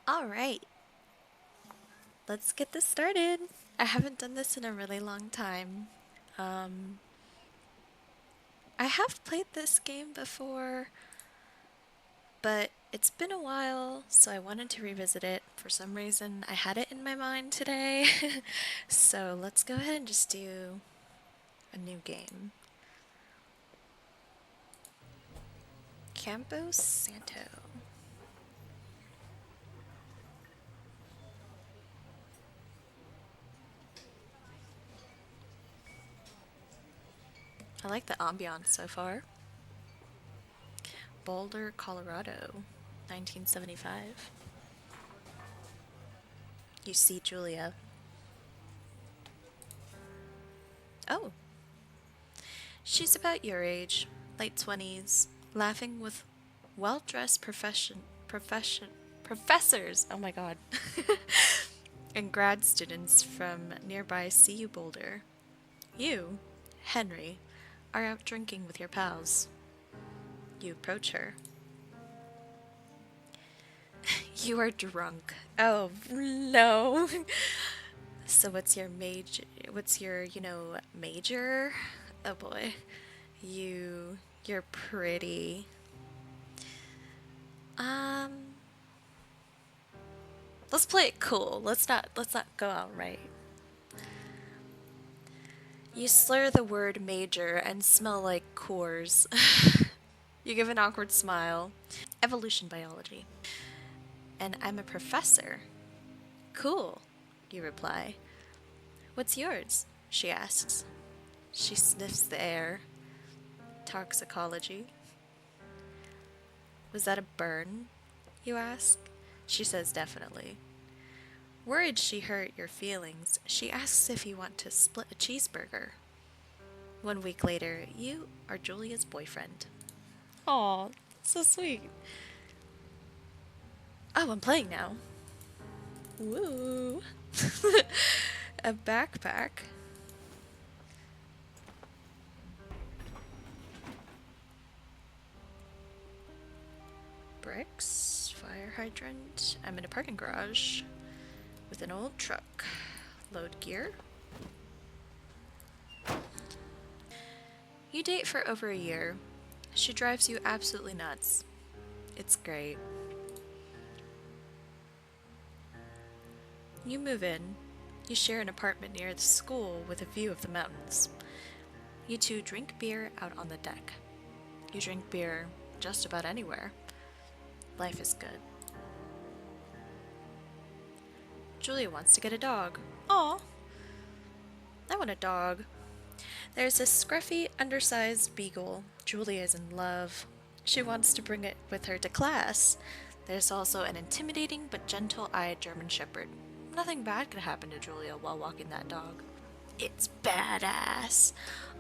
All right, let's get this started. I haven't done this in a really long time. Um, I have played this game before, but it's been a while, so I wanted to revisit it. For some reason, I had it in my mind today. So let's go ahead and just do a new game. Campo Santo. I like the ambiance so far. Boulder, Colorado, 1975. You see Julia. Oh, she's about your age, late 20s, laughing with well-dressed professors, oh my god, and grad students from nearby CU Boulder. You, Henry, are out drinking with your pals. You approach her. You are drunk. Oh, no. So what's your major? Oh boy. You're pretty. Um, let's play it cool. Let's not go outright. You slur the word major and smell like Coors. You give an awkward smile. Evolution biology. And I'm a professor. Cool, you reply. What's yours? She asks. She sniffs the air. Toxicology. Was that a burn? You ask. She says definitely. Worried she hurt your feelings, she asks if you want to split a cheeseburger. 1 week later, you are Julia's boyfriend. Aw, so sweet. Oh, I'm playing now. Woo! A backpack. Bricks. Fire hydrant. I'm in a parking garage with an old truck. Load gear. You date for over a year. She drives you absolutely nuts. It's great. You move in. You share an apartment near the school with a view of the mountains. You two drink beer out on the deck. You drink beer just about anywhere. Life is good. Julia wants to get a dog. Aw, I want a dog. There's a scruffy, undersized beagle. Julia is in love. She wants to bring it with her to class. There's also an intimidating but gentle-eyed German Shepherd. Nothing bad could happen to Julia while walking that dog. It's badass.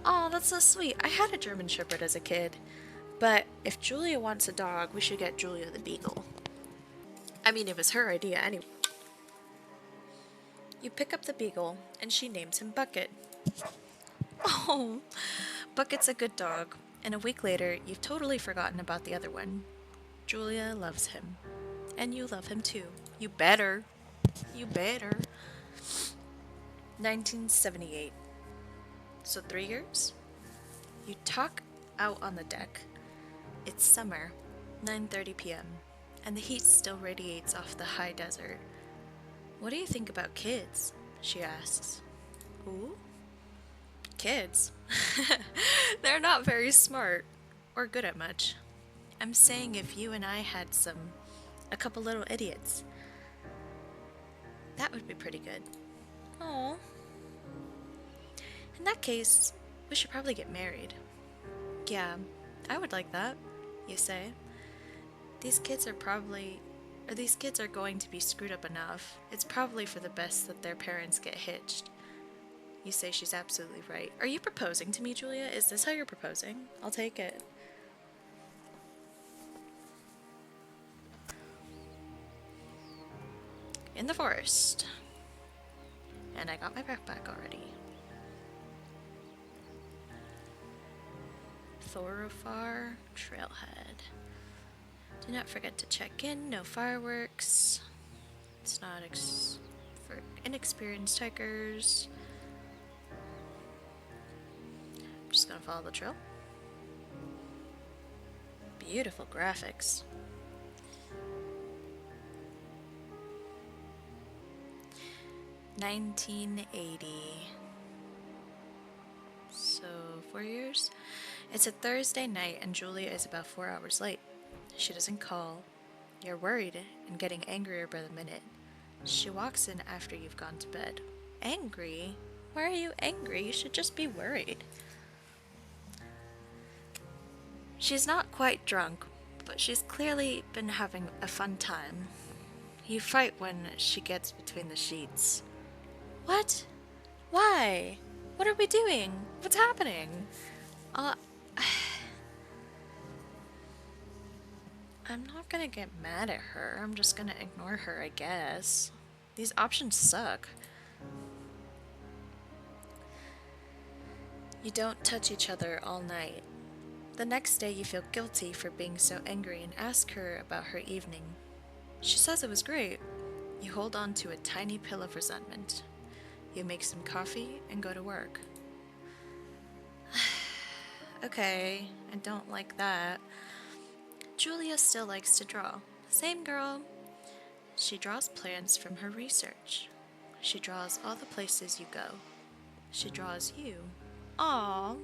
Aw, that's so sweet. I had a German Shepherd as a kid. But if Julia wants a dog, we should get Julia the Beagle. I mean, it was her idea anyway. You pick up the Beagle, and she names him Bucket. Oh, Bucket's a good dog, and a week later, you've totally forgotten about the other one. Julia loves him. And you love him too. You better. You better. 1978. So 3 years? You talk out on the deck. It's summer, 9:30 p.m., and the heat still radiates off the high desert. What do you think about kids? She asks. Ooh? Kids? They're not very smart or good at much. I'm saying if you and I had a couple little idiots, that would be pretty good. Oh. In that case, we should probably get married. Yeah, I would like that, you say. These kids are going to be screwed up enough. It's probably for the best that their parents get hitched. You say she's absolutely right. Are you proposing to me, Julia? Is this how you're proposing? I'll take it. In the forest. And I got my backpack already. Thoroughfare Trailhead. Do not forget to check in. No fireworks. It's not for inexperienced hikers. I'm just gonna follow the trail. Beautiful graphics. $19.80. So 4 years? It's a Thursday night and Julia is about 4 hours late. She doesn't call. You're worried and getting angrier by the minute. She walks in after you've gone to bed. Angry? Why are you angry? You should just be worried. She's not quite drunk, but she's clearly been having a fun time. You fight when she gets between the sheets. What? Why? What are we doing? What's happening? I'm not gonna get mad at her. I'm just gonna ignore her, I guess. These options suck. You don't touch each other all night. The next day you feel guilty for being so angry and ask her about her evening. She says it was great. You hold on to a tiny pill of resentment. You make some coffee and go to work. Okay, I don't like that. Julia still likes to draw. Same girl. She draws plans from her research. She draws all the places you go. She draws you. Aww.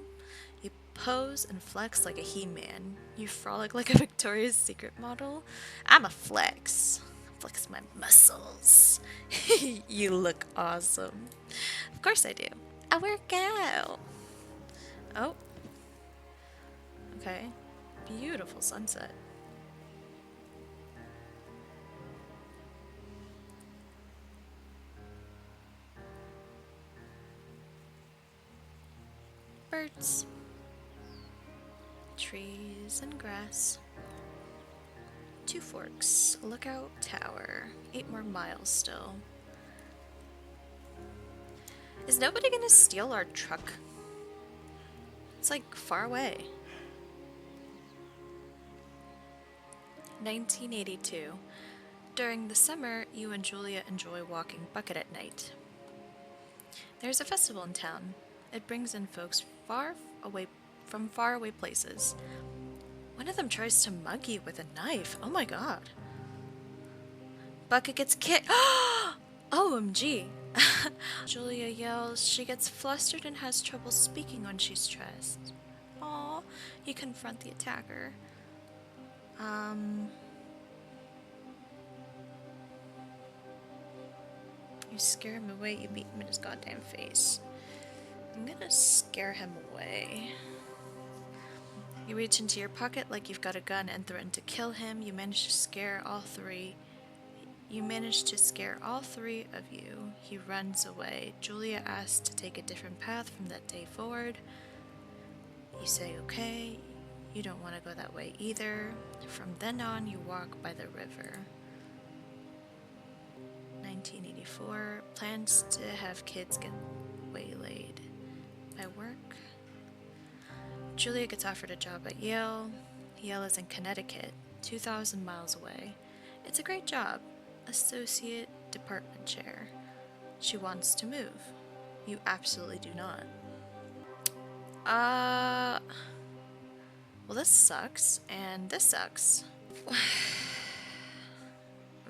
You pose and flex like a He-Man. You frolic like a Victoria's Secret model. I'm a flex. Flex my muscles. You look awesome. Of course I do. I work out. Oh. Okay. Beautiful sunset. Birds. Trees and grass. 2 forks, lookout tower. 8 more miles still. Is nobody gonna steal our truck? It's like far away. 1982. During the summer, you and Julia enjoy walking bucket at night. There's a festival in town. It brings in folks from far away places. One of them tries to mug you with a knife. Oh my god. Bucket gets kicked. OMG. Julia yells. She gets flustered and has trouble speaking when she's stressed. Aw, you confront the attacker. You scare him away, you beat him in his goddamn face. I'm gonna scare him away. You reach into your pocket like you've got a gun and threaten to kill him. You manage to scare all three of you. He runs away. Julia asks to take a different path from that day forward. You say okay. You don't want to go that way either. From then on, you walk by the river. 1984. Plans to have kids get waylaid by work. Julia gets offered a job at Yale. Yale is in Connecticut, 2,000 miles away. It's a great job. Associate department chair. She wants to move. You absolutely do not. Well, this sucks, and this sucks.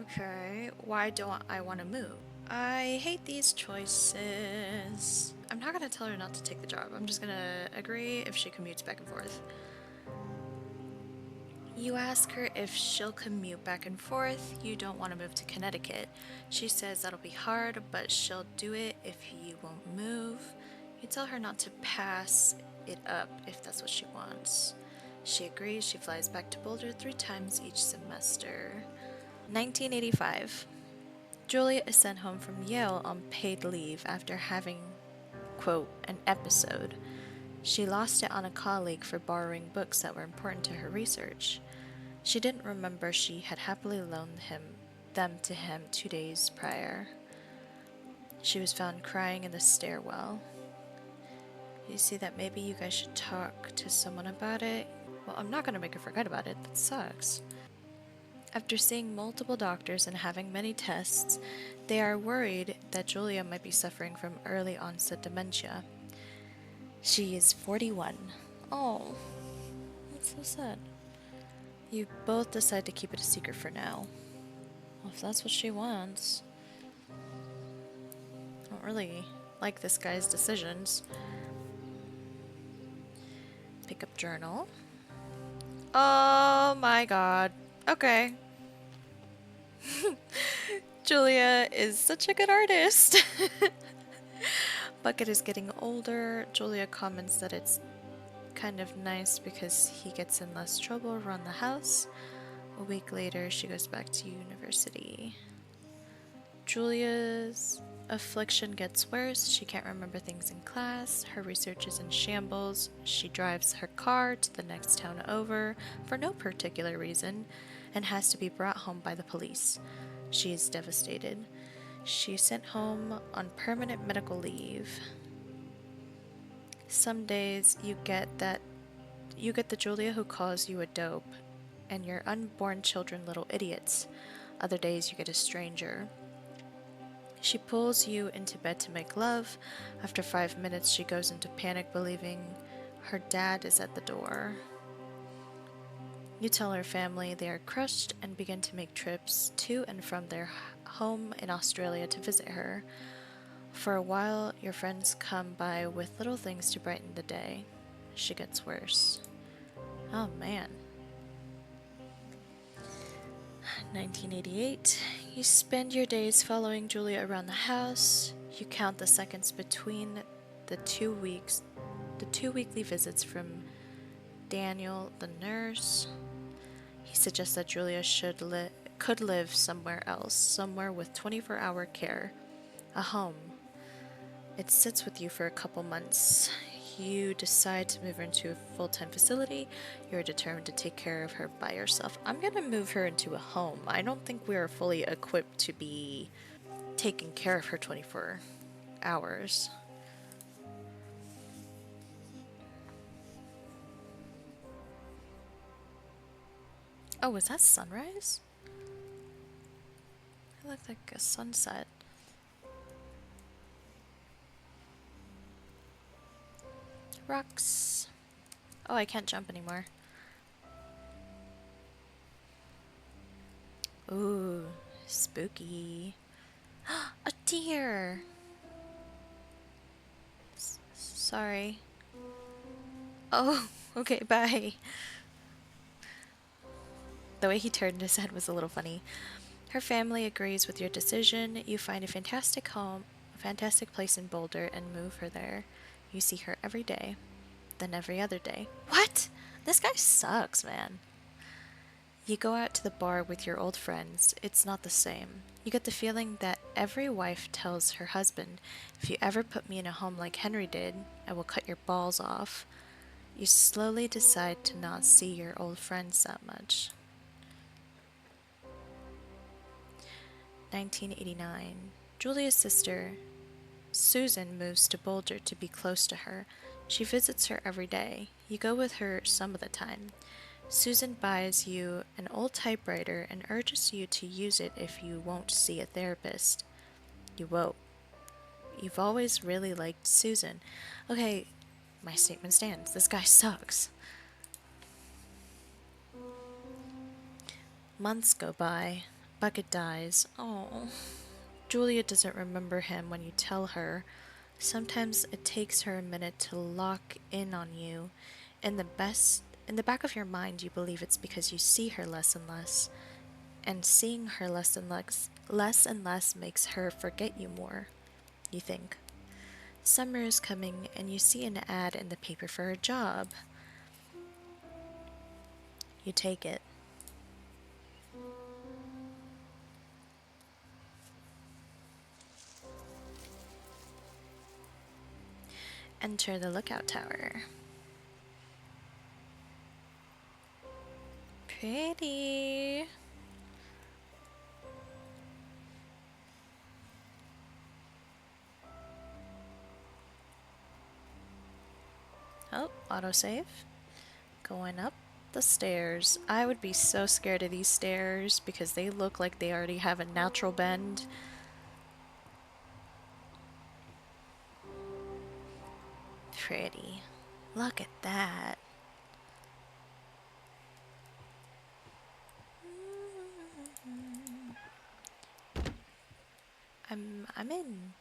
Okay, why don't I want to move? I hate these choices. I'm not gonna tell her not to take the job. I'm just gonna agree if she commutes back and forth. You ask her if she'll commute back and forth. You don't want to move to Connecticut. She says that'll be hard, but she'll do it if you won't move. You tell her not to pass it up if that's what she wants. She agrees. She flies back to Boulder 3 times each semester. 1985. Julia is sent home from Yale on paid leave after having, quote, an episode. She lost it on a colleague for borrowing books that were important to her research. She didn't remember she had happily loaned them to him 2 days prior. She was found crying in the stairwell. You see that maybe you guys should talk to someone about it? Well, I'm not gonna make her forget about it. That sucks. After seeing multiple doctors and having many tests, they are worried that Julia might be suffering from early onset dementia. She is 41. Oh, that's so sad. You both decide to keep it a secret for now. Well, if that's what she wants. I don't really like this guy's decisions. Pick up journal. Oh my god. Okay. Julia is such a good artist. Bucket is getting older. Julia comments that it's kind of nice because he gets in less trouble around the house. A week later, she goes back to university. Julia's affliction gets worse. She can't remember things in class. Her research is in shambles. She drives her car to the next town over for no particular reason and has to be brought home by the police. She is devastated. She is sent home on permanent medical leave. Some days you get the Julia who calls you a dope and your unborn children little idiots. Other days you get a stranger. She pulls you into bed to make love. After 5 minutes, she goes into panic, believing her dad is at the door. You tell her family they are crushed and begin to make trips to and from their home in Australia to visit her. For a while, your friends come by with little things to brighten the day. She gets worse. Oh man. 1988. You spend your days following Julia around the house. You count the seconds between the 2 weekly visits from Daniel, the nurse. He suggests that Julia could live somewhere else, somewhere with 24-hour care, a home. It sits with you for a couple months. You decide to move her into a full-time facility. You're determined to take care of her by yourself. I'm gonna move her into a home. I don't think we are fully equipped to be taking care of her 24 hours. Oh, is that sunrise? It looked like a sunset. Rocks. Oh, I can't jump anymore. Ooh, spooky. A deer! Sorry. Oh, okay, bye. The way he turned his head was a little funny. Her family agrees with your decision. You find a fantastic home, a fantastic place in Boulder, and move her there. You see her every day, then every other day. What? This guy sucks, man. You go out to the bar with your old friends. It's not the same. You get the feeling that every wife tells her husband, if you ever put me in a home like Henry did, I will cut your balls off. You slowly decide to not see your old friends that much. 1989. Julia's sister, Susan, moves to Boulder to be close to her. She visits her every day. You go with her some of the time. Susan buys you an old typewriter and urges you to use it if you won't see a therapist. You won't. You've always really liked Susan. Okay, my statement stands. This guy sucks. Months go by. Bucket dies. Oh. Julia doesn't remember him when you tell her. Sometimes it takes her a minute to lock in on you. In the back of your mind, you believe it's because you see her less and less. And seeing her less and less makes her forget you more, you think. Summer is coming and you see an ad in the paper for a job. You take it. Enter the lookout tower. Pretty. Oh, autosave. Going up. The stairs. I would be so scared of these stairs because they look like they already have a natural bend. Pretty. Look at that. I'm in.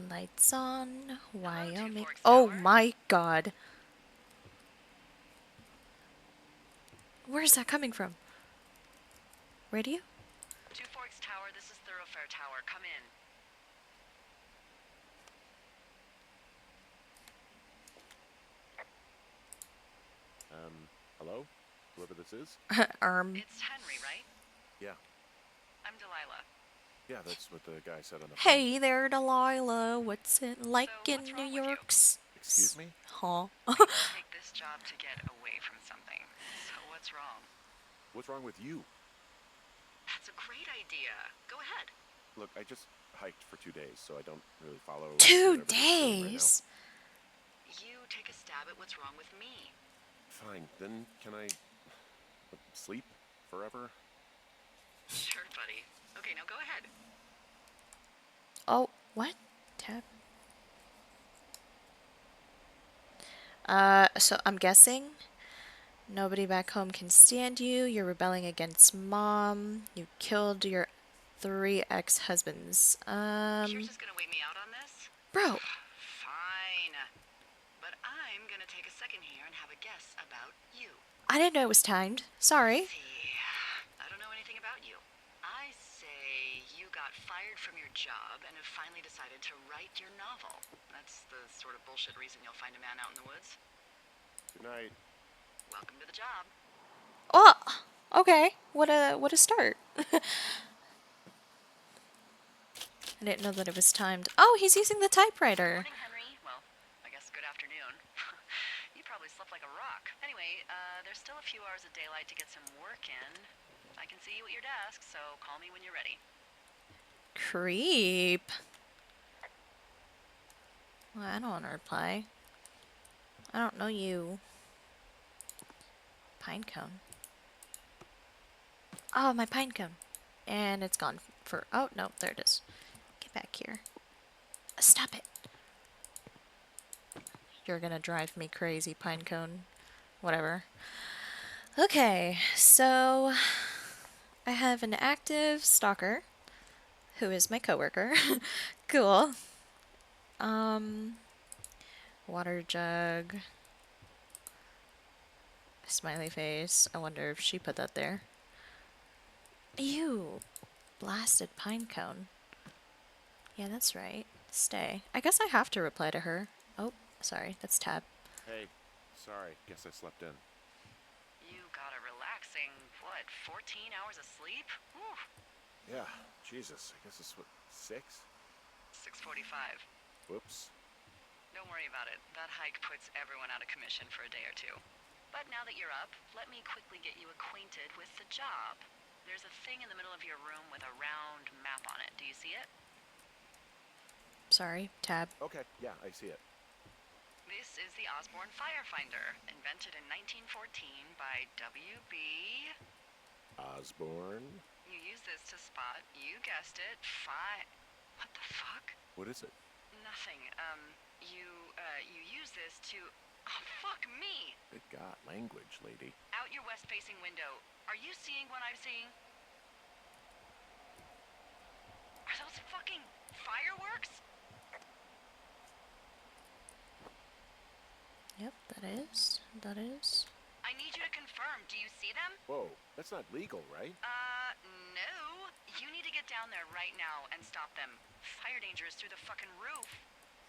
Lights on. Wyoming. Oh my god. Where's that coming from? Radio? Two Forks Tower, this is Thoroughfare Tower. Come in. Hello? Whoever this is? It's Henry, right? Yeah. I'm Delilah. Yeah, that's what the guy said on the phone. Hey there, Delilah. What's it like So, in what's New wrong with you? York's? Excuse me? Huh? I take this job to get away from something. So what's wrong? What's wrong with you? That's a great idea. Go ahead. Look, I just hiked for 2 days, so I don't really follow 2 whatever they're doing right now. days? You take a stab at what's wrong with me. Fine, then can I sleep forever? Sure, buddy. Okay, now go ahead. Oh, what? Tab. So I'm guessing nobody back home can stand you. You're rebelling against mom. You killed your 3 ex-husbands. You're just gonna wait me out on this? Bro. Fine. But I'm gonna take a second here and have a guess about you. I didn't know it was timed. Sorry. See, I don't know anything about you. I say you got fired from your job and have finally decided to write your novel. That's the sort of bullshit reason you'll find a man out in the woods. Good night. Welcome to the job. Oh, okay. What a start. I didn't know that it was timed. Oh, he's using the typewriter. Morning, Henry. Well, I guess good afternoon. You probably slept like a rock. Anyway, there's still a few hours of daylight to get some work in. I can see you at your desk, so call me when you're ready. Creep. Well, I don't want to reply. I don't know you. Pine cone. Oh, my pine cone. And it's gone for... Oh, no, there it is. Get back here. Stop it. You're gonna drive me crazy, pine cone. Whatever. Okay, so... I have an active stalker, who is my coworker. Cool. Water jug. Smiley face. I wonder if she put that there. Ew. Blasted pine cone. Yeah, that's right. Stay. I guess I have to reply to her. Oh, sorry. That's Tab. Hey, sorry. Guess I slept in. You got a relaxing, what, 14 hours of sleep? Whew. Yeah, Jesus. I guess it's what, 6? 6:45. Whoops. Don't worry about it. That hike puts everyone out of commission for a day or two. But now that you're up, let me quickly get you acquainted with the job. There's a thing in the middle of your room with a round map on it. Do you see it? Sorry, Tab. Okay, yeah, I see it. This is the Osborne Firefinder, invented in 1914 by W.B. Osborne? You use this to spot, you guessed it, What the fuck? What is it? Nothing. You use this to... Oh, fuck me! Good God, language, lady. Out your west-facing window. Are you seeing what I'm seeing? Are those fucking fireworks? Yep, that is. That is. I need you to confirm. Do you see them? Whoa, that's not legal, right? No. You need to get down there right now and stop them. Fire danger is through the fucking roof.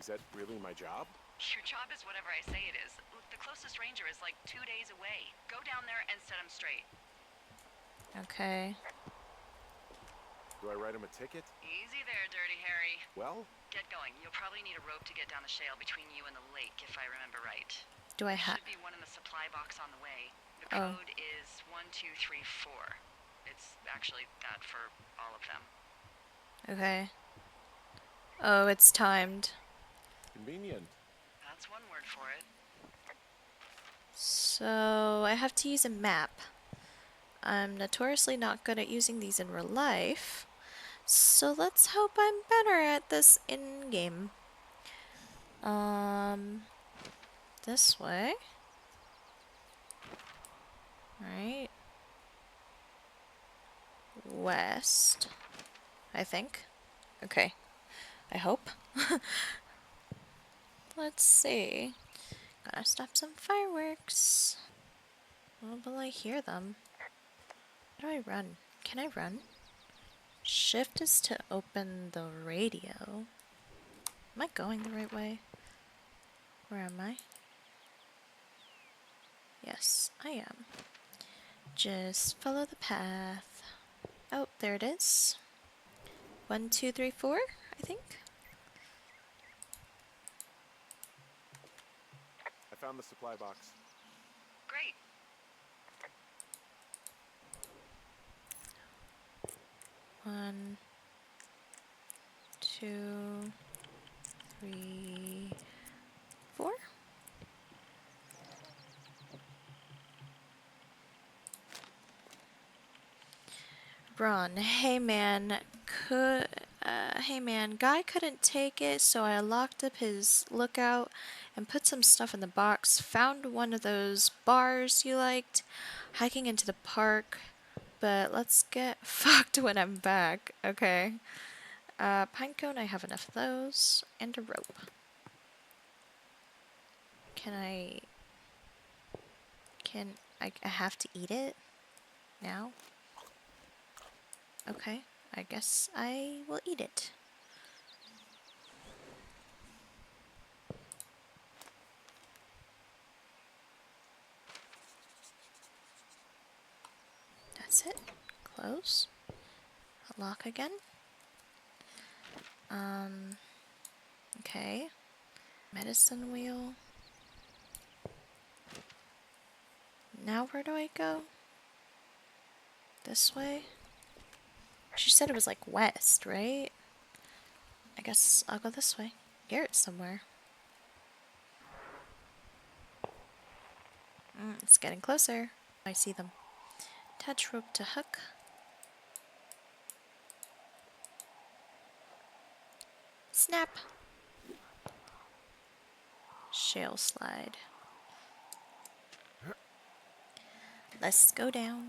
Is that really my job? Your job is whatever I say it is. Look, the closest ranger is like 2 days away. Go down there and set him straight. Okay. Do I write him a ticket? Easy there, Dirty Harry. Well, Get going. You'll probably need a rope to get down the shale between you and the lake, if I remember right. Do I have... Should be one in the supply box on the way. The Oh. code is 1234. It's actually that for all of them. Okay. Oh, it's timed. convenient. That's one word for it. So I have to use a map. I'm notoriously not good at using these in real life. So let's hope I'm better at this in-game. This way. Right. West. I think. Okay. I hope. Let's see. Gotta stop some fireworks. Oh, will I hear them? How do I run? Can I run? Shift is to open the radio. Am I going the right way? Where am I? Yes, I am. Just follow the path. Oh, there it is. 1, 2, 3, 4, I think. I found the supply box. Great. 1, 2, 3, 4. Ron, hey man, guy couldn't take it, so I locked up his lookout and put some stuff in the box. Found one of those bars you liked, hiking into the park, but let's get fucked when I'm back, okay? Pinecone, I have enough of those, and a rope. I have to eat it now? Okay, I guess I will eat it. That's it. Close. Lock again. Okay. Medicine wheel. Now where do I go? This way? She said it was like west, right? I guess I'll go this way. Hear it somewhere. It's getting closer. I see them. Attach rope to hook. Snap. Shale slide. Let's go down.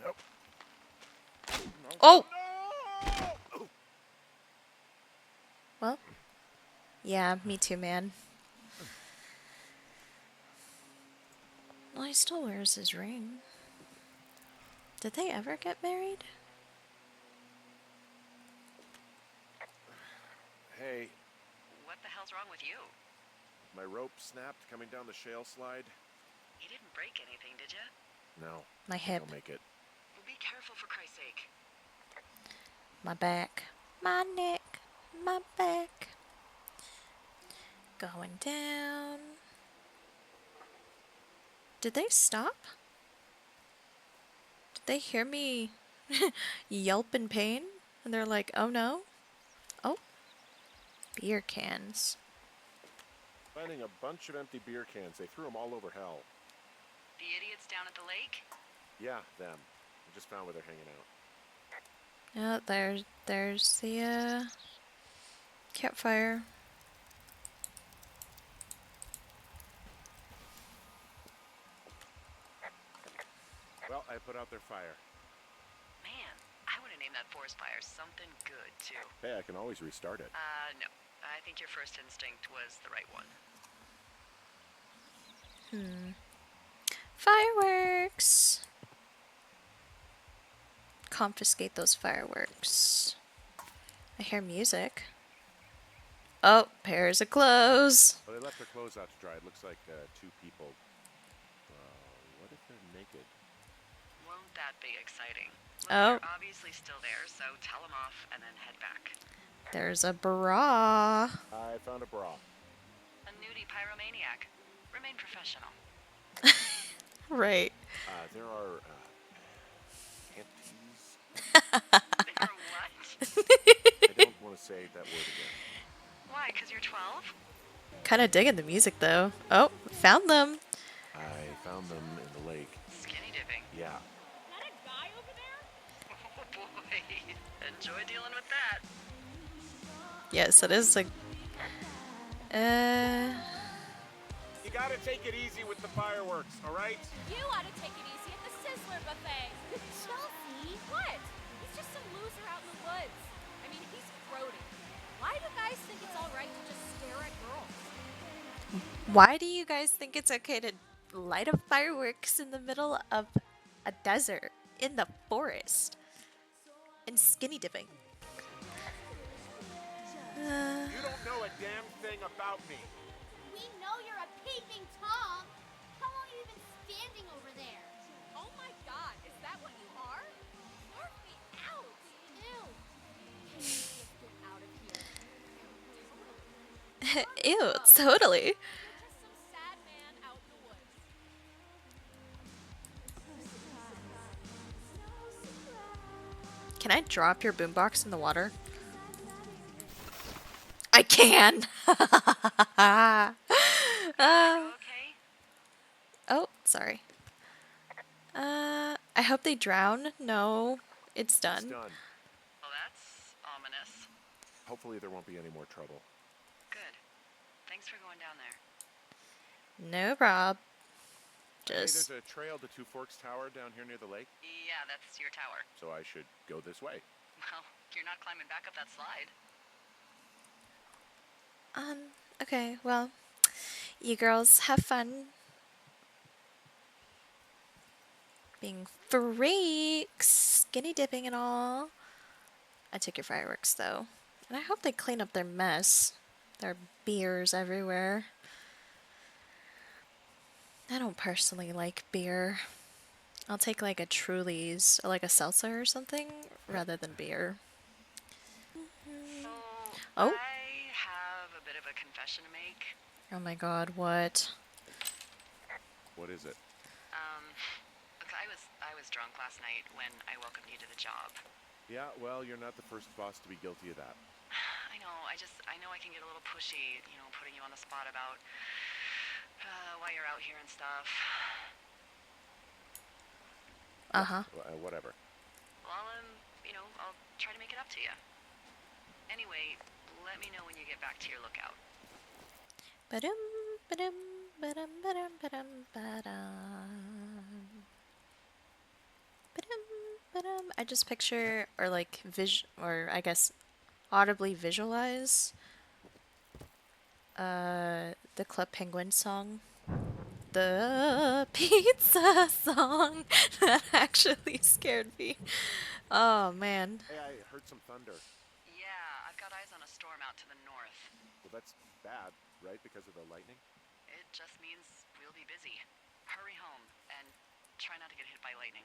Nope. Oh! No! Well, yeah, me too, man. Well, he still wears his ring. Did they ever get married? Hey, What the hell's wrong with you? my rope snapped coming down the shale slide. You didn't break anything, did you? No, My hip, don't make it. Well, be careful for Christ's sake. my back, my neck, my back. Going down. Did they stop? Did they hear me yelp in pain? And they're like, oh no? Oh, beer cans. Finding a bunch of empty beer cans. They threw them all over hell. The idiots down at the lake? Yeah, them. I just found where they're hanging out. Yeah, there's the campfire. Well, I put out their fire. Man, I would have named that forest fire something good, too. Hey, I can always restart it. No. I think your first instinct was the right one. Fireworks! Confiscate those fireworks. I hear music. Oh, pairs of clothes. Well, they left their clothes out to dry. It looks like two people. What if they're naked? Won't that be exciting? Look, Oh. they're obviously still there, so tell them off and then head back. There's a bra. I found a bra. A nudie pyromaniac. Remain professional. Right. There are panties. They're what? I don't want to say that word again. Why, because you're 12? Kind of digging the music though. Oh, found them. I found them in the lake. Skinny dipping. Yeah. That a guy over there? Oh boy. Enjoy dealing with that. Yes, it is like. Uh. You gotta take it easy with the fireworks, all right? You ought to take it easy at the Sizzler buffet. Chelsea? What? He's just some loser out in the woods. I mean, he's grody. Why do guys think it's all right to just stare at girls? Why do you guys think it's okay to light up fireworks in the middle of a desert in the forest and skinny dipping? You don't know a damn thing about me. We know you're a peeping Tom. How long have you been standing over there? Oh my god, is that what you are? Carve me out! Ew. Can you just get out of here? Ew, totally. You're just some sad man out in the woods. Can I drop your boombox in the water? I can. You okay? Oh, sorry. I hope they drown. No, it's It's done. done. Well, that's ominous. Hopefully there won't be any more trouble. Good. Thanks for going down there. No prob. Hey, Just there's a trail to Two Forks Tower down here near the lake, Yeah, that's your tower. so I should go this way. Well, you're not climbing back up that slide. okay. Well, you girls have fun being freaks, skinny dipping and all. I took your fireworks though, and I hope they clean up their mess. There are beers everywhere. I don't personally like beer. I'll take like a Truly's or like a seltzer or something rather than beer. So, Oh. I have a bit of a confession to make. Oh my god, what? What is it? Look, I was drunk last night when I welcomed you to the job. Yeah, well, you're not the first boss to be guilty of that. I know, I know I can get a little pushy, putting you on the spot about why you're out here and stuff. Uh-huh. Whatever. Well, I'll try to make it up to you. Anyway, let me know when you get back to your lookout. Ba-dum, ba-dum, ba-dum, ba-dum, ba-dum, ba-dum. Ba-dum, ba-dum. I just picture, or like, or I guess audibly visualize the Club Penguin song. The pizza song that actually scared me. Oh man. Hey, I heard some thunder. Yeah, I've got eyes on a storm out to the north. Well, that's bad, right? Because of the lightning? It just means we'll be busy. Hurry home and try not to get hit by lightning.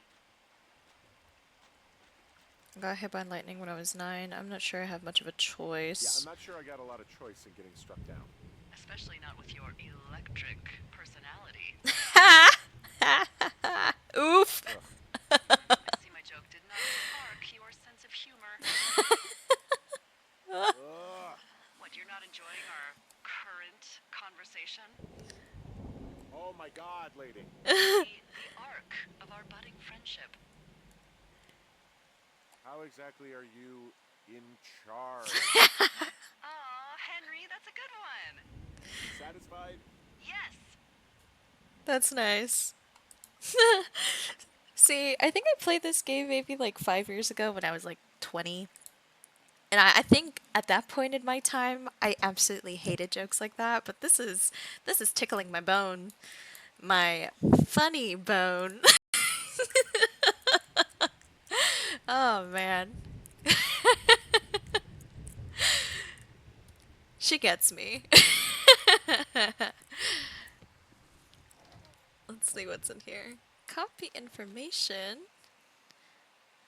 Got hit by lightning when I was 9. I'm not sure I have much of a Yeah, choice. I'm not sure I got a lot of choice in getting struck down. Especially not with your electric personality. Oof. I see my joke did not spark your sense of humor. Ugh. What, you're not enjoying our current conversation? Oh my god, lady. The arc of our budding friendship. How exactly are you in charge? Aw, Henry, that's a good one. Satisfied? Yes. That's nice. See, I think I played this game maybe like 5 years ago when I was like 20. And I think at that point in my time, I absolutely hated jokes like that. But this is tickling my bone, my funny bone. Oh man, she gets me. Let's see what's in here. Copy information.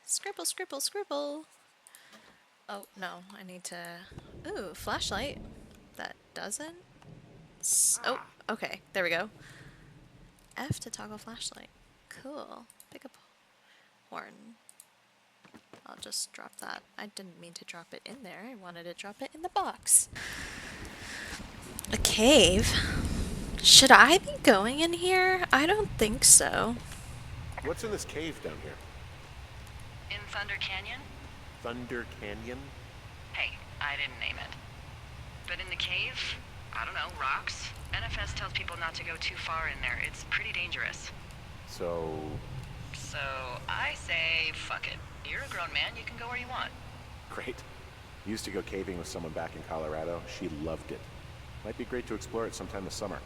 Scribble, scribble, scribble. Oh, no, I need to... Ooh, flashlight. That doesn't... Oh, okay, there we go. F to toggle flashlight. Cool. Pick up horn. I'll just drop that. I didn't mean to drop it in there. I wanted to drop it in the box. A cave? Should I be going in here? I don't think so. What's in this cave down here? In Thunder Canyon? Thunder Canyon? Hey, I didn't name it. But in the cave, I don't know, rocks? NFS tells people not to go too far in there. It's pretty dangerous. So, So I say, fuck it. You're a grown man, you can go where you want. great. Used to go caving with someone back in Colorado. She loved it. Might be great to explore it sometime this summer.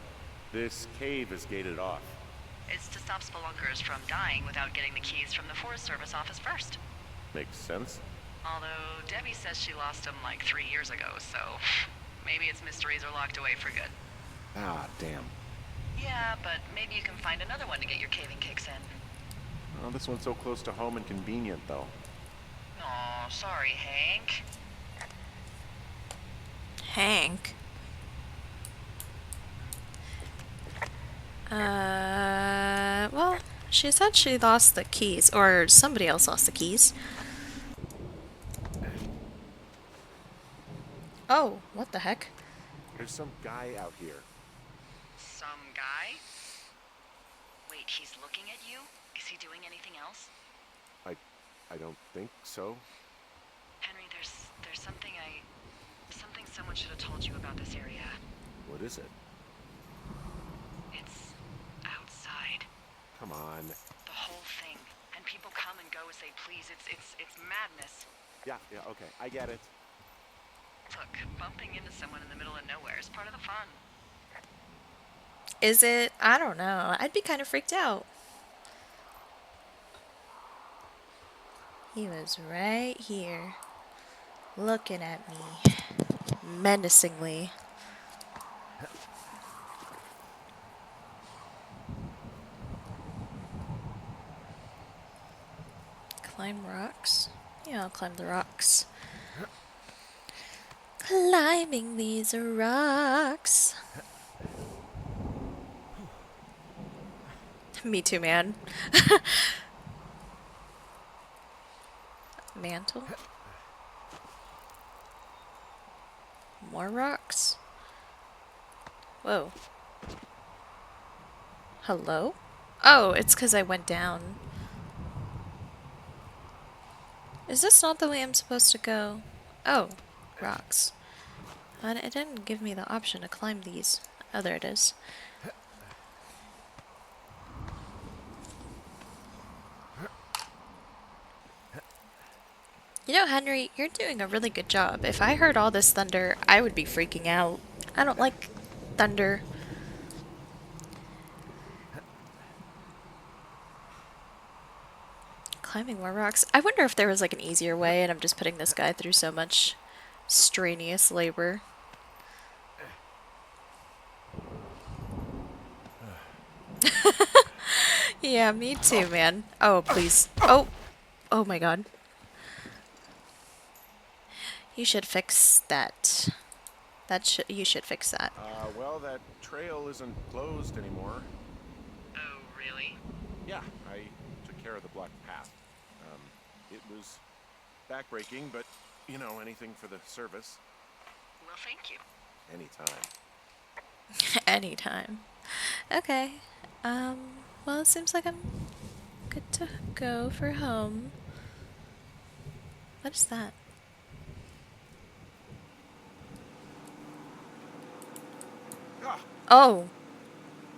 This cave is gated off. It's to stop spelunkers from dying without getting the keys from the Forest Service office first. Makes sense. Although Debbie says she lost them like 3 years ago, so maybe its mysteries are locked away for good. Ah, damn. Yeah, but maybe you can find another one to get your caving kicks in. Oh, this one's so close to home and convenient, though. Aw, sorry, Hank. Hank. Well, she said she lost the keys, or somebody else lost the keys. Oh, what the heck? There's some guy out here. Some guy? Wait, he's looking at you? Is he doing anything else? I don't think so. Henry, there's something someone should have told you about this area. What is it? It's outside. Come on. The whole thing. And people come and go as they please. It's madness. Yeah, okay. I get it. Look, bumping into someone in the middle of nowhere is part of the fun. Is it? I don't know. I'd be kind of freaked out. He was right here, looking at me, menacingly. Climb rocks? Yeah, I'll climb the rocks. Climbing these rocks. Me too, man. Mantle. More rocks. Whoa. Hello? Oh, it's because I went down. Is this not the way I'm supposed to go? Oh, rocks. But it didn't give me the option to climb these. Oh, there it is. You know, Henry, you're doing a really good job. If I heard all this thunder, I would be freaking out. I don't like thunder. Climbing more rocks. I wonder if there was like an easier way and I'm just putting this guy through so much strenuous labor. Yeah, me too, man. Oh, please. Oh! Oh my god. You should fix that. You should fix that. Well, that trail isn't closed anymore. Oh, really? Yeah, I took care of the blocked path. It was backbreaking, but, you know, anything for the service. Well, thank you. Anytime. Anytime. Okay. Well, it seems like I'm good to go for home. What is that? Ah, Oh.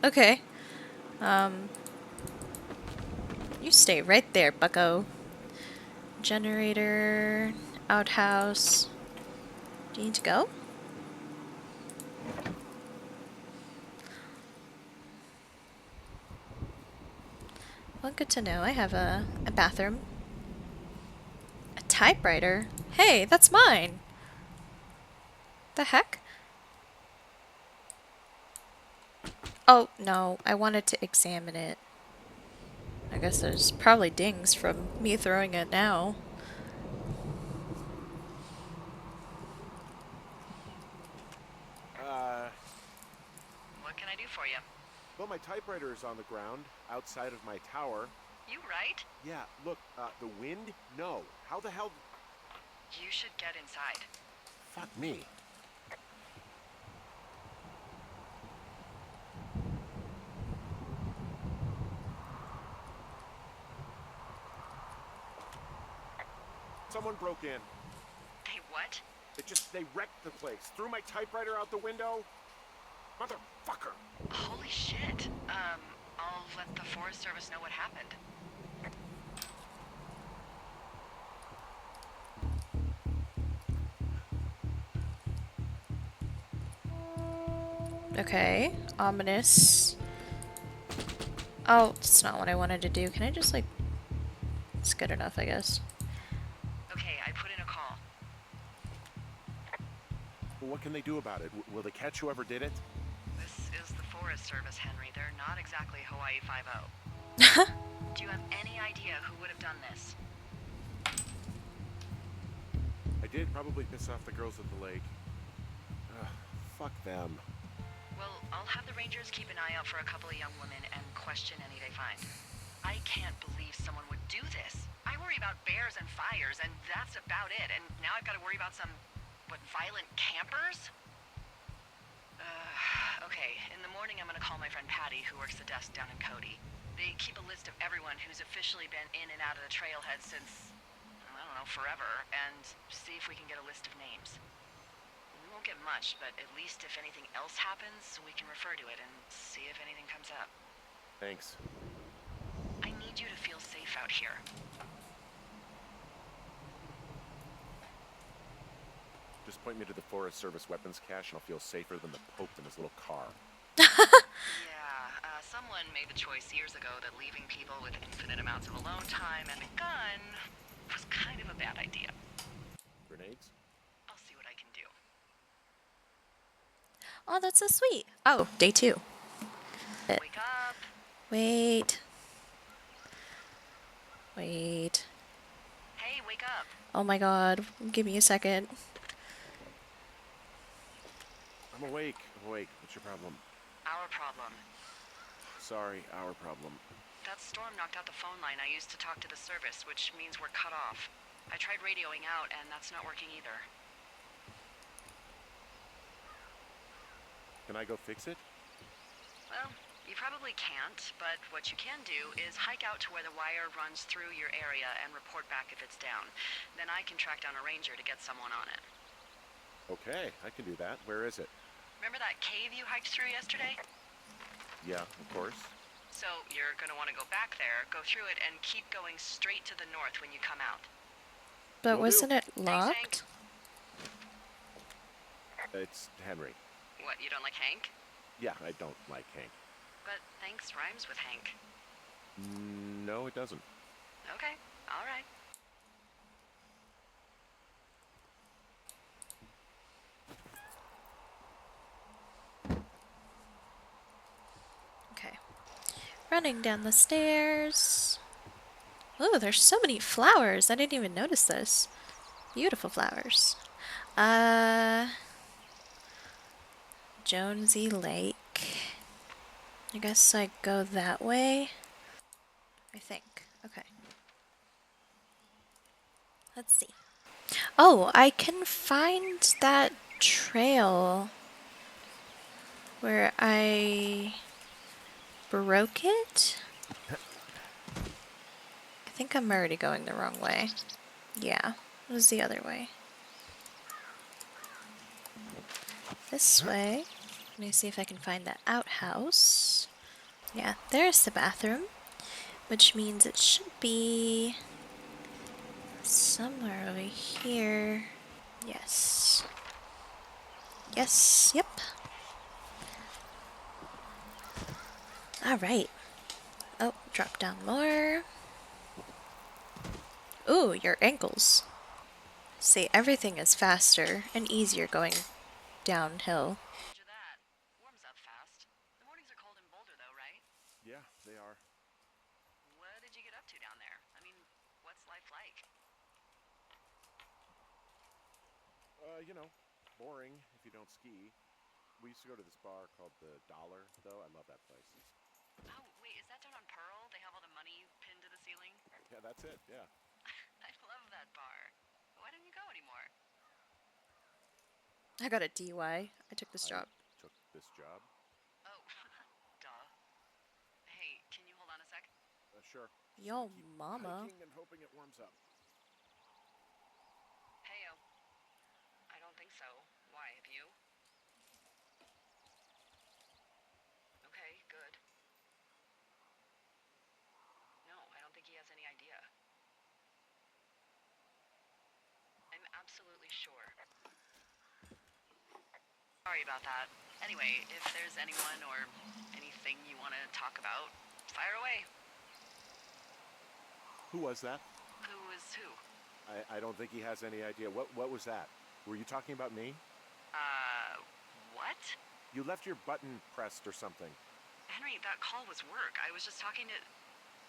Okay. You stay right there, bucko. Generator, outhouse. Do you need to go? Well, good to know. I have a bathroom. A typewriter? Hey, that's mine! The heck? Oh, no. I wanted to examine it. I guess there's probably dings from me throwing it now. What can I do for you? well, my typewriter is on the ground, outside of my tower. You right? Yeah, look, the wind? No. How the hell... You should get inside. Fuck me. Someone broke in. Hey, what? They wrecked the place. Threw my typewriter out the window. Motherfucker. Holy shit. I'll let the Forest Service know what happened. Okay. Ominous. Oh, it's not what I wanted to do. Can I just, like... It's good enough, I guess. Okay, I put in a call. Well, what can they do about it? Will they catch whoever did it? This is the Forest Service, Henry. They're not exactly Hawaii 5-0. Do you have any idea who would have done this? I did probably piss off the girls at the lake. Ugh, fuck them. Well, I'll have the Rangers keep an eye out for a couple of young women and question any they find. I can't believe someone would do this. I worry about bears and fires, and that's about it. And now I've got to worry about some, violent campers? Okay, in the morning I'm gonna call my friend Patty, who works the desk down in Cody. They keep a list of everyone who's officially been in and out of the trailhead since, I don't know, forever, and see if we can get a list of names. We won't get much, but at least if anything else happens, we can refer to it and see if anything comes up. Thanks. I need you to feel safe out here. Just point me to the Forest Service weapons cache and I'll feel safer than the Pope in his little car. Yeah, someone made the choice years ago that leaving people with infinite amounts of alone time and a gun was kind of a bad idea. Grenades? I'll see what I can do. Oh, that's so sweet. Oh, day 2. Wake up! Wait. Wait. Hey, wake up! Oh my god. Give me a second. I'm awake. What's your problem? Our problem. Sorry, our problem. That storm knocked out the phone line I used to talk to the service, which means we're cut off. I tried radioing out, and that's not working either. Can I go fix it? Well, you probably can't, but what you can do is hike out to where the wire runs through your area and report back if it's down. Then I can track down a ranger to get someone on it. Okay, I can do that. Where is it? Remember that cave you hiked through yesterday? Yeah, of course. So you're gonna want to go back there, go through it, and keep going straight to the north when you come out. But Will do. wasn't it Thanks, locked? It's Henry. What, you don't like Hank? Yeah, I don't like Hank. But thanks rhymes with Hank. No, it doesn't. Okay, alright. Okay. Running down the stairs. Oh, there's so many flowers. I didn't even notice this. Beautiful flowers. Jonesy Lake. I guess I go that way. I think. Okay. Let's see. Oh, I can find that trail where I broke it. I think I'm already going the wrong way. Yeah, it was the other way. This way. Let me see if I can find the outhouse. Yeah, there's the bathroom, which means it should be somewhere over here. Yes. Yes, yep. Alright. Oh, drop down more. Ooh, your ankles. See, everything is faster and easier going downhill. Roger that. Warms up fast. The mornings are cold in Boulder, though, right? Yeah, they are. What did you get up to down there? I mean, what's life like? Boring if you don't ski. We used to go to this bar called the Dollar, though. I love that place. Oh, wait, is that down on Pearl? They have all the money pinned to the ceiling? Yeah, that's it, yeah. I love that bar. Why don't you go anymore? I got a DUI. I took this job. Took this job? Oh, duh. Hey, can you hold on a sec? Sure. Yo, Keep mama. hiking and hoping it warms up. Sorry about that. Anyway, if there's anyone or anything you want to talk about, fire away. Who was that? Who is who? I don't think he has any idea. What was that? Were you talking about me? Uh, what? You left your button pressed or something. Henry, that call was work. I was just talking to...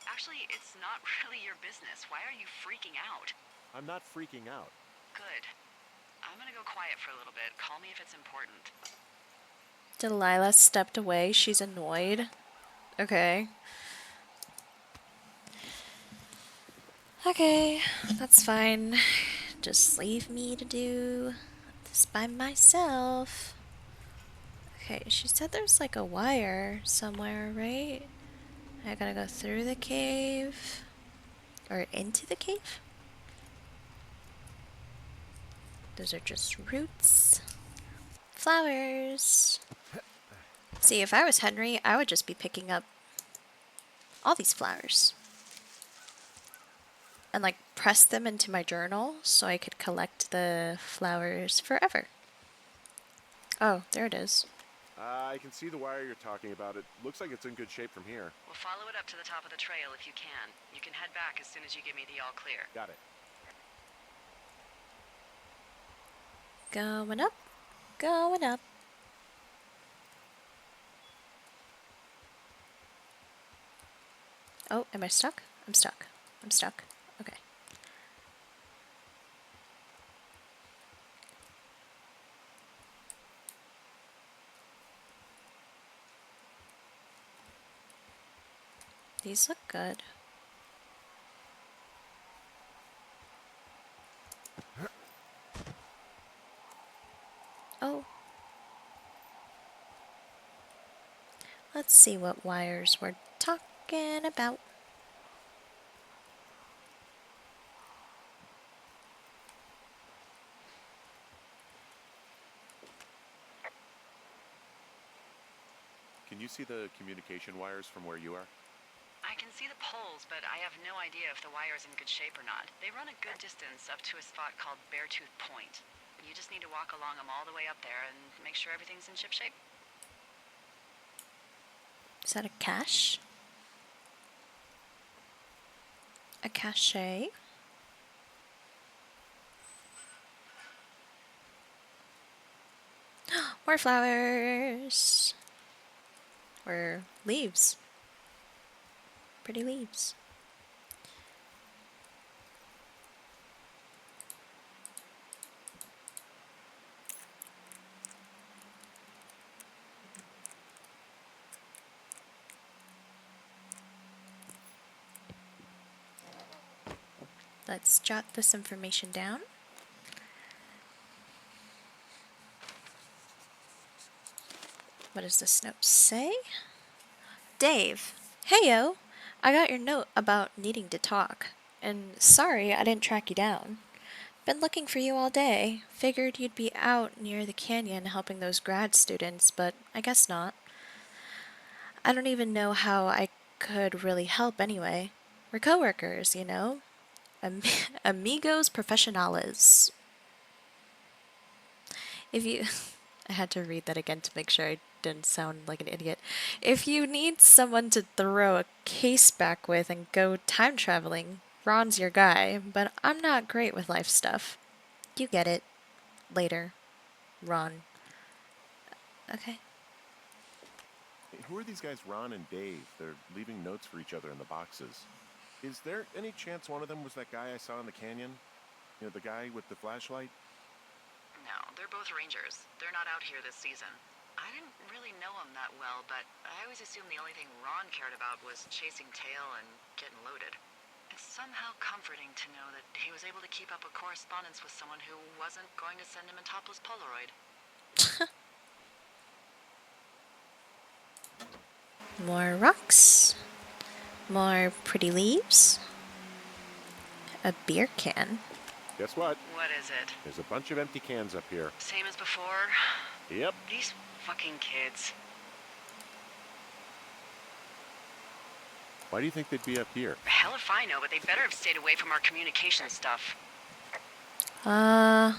Actually, it's not really your business. Why are you freaking out? I'm not freaking out. Good. I'm gonna go quiet for a little bit. Call me if it's important. Delilah stepped away. She's annoyed. Okay. Okay, that's fine. Just leave me to do this by myself. Okay, she said there's like a wire somewhere, right? I gotta go through the cave. Or into the cave? Those are just roots. Flowers. See, if I was Henry, I would just be picking up all these flowers. And like press them into my journal so I could collect the flowers forever. Oh, there it is. I can see the wire you're talking about. It looks like it's in good shape from here. We'll follow it up to the top of the trail if you can. You can head back as soon as you give me the all clear. Got it. Going up, going up. Oh, am I stuck? I'm stuck. I'm stuck. Okay. These look good. Oh. Let's see what wires we're talking about. Can you see the communication wires from where you are? I can see the poles, but I have no idea if the wire's in good shape or not. They run a good distance up to a spot called Beartooth Point. You just need to walk along them all the way up there and make sure everything's in ship shape. Is that a cache? A cache? More flowers! Or leaves. Pretty leaves. Let's jot this information down. What does this note say? Dave, heyo! I got your note about needing to talk. And sorry I didn't track you down. Been looking for you all day. Figured you'd be out near the canyon helping those grad students, but I guess not. I don't even know how I could really help anyway. We're coworkers, you know? Amigos professionales. If you... I had to read that again to make sure I didn't sound like an idiot. If you need someone to throw a case back with and go time traveling, Ron's your guy, but I'm not great with life stuff. You get it. Later. Ron. Okay. Hey, who are these guys, Ron and Dave? They're leaving notes for each other in the boxes. Is there any chance one of them was that guy I saw in the canyon? You know, the guy with the flashlight? No, they're both rangers. They're not out here this season. I didn't really know him that well, but I always assumed the only thing Ron cared about was chasing tail and getting loaded. It's somehow comforting to know that he was able to keep up a correspondence with someone who wasn't going to send him a topless Polaroid. More rocks. More pretty leaves. A beer can. Guess what? What is it? There's a bunch of empty cans up here. Same as before? Yep. These fucking kids. Why do you think they'd be up here? Hell if I know, but they better have stayed away from our communication stuff. Oh.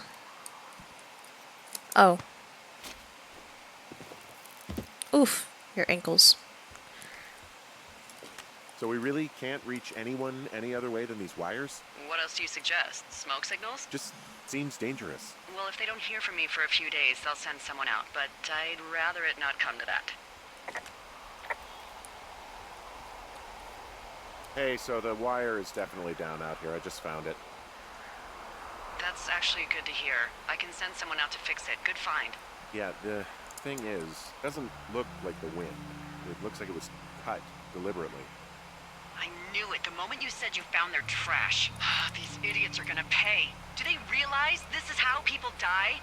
Oof, your ankles. So we really can't reach anyone any other way than these wires? What else do you suggest? Smoke signals? Just seems dangerous. Well, if they don't hear from me for a few days, they'll send someone out, but I'd rather it not come to that. Hey, so the wire is definitely down out here. I just found it. That's actually good to hear. I can send someone out to fix it. Good find. Yeah, the thing is, it doesn't look like the wind. It looks like it was cut deliberately. I knew it the moment you said you found their trash. These idiots are gonna pay. Do they realize this is how people die?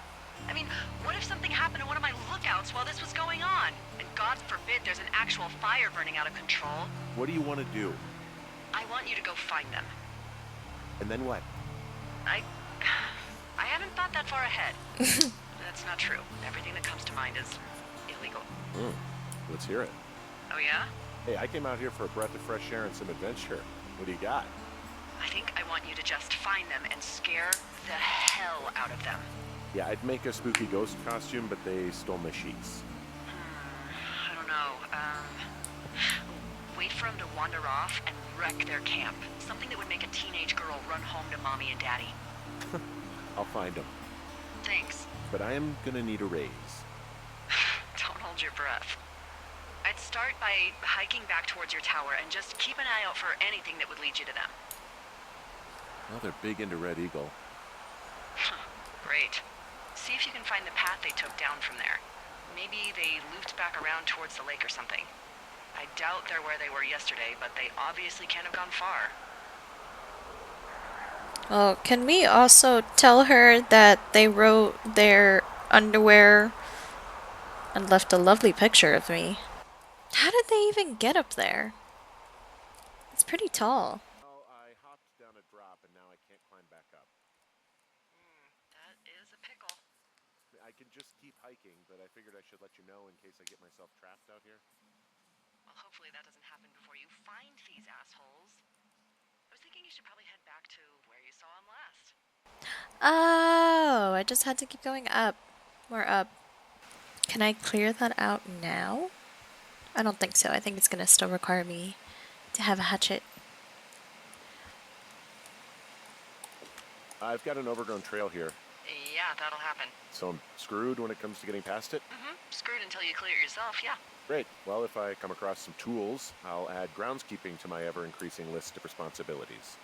I mean, what if something happened to one of my lookouts while this was going on? And God forbid there's an actual fire burning out of control. What do you want to do? I want you to go find them. And then what? I haven't thought that far ahead. That's not true. Everything that comes to mind is illegal. Let's hear it. Oh yeah? Hey, I came out here for a breath of fresh air and some adventure. What do you got? I think I want you to just find them and scare the hell out of them. Yeah, I'd make a spooky ghost costume, but they stole my sheets. I don't know. Wait for them to wander off and wreck their camp. Something that would make a teenage girl run home to mommy and daddy. I'll find them. Thanks. But I am gonna need a raise. Don't hold your breath. I'd start by hiking back towards your tower and just keep an eye out for anything that would lead you to them. Well, they're big into Red Eagle. Great. See if you can find the path they took down from there. Maybe they looped back around towards the lake or something. I doubt they're where they were yesterday, but they obviously can't have gone far. Well, can we also tell her that they wrote their underwear and left a lovely picture of me? How did they even get up there? It's pretty tall. Well, I hopped down a drop and now I can't climb back up. That is a pickle. I can just keep hiking, but I figured I should let you know in case I get myself trapped out here. Well, hopefully that doesn't happen before you find these assholes. I was thinking you should probably head back to where you saw them last. Oh, I just had to keep going up. More up. Can I clear that out now? I don't think so. I think it's gonna still require me to have a hatchet. I've got an overgrown trail here, Yeah, that'll happen. so I'm screwed when it comes to getting past it. Screwed until you clear it yourself, yeah. Great. Well, if I come across some tools, I'll add groundskeeping to my ever-increasing list of responsibilities.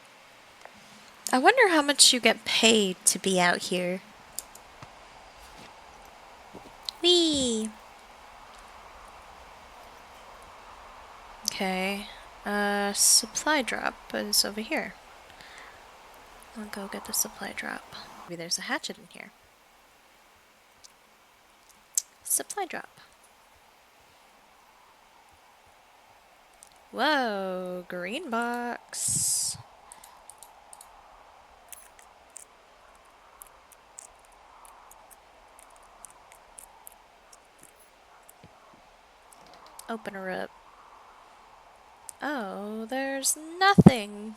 I wonder how much you get paid to be out here. Whee! Okay. Supply drop is over here. I'll go get the supply drop. Maybe there's a hatchet in here. Supply drop. Whoa, green box. Open her up. Oh, there's nothing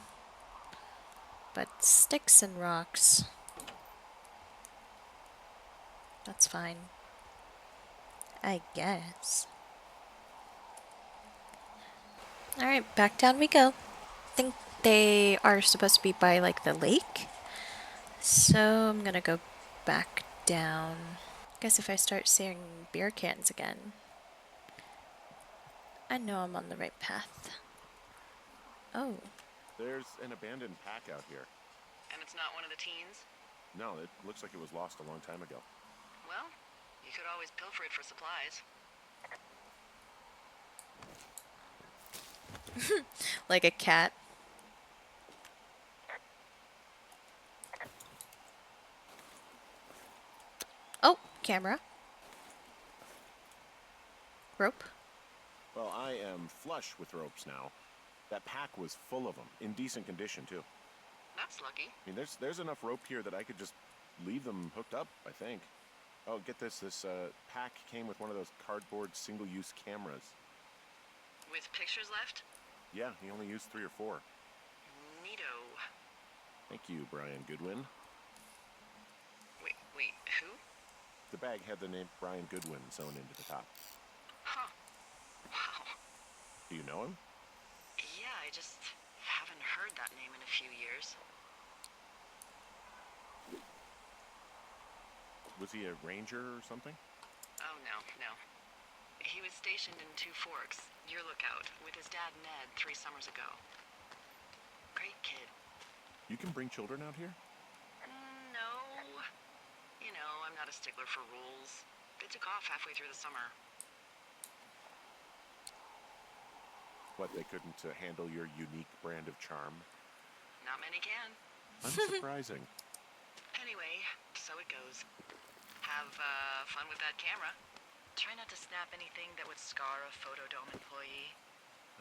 but sticks and rocks. That's fine. I guess. Alright, back down we go. I think they are supposed to be by, like, the lake. So I'm gonna go back down. Guess if I start seeing beer cans again, I know I'm on the right path. Oh. There's an abandoned pack out here. And it's not one of the teens? No, it looks like it was lost a long time ago. Well, you could always pilfer it for supplies. Like a cat. Oh, camera. Rope. Well, I am flush with ropes now. That pack was full of them, in decent condition, too. That's lucky. I mean, there's enough rope here that I could just leave them hooked up, I think. Oh, get this. This pack came with one of those cardboard single-use cameras. With pictures left? Yeah, he only used 3 or 4. Neato. Thank you, Brian Goodwin. Wait, who? The bag had the name Brian Goodwin sewn into the top. Huh. Do you know him? Yeah, I just haven't heard that name in a few years. Was he a ranger or something? Oh, no. He was stationed in Two Forks, your lookout, with his dad Ned 3 summers ago. Great kid. You can bring children out here? No. You know, I'm not a stickler for rules. They took off halfway through the summer. What, they couldn't handle your unique brand of charm? Not many can. Unsurprising. Anyway, so it goes. Have fun with that camera. Try not to snap anything that would scar a Photodome employee.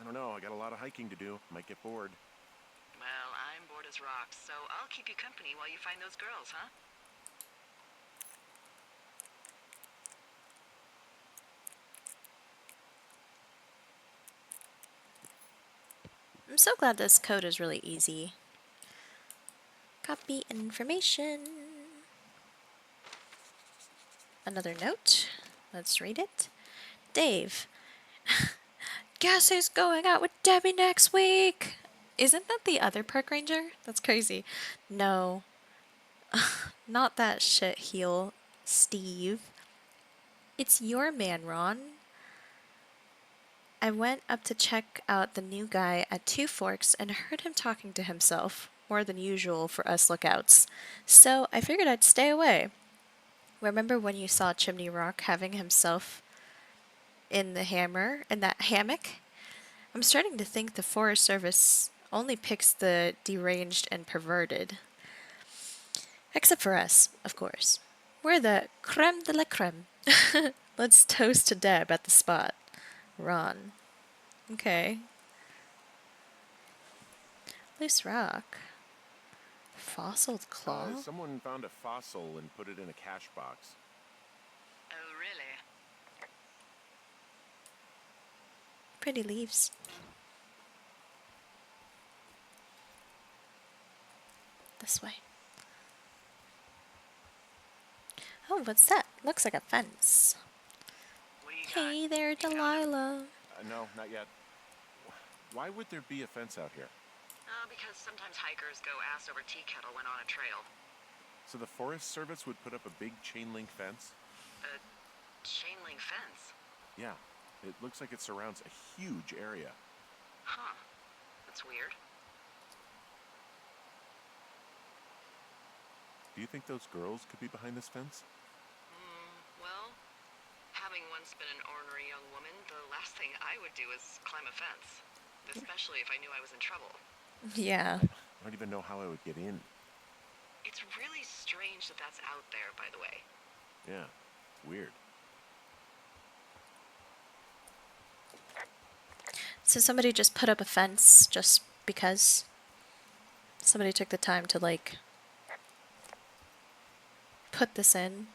I don't know, I got a lot of hiking to do. Might get bored. Well, I'm bored as rocks, so I'll keep you company while you find those girls, huh? I'm so glad this code is really easy. Copy information. Another note. Let's read it. Dave. Guess who's going out with Debbie next week? Isn't that the other park ranger? That's crazy. No. Not that shit heel, Steve. It's your man, Ron. I went up to check out the new guy at Two Forks and heard him talking to himself, more than usual for us lookouts. So I figured I'd stay away. Remember when you saw Chimney Rock having himself in that hammock? I'm starting to think the Forest Service only picks the deranged and perverted. Except for us, of course. We're the creme de la creme. Let's toast to Deb at the spot. Ron. Okay. Loose rock. Fossiled claw? Someone found a fossil and put it in a cash box. Oh, really? Pretty leaves. This way. Oh, what's that? Looks like a fence. What do you got? Hey there, You found 'em? Delilah. No, not yet. Why would there be a fence out here? Because sometimes hikers go ass over tea kettle when on a trail. So the Forest Service would put up a big chain link fence? A chain link fence? Yeah. It looks like it surrounds a huge area. Huh. That's weird. Do you think those girls could be behind this fence? Well, having once been an ornery young woman, the last thing I would do is climb a fence. Especially if I knew I was in trouble. Yeah. I don't even know how I would get in. It's really strange that that's out there, by the way. Yeah. Weird. So somebody just put up a fence just because? Somebody took the time to, like, put this in.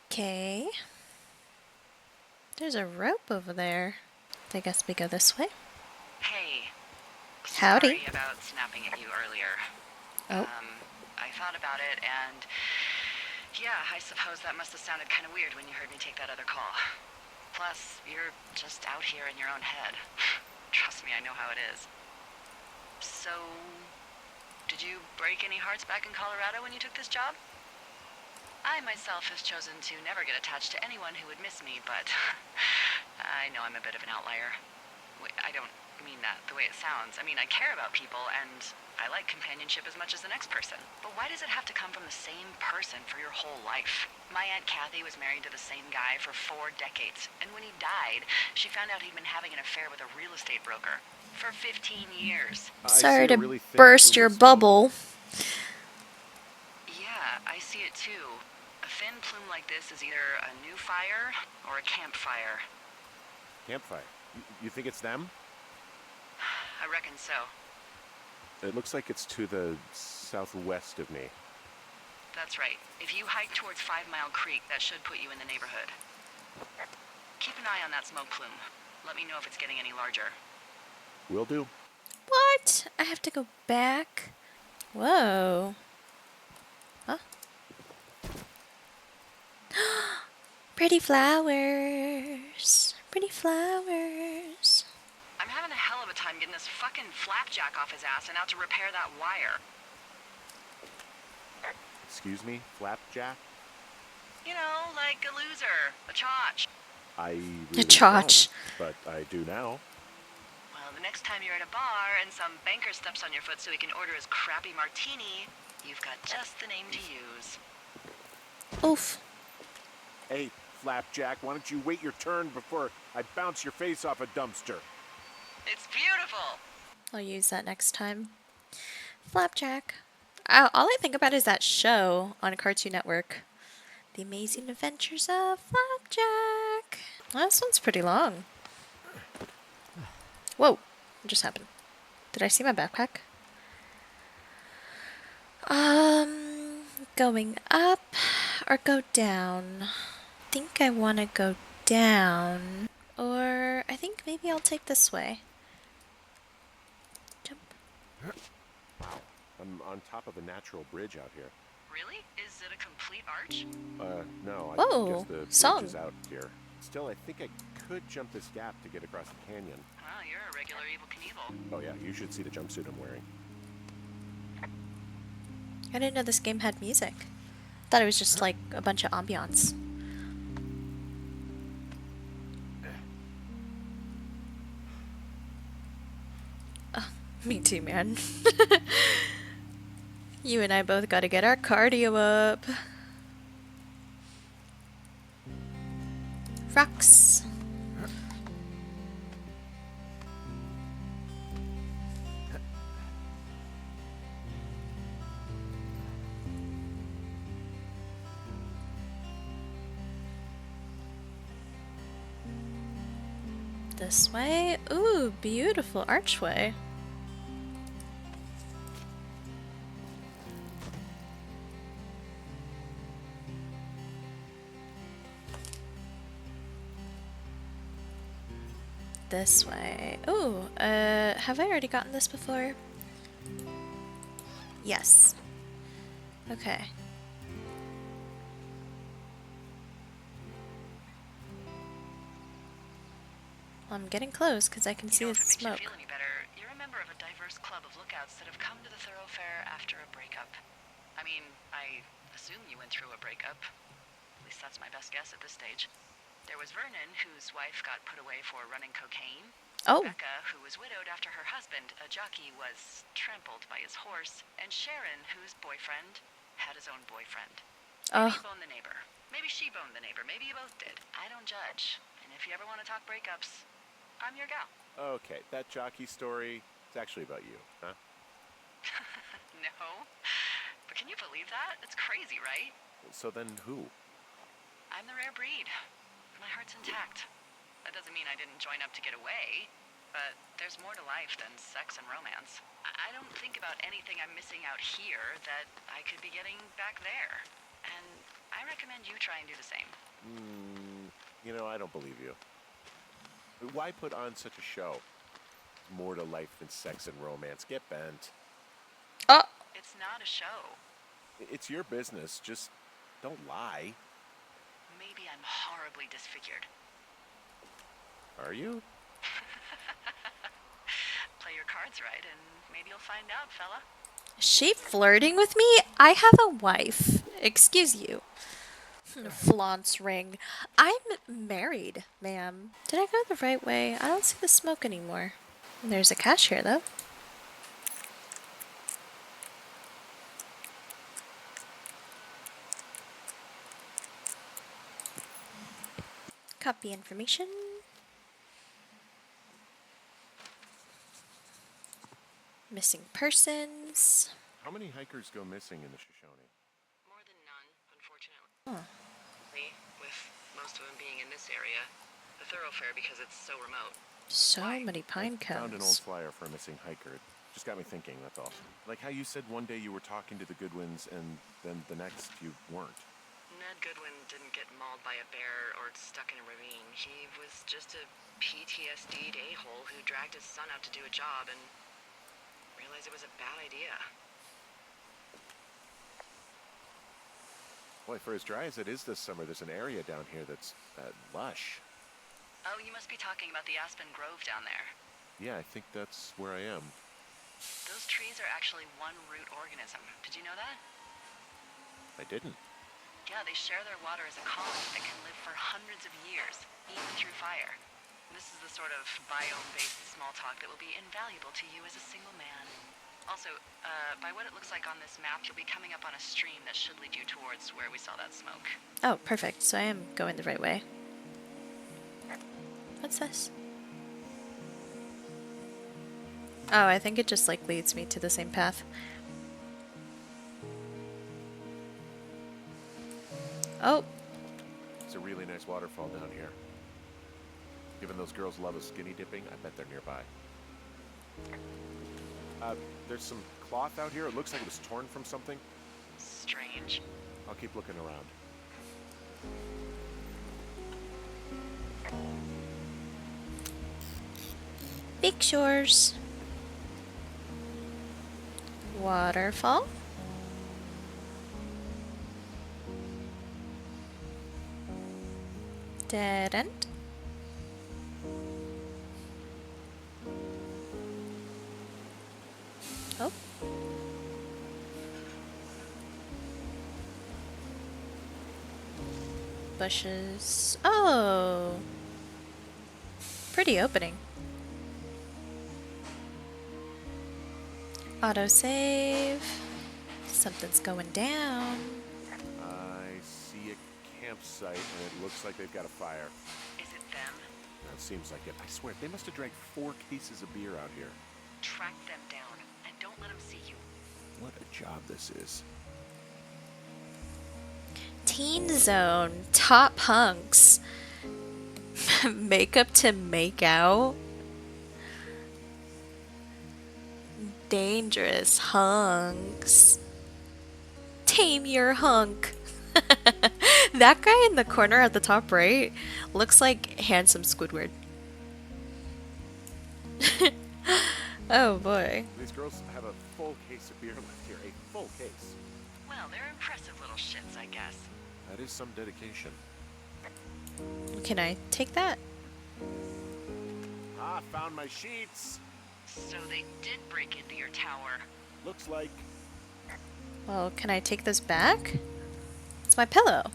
Okay. There's a rope over there. I guess we go this way. Hey. Howdy. Sorry about snapping at you earlier. Oh. I thought about it, and yeah, I suppose that must have sounded kind of weird when you heard me take that other call. Plus, you're just out here in your own head. Trust me, I know how it is. So, did you break any hearts back in Colorado when you took this job? I myself have chosen to never get attached to anyone who would miss me, but I know I'm a bit of an outlier. I don't mean that the way it sounds. I mean, I care about people, and I like companionship as much as the next person. But why does it have to come from the same person for your whole life? My Aunt Kathy was married to the same guy for 4 decades, and when he died, she found out he'd been having an affair with a real estate broker for 15 years. Sorry I see a to really thin burst plume your of smoke. bubble. Yeah, I see it too. A thin plume like this is either a new fire or a campfire. Campfire. You think it's them? I reckon so. It looks like it's to the southwest of me. That's right. If you hike towards 5 Mile Creek, that should put you in the neighborhood. Keep an eye on that smoke plume. Let me know if it's getting any larger. Will do. What? I have to go back? Whoa. Huh? Pretty flowers. flowers. I'm having a hell of a time getting this fucking flapjack off his ass and out to repair that wire. Excuse me, Flapjack? You know, like a loser, a chotch. I A really chotch. don't, but I do now. Well, the next time you're at a bar and some banker steps on your foot so he can order his crappy martini, you've got just the name to use. Oof. Hey, Flapjack, why don't you wait your turn before I bounce your face off a dumpster? It's beautiful. I'll use that next time. Flapjack. All I think about is that show on Cartoon Network. The Amazing Adventures of Flapjack. Well, this one's pretty long. Whoa. What just happened? Did I see my backpack? Going up or go down? I think I want to go down. Or I think maybe I'll take this way. Jump. Wow, I'm on top of a natural bridge out here. Really? Is it a complete arch? No, I Whoa, guess the bridge song. is out here. Still, I think I could jump this gap to get across the canyon. Wow, you're a regular Evel Knievel. Oh yeah, you should see the jumpsuit I'm wearing. I didn't know this game had music. Thought it was just like a bunch of ambiance. Oh, me too, man. You and I both gotta get our cardio up. Rocks. This way. Ooh, beautiful archway. This way. Ooh, have I already gotten this before? Yes. Okay. I'm getting close because I can see You know, the if it makes smoke. you feel any better, you're a member of a diverse club of lookouts that have come to the thoroughfare after a breakup. I mean, I assume you went through a breakup. At least that's my best guess at this stage. There was Vernon, whose wife got put away for running cocaine. Oh. Becca, who was widowed after her husband, a jockey, was trampled by his horse. And Sharon, whose boyfriend had his own boyfriend. Maybe Oh. you boned the neighbor. Maybe she boned the neighbor. Maybe you both did. I don't judge. And if you ever want to talk breakups, I'm your gal. Okay, that jockey story is actually about you, huh? No. But can you believe that? It's crazy, right? So then who? I'm the rare breed. My heart's intact. That doesn't mean I didn't join up to get away, but there's more to life than sex and romance. I don't think about anything I'm missing out here that I could be getting back there. And I recommend you try and do the same. You know, I don't believe you. Why put on such a show? More to life than sex and romance. Get bent. Oh. It's not a show. It's your business. Just don't lie. Maybe I'm horribly disfigured. Are you? Play your cards right, and maybe you'll find out, fella. Is she flirting with me? I have a wife. Excuse you. Flaunts ring. I'm married, ma'am. Did I go the right way? I don't see the smoke anymore. There's a cashier, though. Copy information. Missing persons. How many hikers go missing in the Shoshone? More than none, unfortunately. Huh. With most of them being in this area. The thoroughfare because it's so remote. So Why? many pine Found an old cones. flyer for a missing hiker. Just got me thinking, that's all. Like how you said one day you were talking to the Goodwins and then the next you weren't. Ned Goodwin didn't get mauled by a bear or stuck in a ravine. He was just a PTSD'd a-hole who dragged his son out to do a job and realized it was a bad idea. Boy, for as dry as it is this summer, there's an area down here that's lush. Oh, you must be talking about the Aspen Grove down there. Yeah, I think that's where I am. Those trees are actually one root organism. Did you know that? I didn't. Yeah, they share their water as a colony that can live for hundreds of years, even through fire. This is the sort of biome-based small talk that will be invaluable to you as a single man. Also, by what it looks like on this map, you'll be coming up on a stream that should lead you towards where we saw that smoke. Oh, perfect. So I am going the right way. What's this? Oh, I think it just like leads me to the same path. Oh, It's a really nice waterfall down here. Given those girls love a skinny dipping, I bet they're nearby. There's some cloth out here. It looks like it was torn from something. Strange. I'll keep looking around. big shores. Waterfall. Dead end. Oh. Bushes. Oh. Pretty opening. Autosave. Something's going down. I see a campsite, and it looks like they've got a fire. Is it them? That seems like it. I swear, they must have drank 4 cases of beer out here. Track them down, and don't let them see you. What a job this is. Teen Zone. Top hunks. Makeup to make out. Dangerous hunks. Tame your hunk. That guy in the corner at the top right looks like handsome Squidward. Oh boy. These girls have a full case of beer left here. A full case. Well, they're impressive little shits, I guess. That is some dedication. Can I take that? Ah, found my sheets. So they did break into your tower. Looks like... Well, can I take this back? It's my pillow.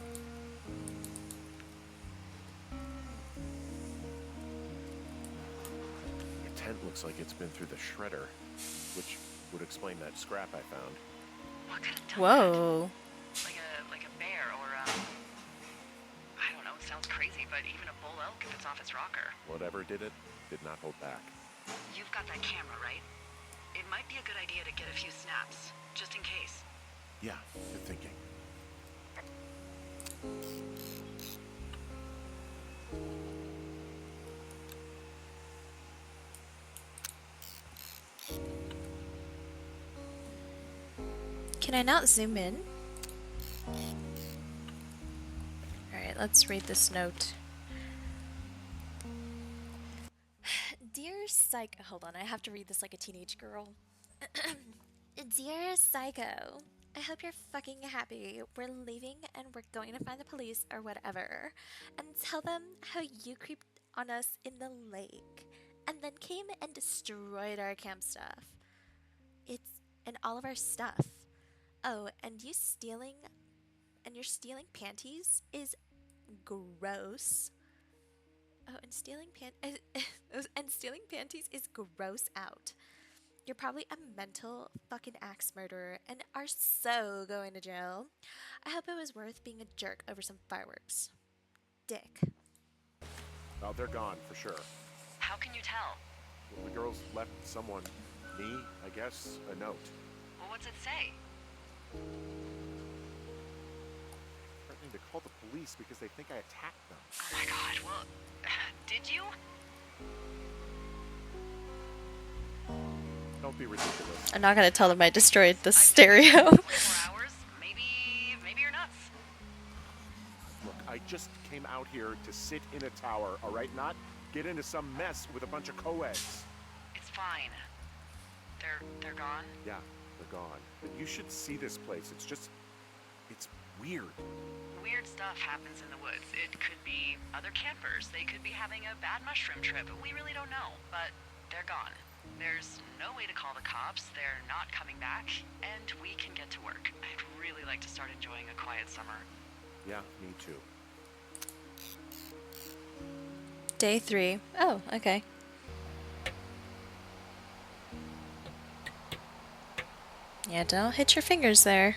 Your tent looks like it's been through the shredder, which would explain that scrap I found. What could have done Whoa. that? Like a bear or I don't know, it sounds crazy, but even a bull elk if it's off its rocker. Whatever did it, did not hold back. You've got that camera, right? It might be a good idea to get a few snaps, just in case. Yeah, good thinking. Can I not zoom in? Alright, let's read this note. Dear Psycho. Hold on, I have to read this like a teenage girl. Dear Psycho, I hope you're fucking happy. We're leaving and we're going to find the police or whatever and tell them how you creeped on us in the lake and then came and destroyed our camp stuff. And all of our stuff. Oh, and you're stealing panties is gross. Oh, and stealing panties is gross out. You're probably a mental fucking axe murderer and are so going to jail. I hope it was worth being a jerk over some fireworks. Dick. Oh, they're gone, for sure. How can you tell? Well, the girls left someone, me, I guess, a note. Well, what's it say? Threatening to call the police because they think I attacked them. Oh my god, well, did you? Don't be ridiculous. I'm not gonna tell them I destroyed the I've been stereo. 24 hours. Maybe you're nuts. Look, I just came out here to sit in a tower, all right? Not get into some mess with a bunch of co-eds. It's fine. They're gone. Yeah, they're gone. But you should see this place. It's weird. Weird stuff happens in the woods. It could be other campers. They could be having a bad mushroom trip. We really don't know, but they're gone. There's no way to call the cops. They're not coming back, and we can get to work. I'd really like to start enjoying a quiet summer. Yeah, me too. Day 3. Oh, okay. Yeah, don't hit your fingers there.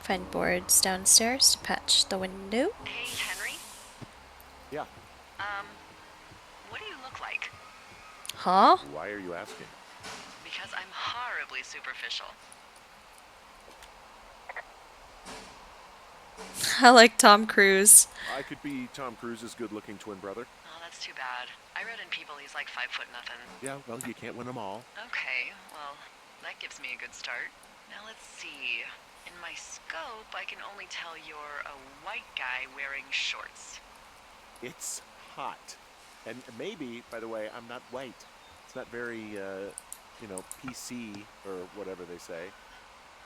Find boards downstairs to patch the window. Hey, Henry? Yeah. What do you look like? Huh? Why are you asking? Because I'm horribly superficial. I like Tom Cruise. I could be Tom Cruise's good-looking twin brother. Oh, that's too bad. I read in People he's like 5 foot nothing. Yeah, well, you can't win them all. Okay, well, that gives me a good start. Now let's see. In my scope, I can only tell you're a white guy wearing shorts. It's hot. And maybe, by the way, I'm not white. It's not very, PC or whatever they say.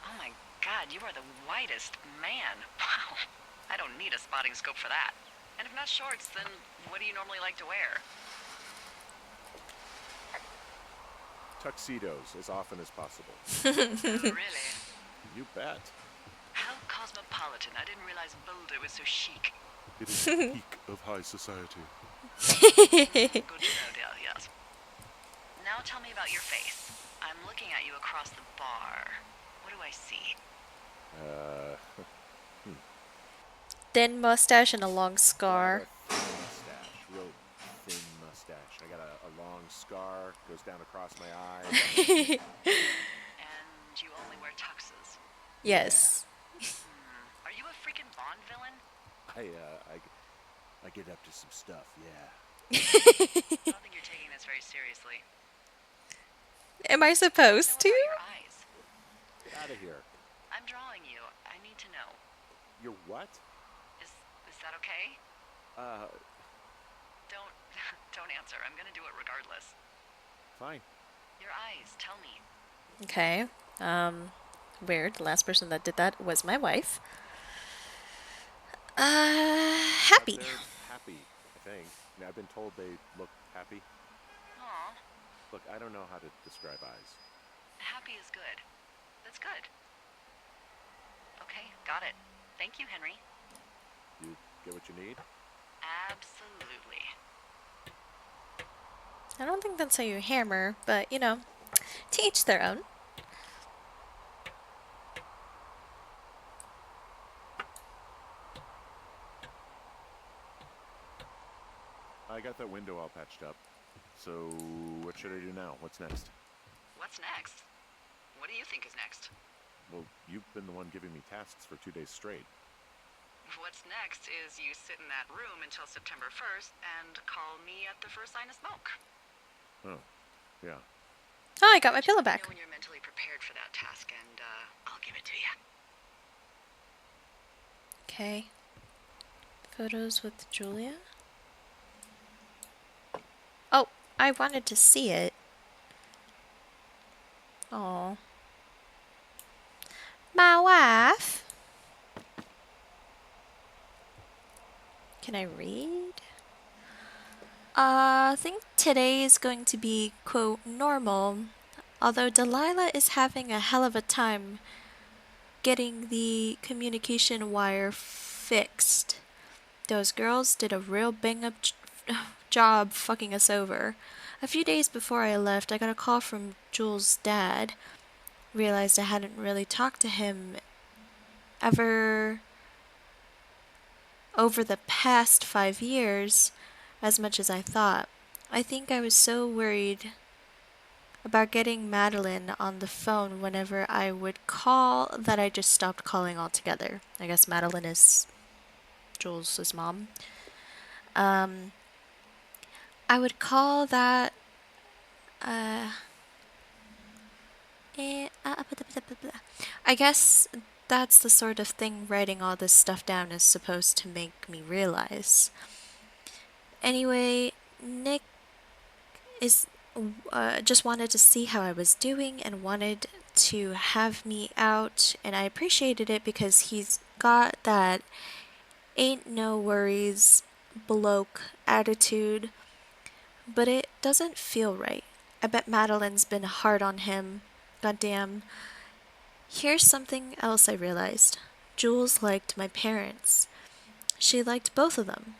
Oh my god, you are the whitest man. Wow. I don't need a spotting scope for that. And if not shorts, then what do you normally like to wear? Tuxedos as often as possible. Oh, really? You bet. How cosmopolitan. I didn't realize Boulder was so chic. It is the peak of high society. Good to know, dear, yes. Now tell me about your face. I'm looking at you across the bar. What do I see? Thin mustache and a long scar. I have a thin mustache, real thin mustache. I got a long scar, goes down across my eye. And you only wear tuxes. Yes. Are you a freaking Bond villain? I get up to some stuff, yeah. I don't think you're taking this very seriously. Am I Know supposed to? about your eyes. Get out of here. I'm drawing you. I need to know. You're what? Is that okay? Don't don't answer. I'm gonna do it regardless. Fine. Your eyes. Tell me. Okay. Weird. The last person that did that was my wife. Happy. They're happy, I think. I mean, I've been told they look happy. Aw, Look, I don't know how to describe eyes. happy is good. That's good. Okay, got it. Thank you, Henry. You get what you need? Absolutely. I don't think that's how you hammer, but you know, to each their own. I got that window all patched up. So, what should I do now? What's next? What's next? What do you think is next? Well, you've been the one giving me tasks for 2 days straight. What's next is you sit in that room until September 1st and call me at the first sign of smoke. Oh, yeah. Oh, I got my pillow Let me back. know when you're mentally prepared for that task, and I'll give it to you. Okay. Photos with Julia. Oh, I wanted to see it. Oh. My wife. Can I read? I think today is going to be, quote, normal. Although Delilah is having a hell of a time getting the communication wire fixed. Those girls did a real bang-up job fucking us over. A few days before I left, I got a call from Jules' dad. Realized I hadn't really talked to him ever over the past 5 years as much as I thought. I think I was so worried about getting Madeline on the phone whenever I would call that I just stopped calling altogether. I guess Madeline is Jules' mom. I would call that I guess that's the sort of thing writing all this stuff down is supposed to make me realize. Anyway, Nick is just wanted to see how I was doing and wanted to have me out, and I appreciated it because he's got that ain't no worries bloke attitude, but it doesn't feel right. I bet Madeline's been hard on him. Goddamn. Here's something else I realized. Jules liked my parents. She liked both of them.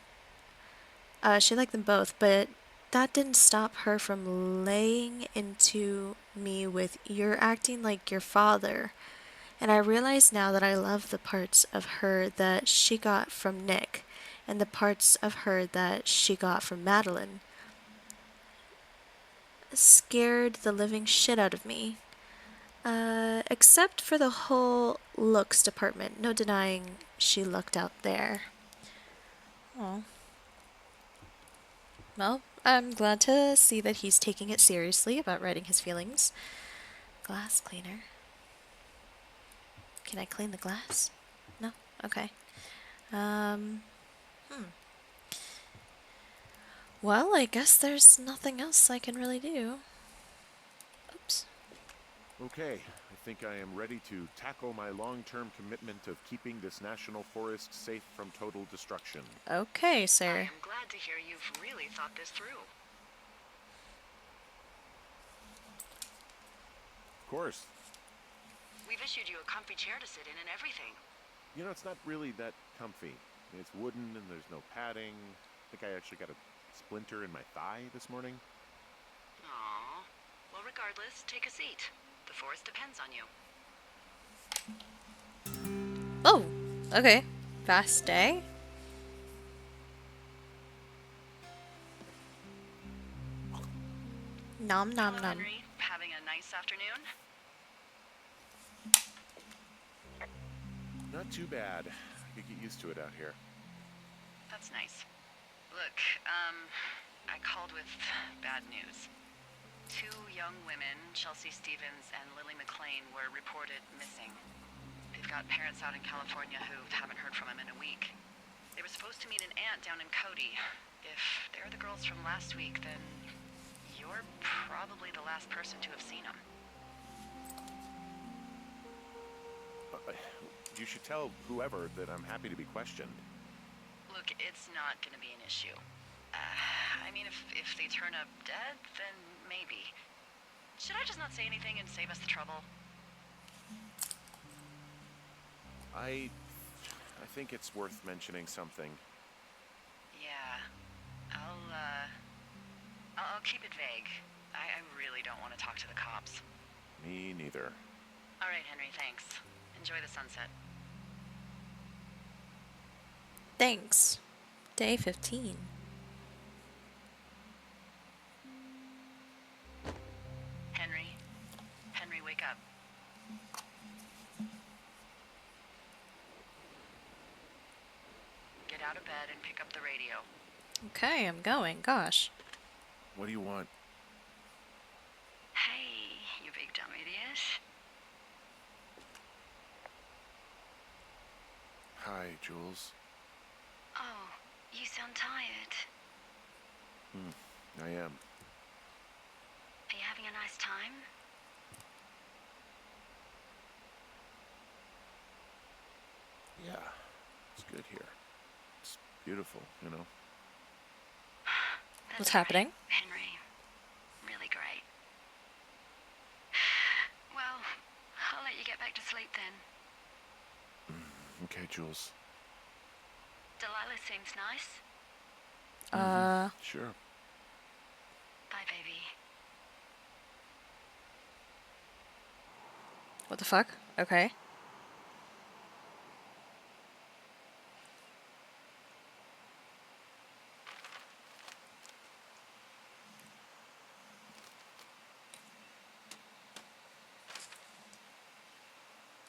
She liked them both, but that didn't stop her from laying into me with "you're acting like your father." And I realize now that I love the parts of her that she got from Nick and the parts of her that she got from Madeline. Scared the living shit out of me. Except for the whole looks department. No denying she looked out there. Oh. Well, I'm glad to see that he's taking it seriously about writing his feelings. Glass cleaner. Can I clean the glass? No? Okay. Well, I guess there's nothing else I can really do. Oops. Okay, I think I am ready to tackle my long-term commitment of keeping this national forest safe from total destruction. Okay, I sir. am glad to hear you've really thought this through. Of course. We've issued you a comfy chair to sit in and everything. You know, it's not really that comfy. I mean, it's wooden and there's no padding. I think I actually got a splinter in my thigh this morning. Aww. Well, regardless, take a seat. The forest depends on you. Oh, okay. Fast day. Nom nom Hello, nom. Henry. Having a nice afternoon? Not too bad. I could get used to it out here. That's nice. Look, I called with bad news. 2 young women, Chelsea Stevens and Lily McLean, were reported missing. They've got parents out in California who haven't heard from them in a week. They were supposed to meet an aunt down in Cody. If they're the girls from last week, then you're probably the last person to have seen them. You should tell whoever that I'm happy to be questioned. Look, it's not gonna be an issue. I mean, if they turn up dead, then maybe. Should I just not say anything and save us the trouble? I think it's worth mentioning something. Yeah. I'll keep it vague. I really don't want to talk to the cops. Me neither. All right, Henry, thanks. Enjoy the sunset. Thanks. Day 15. Henry? Henry, wake up. Get out of bed and pick up the radio. Okay, I'm going. Gosh. What do you want? Hey, you big dumb idiot. Hi, Jules. Oh, you sound tired. I am. Are you having a nice time? Yeah, it's good here. It's beautiful, you know. That's What's great, happening? Henry. Really great. Well, I'll let you get back to sleep then. Okay, Jules. Delilah seems nice. Sure. Bye, baby. What the fuck? Okay.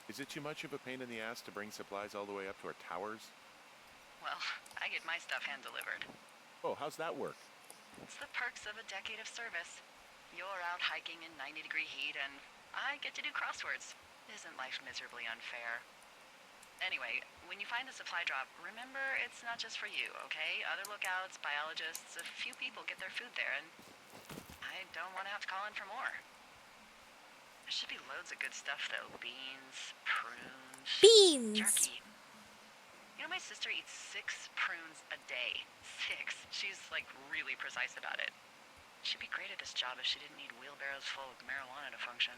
Is it too much of a pain in the ass to bring supplies all the way up to our towers? Well, I get my stuff hand-delivered. Oh, how's that work? It's the perks of a decade of service. You're out hiking in 90-degree heat, and I get to do crosswords. Isn't life miserably unfair? Anyway, when you find the supply drop, remember it's not just for you, okay? Other lookouts, biologists, a few people get their food there, and I don't want to have to call in for more. There should be loads of good stuff though. Beans, prunes, Beans! jerky. You know, my sister eats 6 prunes a day. 6. She's like really precise about it. She'd be great at this job if she didn't need wheelbarrows full of marijuana to function.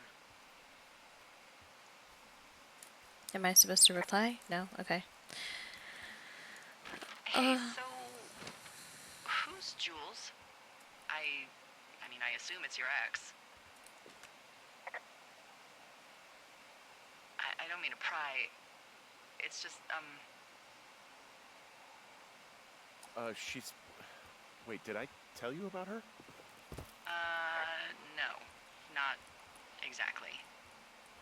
Am I supposed to reply? No? Okay. Hey, so who's Jules? I mean, I assume it's your ex. I don't mean to pry. It's just, She's. Wait, did I tell you about her? no. Not exactly.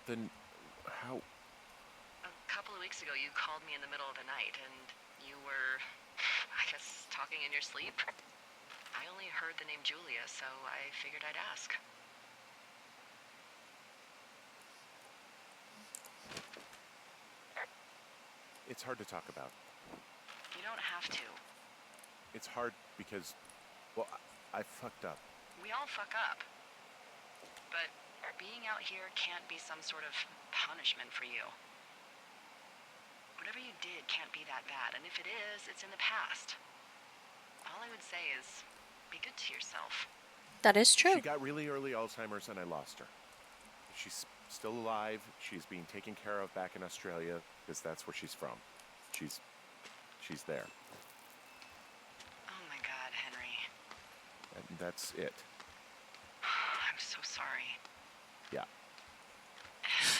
Then, how? A couple of weeks ago, you called me in the middle of the night, and you were, I guess, talking in your sleep. I only heard the name Julia, so I figured I'd ask. It's hard to talk about. You don't have to. It's hard because, well, I fucked up. We all fuck up. But being out here can't be some sort of punishment for you. Whatever you did can't be that bad, and if it is, it's in the past. All I would say is, be good to yourself. That is true. She got really early Alzheimer's and I lost her. She's still alive. She's being taken care of back in Australia because that's where she's from. She's there. Oh my God, Henry. And that's it. I'm so sorry. Yeah.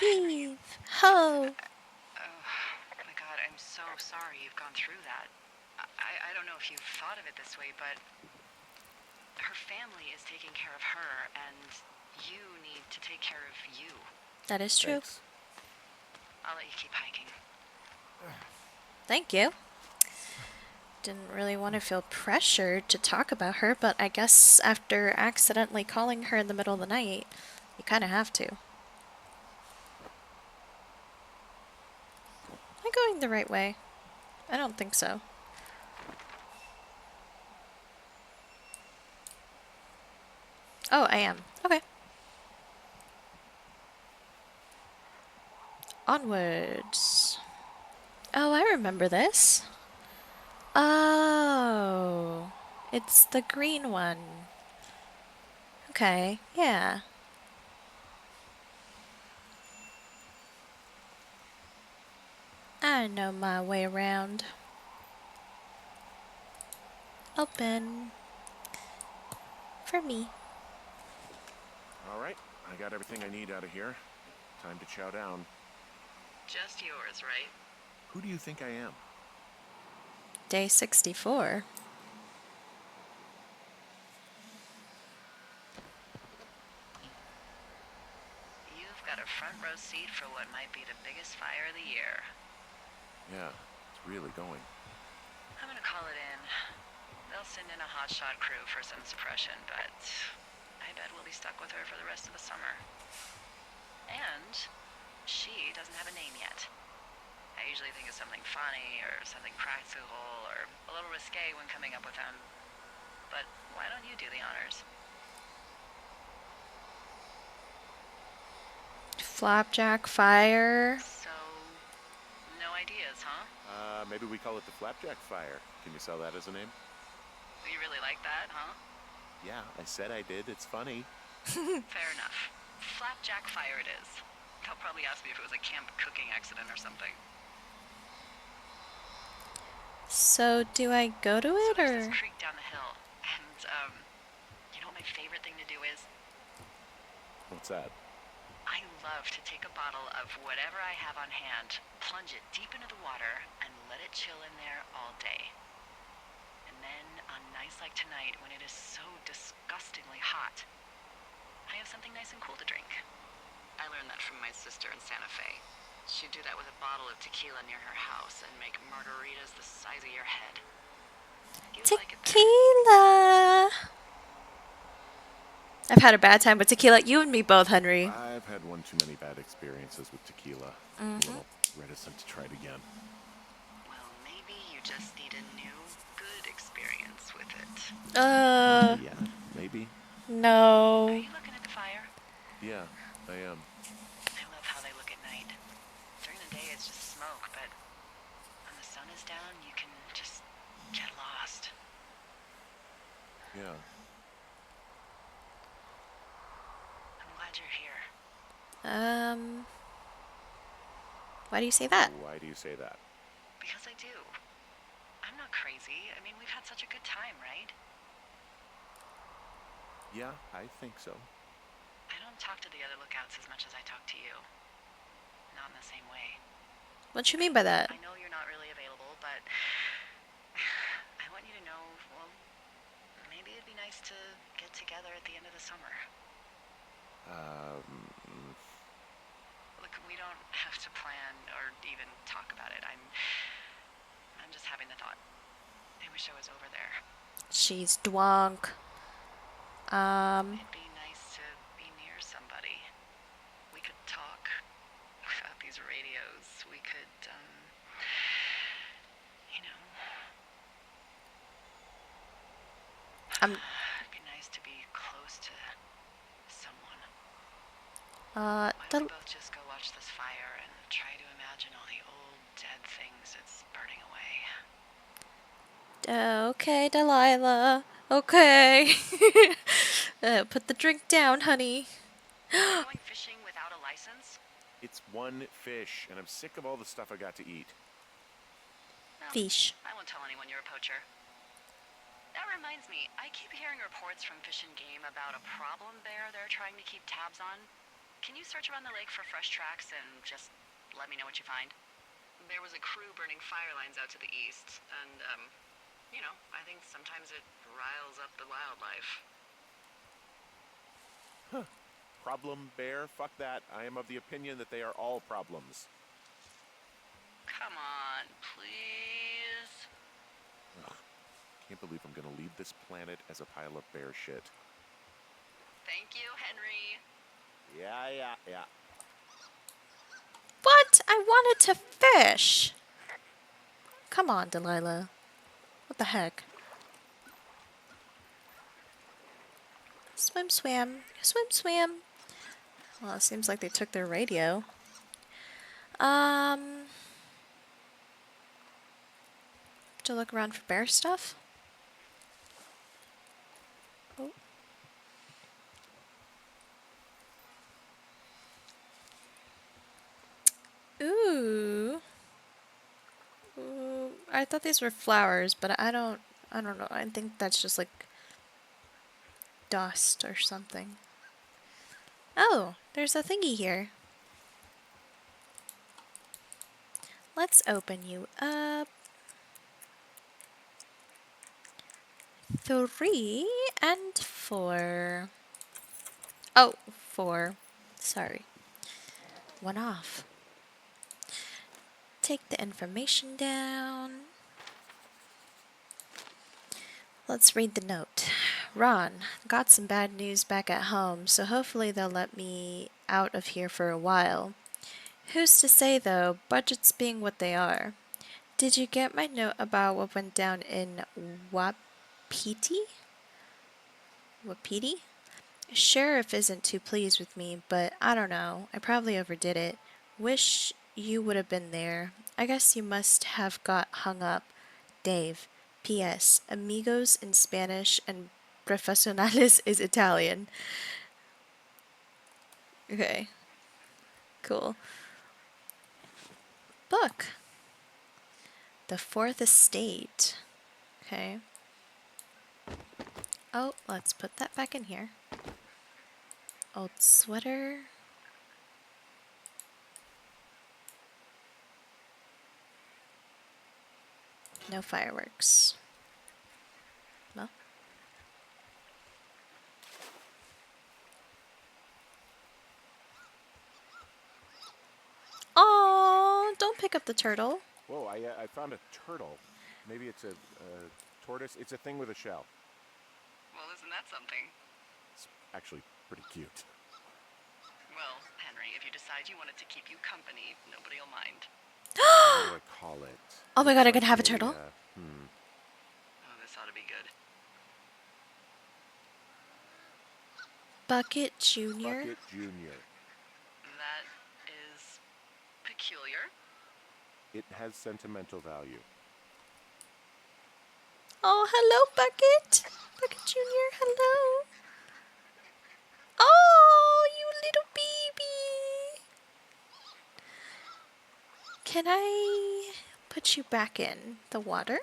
Heave ho! Oh my God, I'm so sorry you've gone through that. I don't know if you've thought of it this way, but her family is taking care of her, and you need to take care of you. That is true. Thanks. I'll let you keep hiking. Thank you. Didn't really want to feel pressured to talk about her, but I guess after accidentally calling her in the middle of the night, you kind of have to. Am I going the right way? I don't think so. Oh, I am. Okay. Onwards. Oh, I remember this. Oh, it's the green one. Okay, yeah. I know my way around. Open. For me. All right. I got everything I need out of here. Time to chow down. Just yours, right? Who do you think I am? Day 64. You've got a front row seat for what might be the biggest fire of the year. Yeah, it's really going. I'm gonna call it in. They'll send in a hotshot crew for some suppression, but I bet we'll be stuck with her for the rest of the summer. And she doesn't have a name yet. I usually think of something funny or something practical or a little risque when coming up with them. But why don't you do the honors? Flapjack fire. So, no ideas, huh? Maybe we call it the Flapjack Fire. Can you sell that as a name? You really like that, huh? Yeah, I said I did. It's funny. Fair enough. Flapjack fire it is. They'll probably ask me if it was a camp cooking accident or something. So, do I go to So it there's this or? creek down the hill, and you know what my favorite thing to do is? What's that? I love to take a bottle of whatever I have on hand, plunge it deep into the water, and let it chill in there all day. And then, on nights like tonight, when it is so disgustingly hot, I have something nice and cool to drink. I learned that from my sister in Santa Fe. She'd do that with a bottle of tequila near her house and make margaritas the size of your head. You'd like it better. Tequila! I've had a bad time with tequila. You and me both, Henry. I've had one too many bad experiences with tequila. A little reticent to try it again. Well, maybe you just need a new, good experience with it. Yeah, maybe. No. Are you looking at the fire? Yeah, I am. down, you can just get lost. Yeah. I'm glad you're here. Why do you say that? Why do you say that? Because I do. I'm not crazy. I mean, we've had such a good time, right? Yeah, I think so. I don't talk to the other lookouts as much as I talk to you. Not in the same way. What you mean by that? I know you're not really available, but I want you to know, well, maybe it'd be nice to get together at the end of the summer. Look, we don't have to plan or even talk about it. I'm just having the thought. I wish I was over there. She's drunk. It'd be nice to be near somebody. We could talk without these radios. We could, you know. I'm, It'd be nice to be close to someone. Why don't we both just go watch this fire and try to imagine all the old dead things it's burning away? okay, Delilah. Okay. Put the drink down, honey. We're going fishing without a license? It's one fish, and I'm sick of all the stuff I got to eat. No, Fish. I won't tell anyone you're a poacher. That reminds me, I keep hearing reports from Fish and Game about a problem bear they're trying to keep tabs on. Can you search around the lake for fresh tracks and just let me know what you find? There was a crew burning fire lines out to the east, and, you know, I think sometimes it riles up the wildlife. Problem bear? Fuck that. I am of the opinion that they are all problems. Come on, please. Can't believe I'm gonna leave this planet as a pile of bear shit. Thank you, Henry. Yeah. What? I wanted to fish. Come on, Delilah. What the heck? Swim, swim. Swim, swim. Well, it seems like they took their radio. To look around for bear stuff? Oh. Ooh. Ooh. I thought these were flowers, but I don't know. I think that's just like dust or something. Oh, there's a thingy here. Let's open you up. 3 and 4. Oh, 4. Sorry. 1 off. Take the information down. Let's read the note. Ron, got some bad news back at home, so hopefully they'll let me out of here for a while. Who's to say, though, budgets being what they are? Did you get my note about what went down in Wapiti? Wapiti? Sheriff isn't too pleased with me, but I don't know. I probably overdid it. Wish you would have been there. I guess you must have got hung up. Dave. P.S. Amigos in Spanish and profesionales is Italian. Okay. Cool. Book. The Fourth Estate. Okay. Oh, let's put that back in here. Old sweater. No fireworks. Well. Oh, don't pick up the turtle. Whoa, I found a turtle. Maybe it's a tortoise. It's a thing with a shell. Well, isn't that something? It's actually pretty cute. Well, Henry, if you decide you want it to keep you company, nobody will mind. What do I call it? Oh my god, I It's could like have a turtle. Oh, this ought to be good. Bucket Junior. Bucket Junior. That is peculiar. It has sentimental value. Oh, hello, Bucket. Bucket Junior, hello. Oh, you little baby. Can I put you back in the water?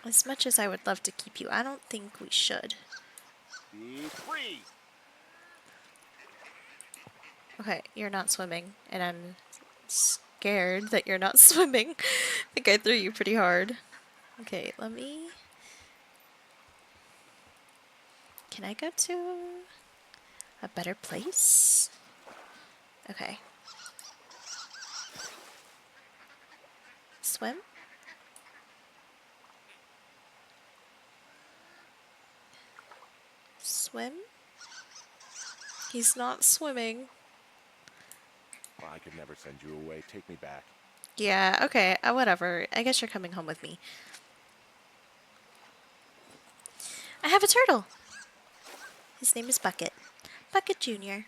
As much as I would love to keep you, I don't think we should. Be free. Okay, you're not swimming, and I'm scared that you're not swimming. I think I threw you pretty hard. Okay, let me... Can I go to a better place? Okay. Swim? Swim? He's not swimming. Well, I could never send you away. Take me back. Yeah, okay, whatever. I guess you're coming home with me. I have a turtle! His name is Bucket. Bucket Junior.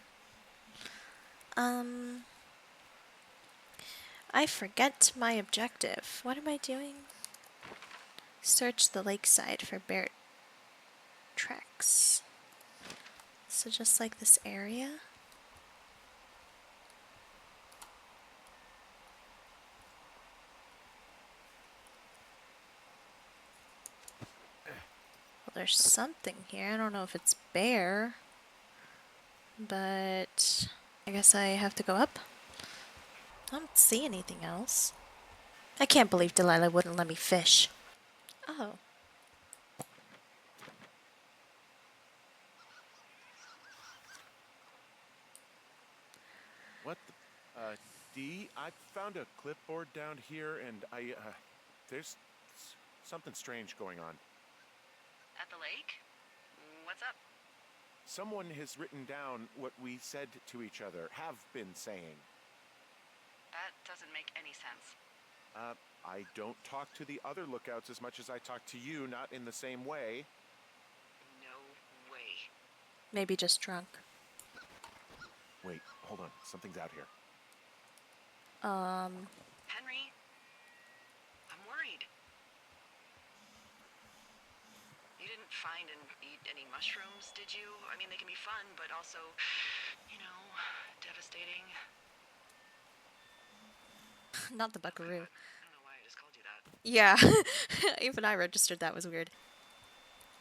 I forget my objective. What am I doing? Search the lakeside for bear tracks. So just like this area? Well, there's something here. I don't know if it's bear, but I guess I have to go up. I don't see anything else. I can't believe Delilah wouldn't let me fish. Oh. What the... Dee, I found a clipboard down here, and there's something strange going on. At the lake? What's up? Someone has written down what we said to each other, have been saying. That doesn't make any sense. I don't talk to the other lookouts as much as I talk to you, not in the same way. No way. Maybe just drunk. Wait, hold on. Something's out here. Henry? I'm worried. You didn't find and eat any mushrooms, did you? I mean, they can be fun, but also, devastating. Not the buckaroo. I don't know why I just called you that. Yeah, even I registered that was weird.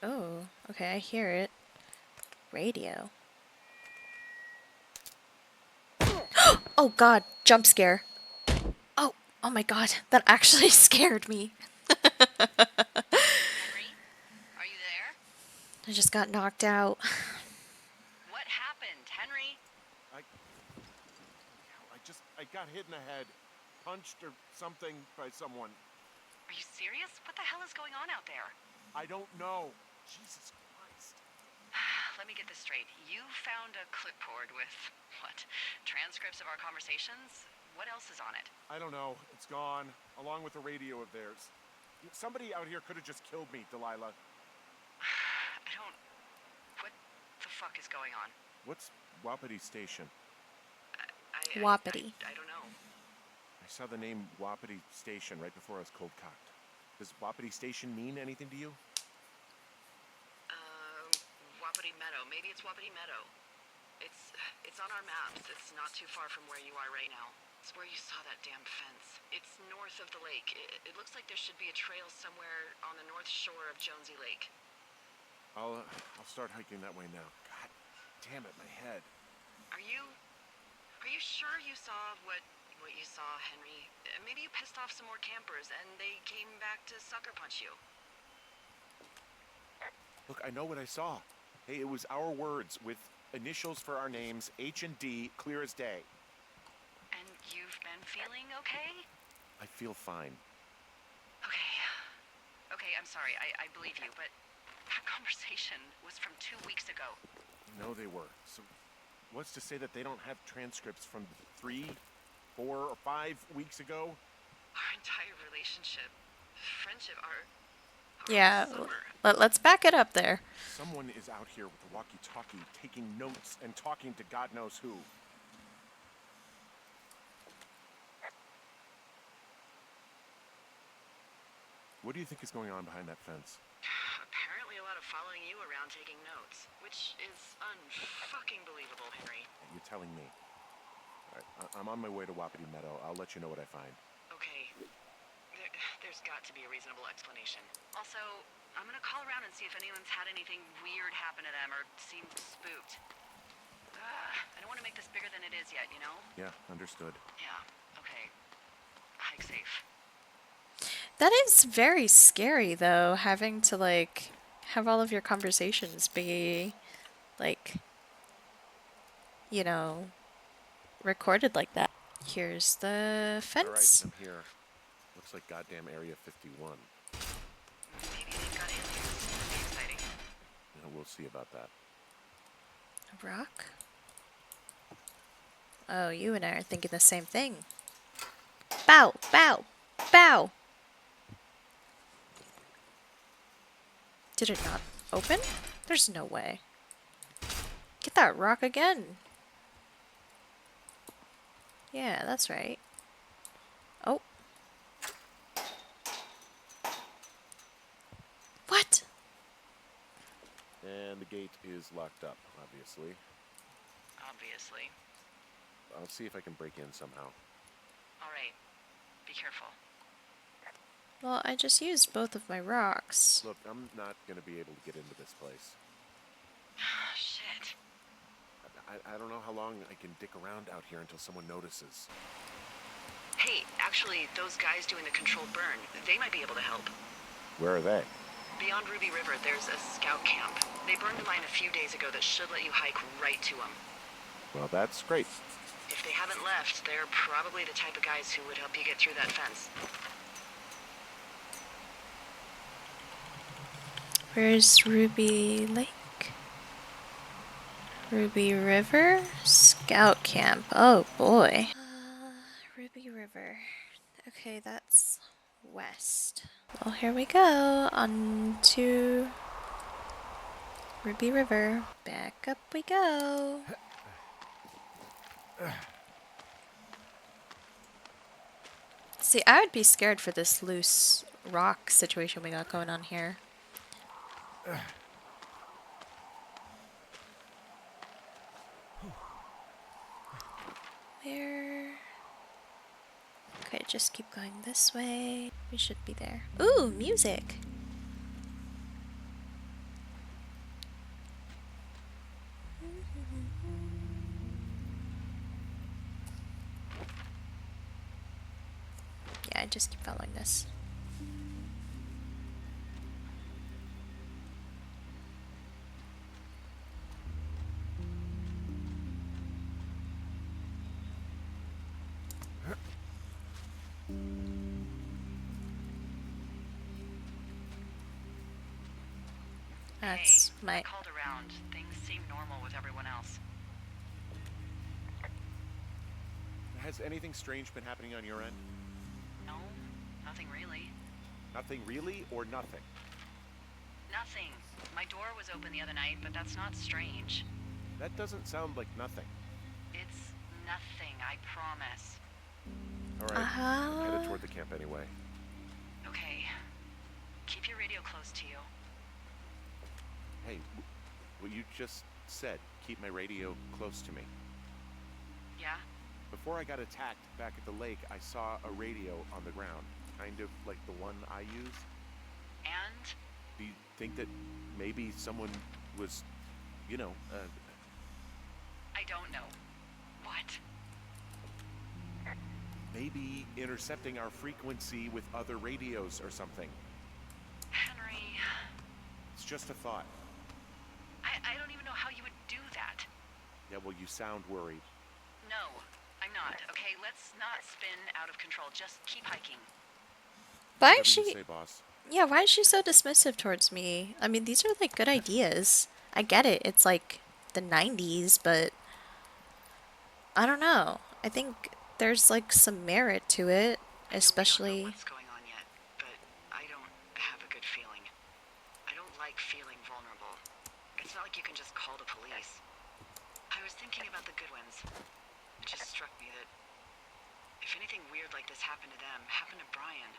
Oh, okay, I hear it. Radio. Oh god, jump scare. Oh my god, that actually scared me. Henry? Are you there? I just got knocked out. What happened, Henry? I got hit in the head, punched or something by someone. Are you serious? What the hell is going on out there? I don't know. Jesus Christ. Let me get this straight. You found a clipboard with, what, transcripts of our conversations? What else is on it? I don't know. It's gone, along with the radio of theirs. Somebody out here could have just killed me, Delilah. What the fuck is going on? What's Wapiti Station? Wapiti. I don't know. I saw the name Wapiti Station right before I was cold cocked. Does Wapiti Station mean anything to you? Wapiti Meadow. Maybe it's Wapiti Meadow. It's on our maps. It's not too far from where you are right now. It's where you saw that damn fence. It's north of the lake. It looks like there should be a trail somewhere on the north shore of Jonesy Lake. I'll start hiking that way now. God damn it, my head. Are you sure you saw what you saw, Henry? Maybe you pissed off some more campers and they came back to sucker punch you. Look, I know what I saw. Hey, it was our words with initials for our names, H and D, clear as day. And you've been feeling okay? I feel fine. Okay, I'm sorry. I believe you, but that conversation was from 2 weeks ago. No, they were. So what's to say that they don't have transcripts from 3, 4, or 5 weeks ago? Our entire relationship, friendship, our Yeah, summer. let's back it up there. Someone is out here with a walkie-talkie taking notes and talking to God knows who. What do you think is going on behind that fence? Apparently a lot of following you around taking notes, which is unfucking believable, Henry. You're telling me. All right, I'm on my way to Wapiti Meadow. I'll let you know what I find. Okay. There's got to be a reasonable explanation. Also, I'm gonna call around and see if anyone's had anything weird happen to them or seemed spooked. I don't want to make this bigger than it is yet, you know? Yeah, understood. Yeah, okay. Hike safe. That is very scary, though, having to, like, have all of your conversations be, like, you know, recorded like that. Here's the All right, fence. I'm here. Looks like goddamn Area 51. Maybe they've got aliens. That'd be exciting. We'll see about that. A rock? Oh, you and I are thinking the same thing. Bow! Bow! Bow! Did it not open? There's no way. Get that rock again. Yeah, that's right. Oh. What? And the gate is locked up, obviously. Obviously. I'll see if I can break in somehow. Alright. Be careful. Well, I just used both of my rocks. Look, I'm not going to be able to get into this place. Shit. I don't know how long I can dick around out here until someone notices. Hey, actually, those guys doing the controlled burn, they might be able to help. Where are they? Beyond Ruby River, there's a scout camp. They burned a line a few days ago that should let you hike right to them. Well, that's great. If they haven't left, they're probably the type of guys who would help you get through that fence. Where's Ruby Lake? Ruby River? Scout camp. Oh boy. Ruby River. Okay, that's west. Well, here we go. On to Ruby River. Back up we go. See, I would be scared for this loose rock situation we got going on here. Where? Okay, just keep going this way. We should be there. Ooh, music! Yeah, just keep following this. That's Hey, my... I called around. Things seem normal with everyone else. Has anything strange been happening on your end? No, nothing really. Nothing really, or nothing? Nothing. My door was open the other night, but that's not strange. That doesn't sound like nothing. It's nothing, I promise. All right, I'm headed toward the camp anyway. Okay. Keep your radio close to you. Hey, what you just said, keep my radio close to me. Yeah? Before I got attacked back at the lake, I saw a radio on the ground, kind of like the one I use. And? Do you think that maybe someone was, I don't know. What? maybe intercepting our frequency with other radios or something? Henry... It's just a thought. I don't even know how you would do that. Yeah, well, you sound worried. No, I'm not. Okay, let's not spin out of control. Just keep hiking. Why Whatever is she... you say, boss. Yeah, why is she so dismissive towards me? I mean, these are like good ideas. I get it. It's like the 90s, but I don't know. I think there's like some merit to it, I know we don't know especially... what's going on yet, but I don't have a good feeling. I don't like feeling vulnerable. It's not like you can just call the police. I was thinking about the Goodwins. It just struck me that if anything weird like this happened to them, happened to Brian,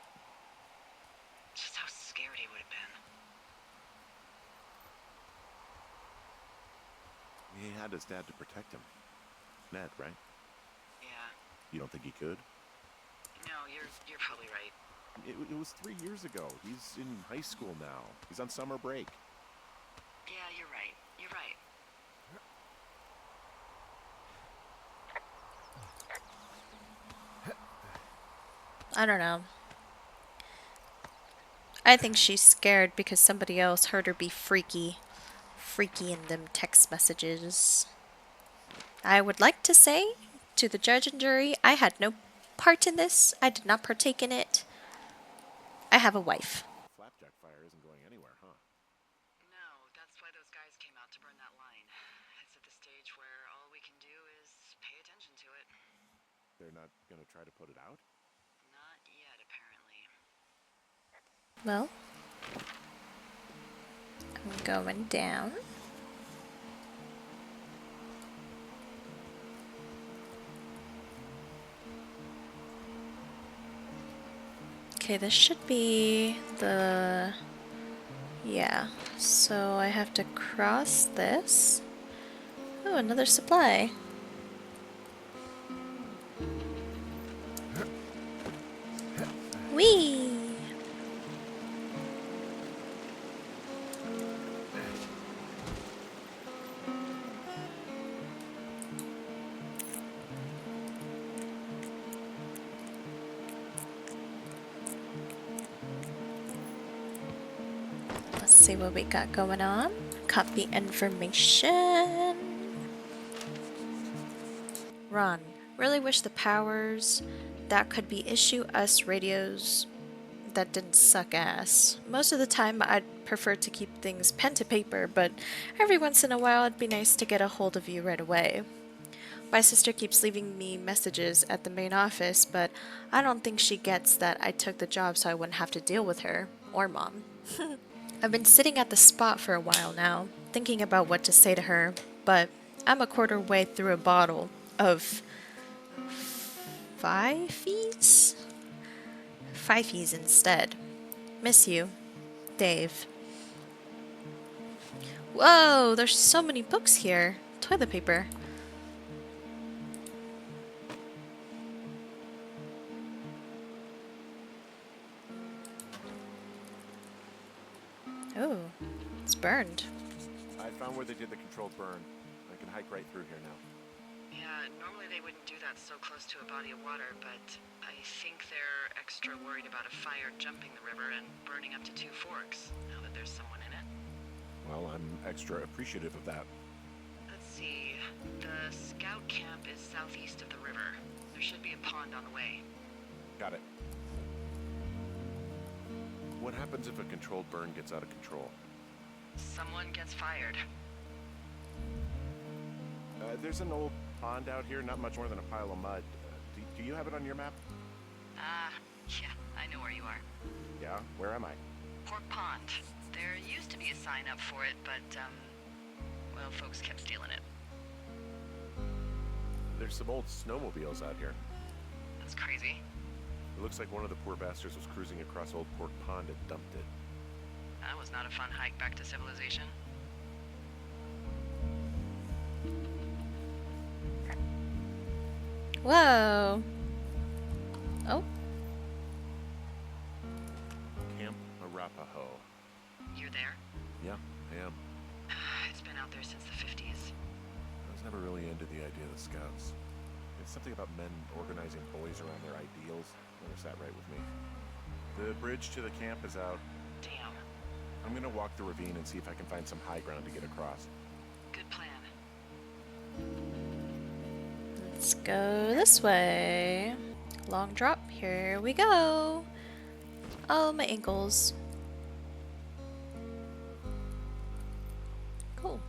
Just how scared he would have been. He had his dad to protect him. Ned, right? Yeah. You don't think he could? No, you're probably right. It was 3 years ago. He's in high school now. He's on summer break. Yeah, you're right. You're right. I don't know. I think she's scared because somebody else heard her be freaky. Freaky in them text messages. I would like to say to the judge and jury, I had no part in this. I did not partake in it. I have a wife. Flapjack fire isn't going anywhere, huh? No, that's why those guys came out to burn that line. It's at the stage where all we can do is pay attention to it. They're not gonna try to put it out? Not yet, apparently. Well, I'm going down. Okay, this should be the... Yeah, so I have to cross this. Oh, another supply. Whee! Let's see what we got going on. Copy information. Ron, really wish the powers that could be issue us radios that didn't suck ass. Most of the time I'd prefer to keep things pen to paper, but every once in a while it'd be nice to get a hold of you right away. My sister keeps leaving me messages at the main office, but I don't think she gets that I took the job so I wouldn't have to deal with her, or mom. I've been sitting at the spot for a while now, thinking about what to say to her, but I'm a quarter way through a bottle of Fifes? Fifes instead. Miss you, Dave. Whoa, there's so many books here. Toilet paper. Oh, it's burned. I found where they did the controlled burn. I can hike right through here now. Yeah, normally they wouldn't do that so close to a body of water, but I think they're extra worried about a fire jumping the river and burning up to 2 forks, now that there's someone in it. Well, I'm extra appreciative of that. Let's see. The scout camp is southeast of the river. There should be a pond on the way. Got it. What happens if a controlled burn gets out of control? Someone gets fired. There's an old pond out here, not much more than a pile of mud. Do you have it on your map? Yeah, I know where you are. Yeah? Where am I? Pork Pond. There used to be a sign up for it, but, well, folks kept stealing it. There's some old snowmobiles out here. That's crazy. It looks like one of the poor bastards was cruising across Old Pork Pond and dumped it. That was not a fun hike back to civilization. Whoa. Oh. Camp Arapaho. You're there? Yeah, I am. It's been out there since the 50s. I was never really into the idea of the Scouts. It's something about men organizing boys around their ideals. Never sat right with me. The bridge to the camp is out. Damn. I'm gonna walk the ravine and see if I can find some high ground to get across. Good plan. Let's go this way. Long drop. Here we go. Oh, my ankles. Cool.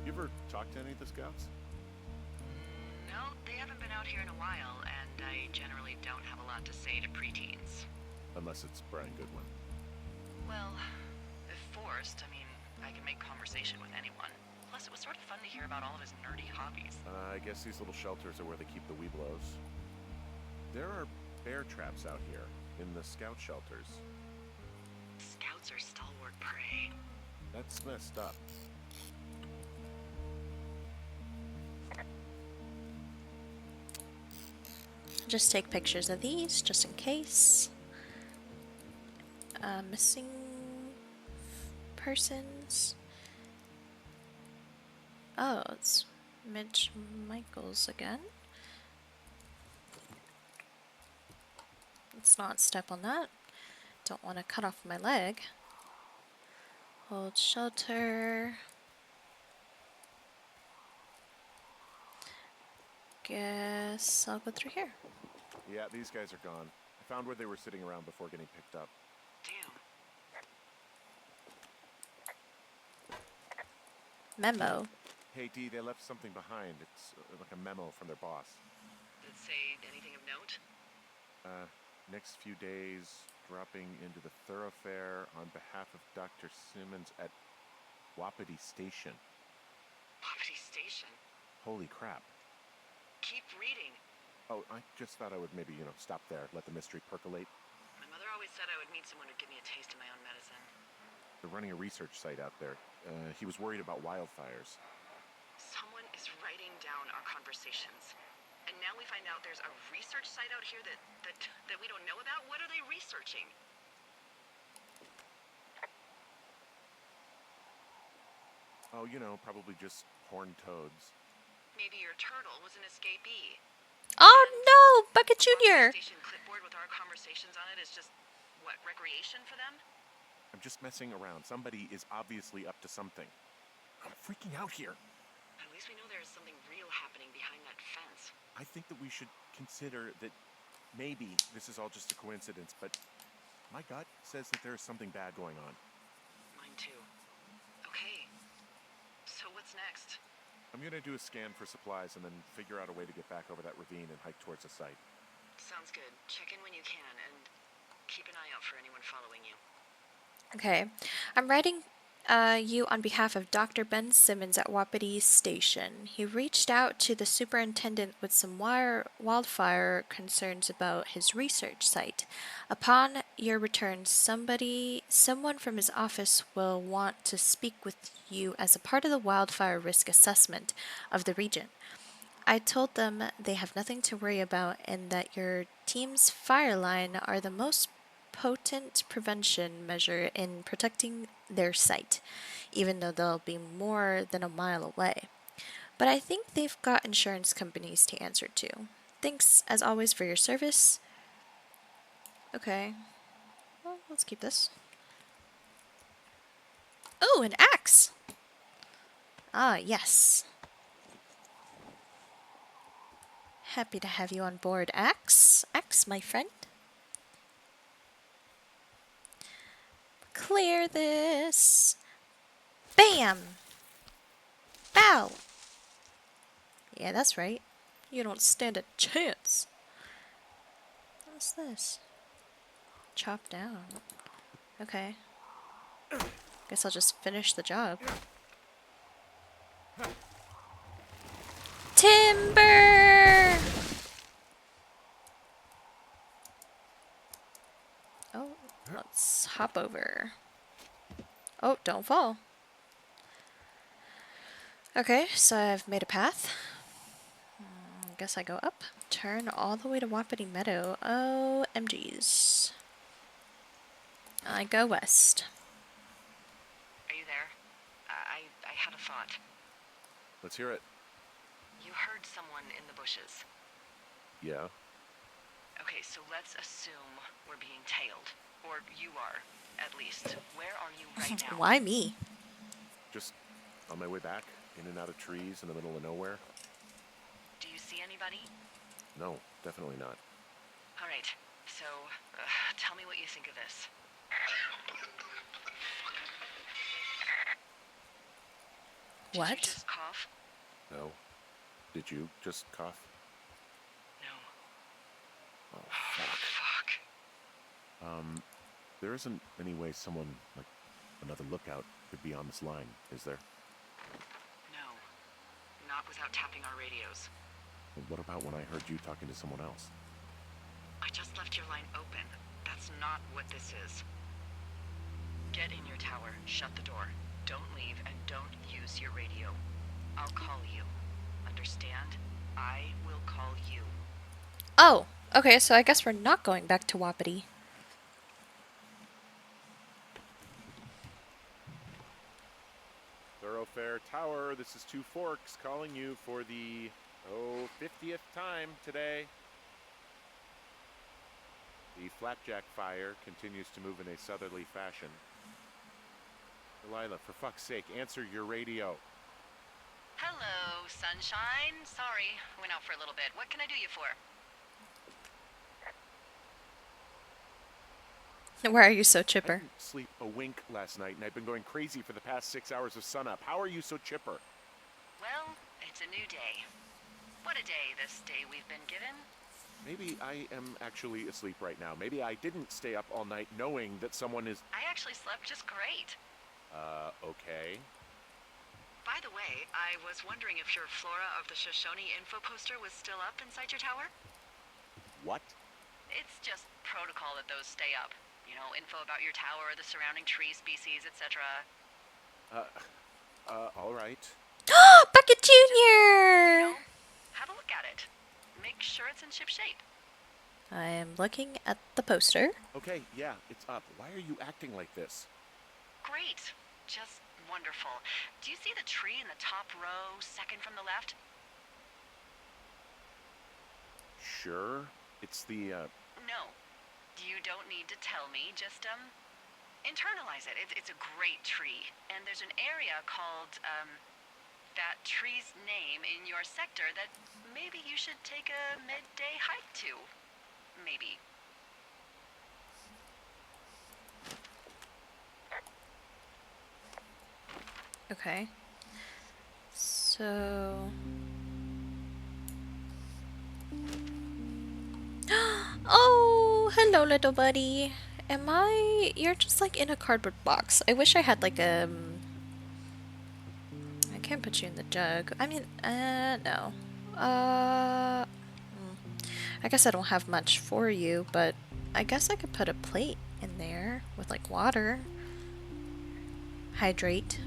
You ever talk to any of the Scouts? No, they haven't been out here in a while, and I generally don't have a lot to say to preteens. Unless it's Brian Goodwin. Well, if forced, I mean, I can make conversation with anyone. Plus, it was sort of fun to hear about all of his nerdy hobbies. I guess these little shelters are where they keep the Weeblos. There are bear traps out here in the scout shelters. Scouts are stalwart prey. That's messed up. Just take pictures of these, just in case. Missing persons. Oh, it's Mitch Michaels again. Let's not step on that. Don't want to cut off my leg. Hold shelter. Guess I'll go through here. Yeah, these guys are gone. I found where they were sitting around before getting picked up. Damn. Memo. Hey, Dee, they left something behind. It's like a memo from their boss. Did it say anything of note? Next few days, dropping into the thoroughfare on behalf of Dr. Simmons at Wapiti Station. Poverty Station. Holy crap. Keep reading. Oh, I just thought I would maybe, stop there, let the mystery percolate. My mother always said I would meet someone who'd give me a taste of my own medicine. They're running a research site out there. He was worried about wildfires. Someone is writing down our conversations. And now we find out there's a research site out here that we don't know about? What are they researching? Oh, probably just horned toads. Maybe your turtle was an escapee. Oh no, Bucket Jr. Station clipboard with our conversations on it is just, what, recreation for them? I'm just messing around. Somebody is obviously up to something. I'm freaking out here. At least we know there's something real happening behind that fence. I think that we should consider that maybe this is all just a coincidence, but my gut says that there is something bad going on. Mine too. Okay. So what's next? I'm gonna do a scan for supplies and then figure out a way to get back over that ravine and hike towards the site. Sounds good. Check in when you can, and keep an eye out for anyone following you. Okay, I'm writing you on behalf of Dr. Ben Simmons at Wapiti Station. He reached out to the superintendent with some wildfire concerns about his research site. Upon your return, someone from his office will want to speak with you as a part of the wildfire risk assessment of the region. I told them they have nothing to worry about and that your team's fire line are the most potent prevention measure in protecting their site, even though they'll be more than a mile away. But I think they've got insurance companies to answer to. Thanks, as always, for your service. Okay. Well, let's keep this. Oh, an axe! Ah, yes. Happy to have you on board, Axe. Axe, my friend. Clear this. Bam! Bow! Yeah, that's right. You don't stand a chance. What's this? Chop down. Okay. Guess I'll just finish the job. Timber! Oh, let's hop over. Oh, don't fall. Okay, so I've made a path. Guess I go up. Turn all the way to Wapiti Meadow. Oh, MGs. I go west. Are you there? I had a thought. Let's hear it. You heard someone in the bushes. Yeah? Okay, so let's assume we're being tailed. Or you are, at least. Where are you right now? Why me? Just on my way back, in and out of trees in the middle of nowhere? Do you see anybody? No, definitely not. All right, so tell me what you think of this. Did What? you just cough? No. Did you just cough? No. Oh, fuck. Fuck. There isn't any way someone, like another lookout, could be on this line, is there? not without tapping our radios. What about when I heard you talking to someone else? I just left your line open. That's not what this is. Get in your tower, shut the door. Don't leave, and don't use your radio. I'll call you. Understand? I will call you. Oh, okay, so I guess we're not going back to Wapiti. Thoroughfare Tower, this is Two Forks calling you for the, 50th time today. The flapjack fire continues to move in a southerly fashion. Delilah, for fuck's sake, answer your radio. Hello, sunshine. Sorry, went out for a little bit. What can I do you for? Why are you so I chipper? didn't sleep a wink last night, and I've been going crazy for the past 6 hours of sunup. How are you so chipper? Well, it's a new day. What a day, this day we've been given. Maybe I am actually asleep right now. Maybe I didn't stay up all night knowing that someone is... I actually slept just great. Okay. By the way, I was wondering if your Flora of the Shoshone info poster was still up inside your tower? What? It's just protocol that those stay up. You know, info about your tower, the surrounding tree species, etc. All right. Bucket Jr.! Have a look at it. Make sure it's in ship shape. I am looking at the poster. Okay, yeah, it's up. Why are you acting like this? Great. Just wonderful. Do you see the tree in the top row, second from the left? Sure. It's the, No. You don't need to tell me. Just, internalize it. It's a great tree. And there's an area called, that tree's name in your sector that maybe you should take a midday hike to. Maybe. Okay. So... Oh, hello, little buddy. Am I... You're just like in a cardboard box. I wish I had like a... I can't put you in the jug. I mean, no. I guess I don't have much for you, but I guess I could put a plate in there with like water. Hydrate.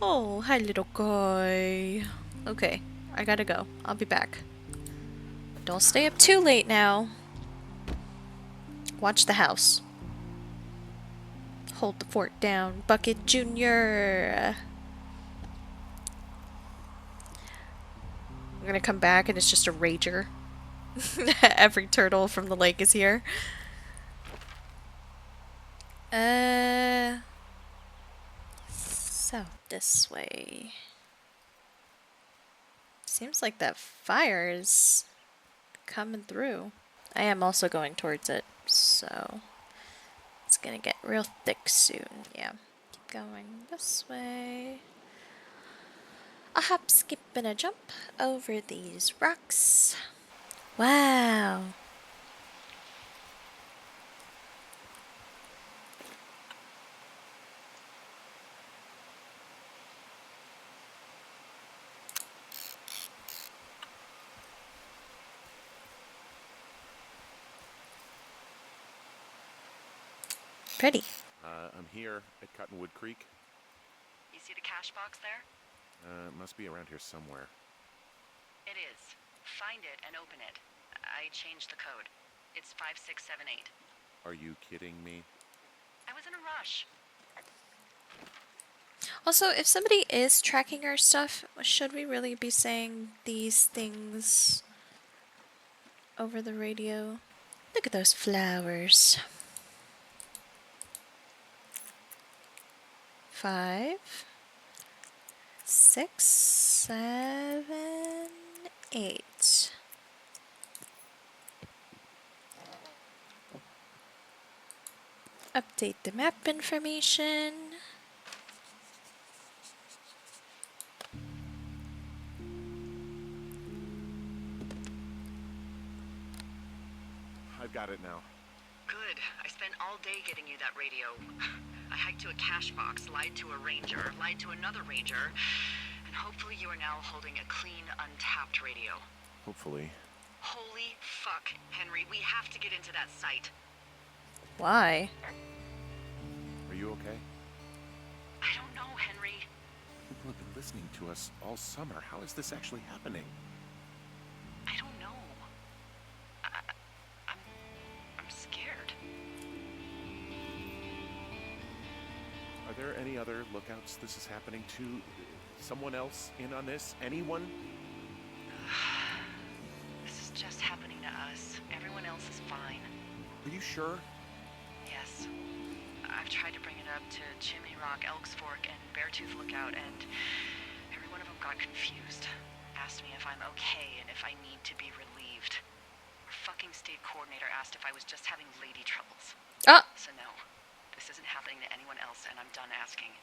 Oh, hi, little guy. Okay, I gotta go. I'll be back. Don't stay up too late now. Watch the house. Hold the fort down, Bucket Jr. I'm gonna come back and it's just a rager. Every turtle from the lake is here. South this way. Seems like that fire is coming through. I am also going towards it, so it's gonna get real thick soon. Yeah, keep going this way. A hop, skip, and a jump over these rocks. Wow. Pretty. I'm here at Cottonwood Creek. You see the cash box there? It must be around here somewhere. It is. Find it and open it. I changed the code. It's 5678. Are you kidding me? I was in a rush. Also, if somebody is tracking our stuff, should we really be saying these things over the radio? Look at those flowers. 5, 6, 7, 8. Update the map information. I've got it now. Good. I spent all day getting you that radio. I hiked to a cash box, lied to a ranger, lied to another ranger, and hopefully you are now holding a clean, untapped radio. Hopefully. Holy fuck, Henry, we have to get into that site. Why? Are you okay? I don't know, Henry. People have been listening to us all summer. How is this actually happening? I don't know. I'm scared. Are there any other lookouts this is happening to? Someone else in on this? Anyone? This is just happening to us. Everyone else is fine. Are you sure? Yes. I've tried to bring it up to Chimney Rock, Elks Fork, and Beartooth Lookout, and every one of them got confused. Asked me if I'm okay and if I need to be relieved. Our fucking state coordinator asked if I was just having lady troubles. Ah! So no, this isn't happening to anyone else, and I'm done asking.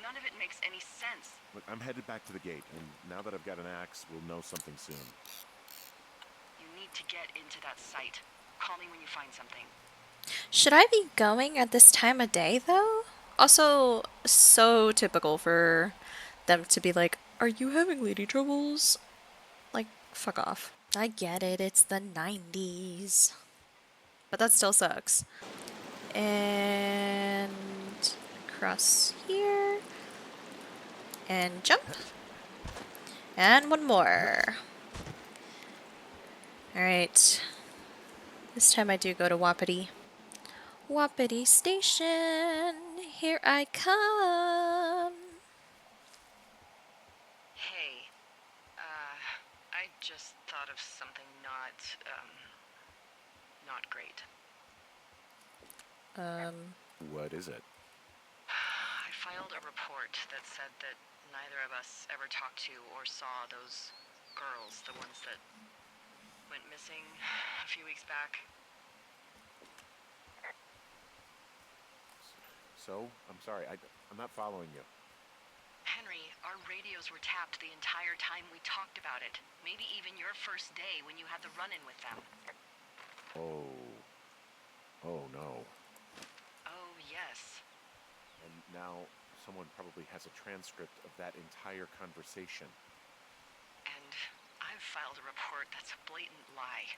None of it makes any sense. Look, I'm headed back to the gate, and now that I've got an axe, we'll know something soon. You need to get into that site. Call me when you find something. Should I be going at this time of day, though? Also, so typical for them to be like, are you having lady troubles? Like, fuck off. I get it, it's the 90s. But that still sucks. And cross here. And jump. And one more. Alright. This time I do go to Wapiti. Wapiti Station. Here I come. Hey, I just thought of something not great. What is it? I filed a report that said that neither of us ever talked to or saw those girls, the ones that went missing a few weeks back. So? I'm sorry, I'm not following you. Henry, our radios were tapped the entire time we talked about it. Maybe even your first day when you had the run-in with them. Oh. Oh, no. Oh, yes. And now someone probably has a transcript of that entire conversation. And I've filed a report that's a blatant lie.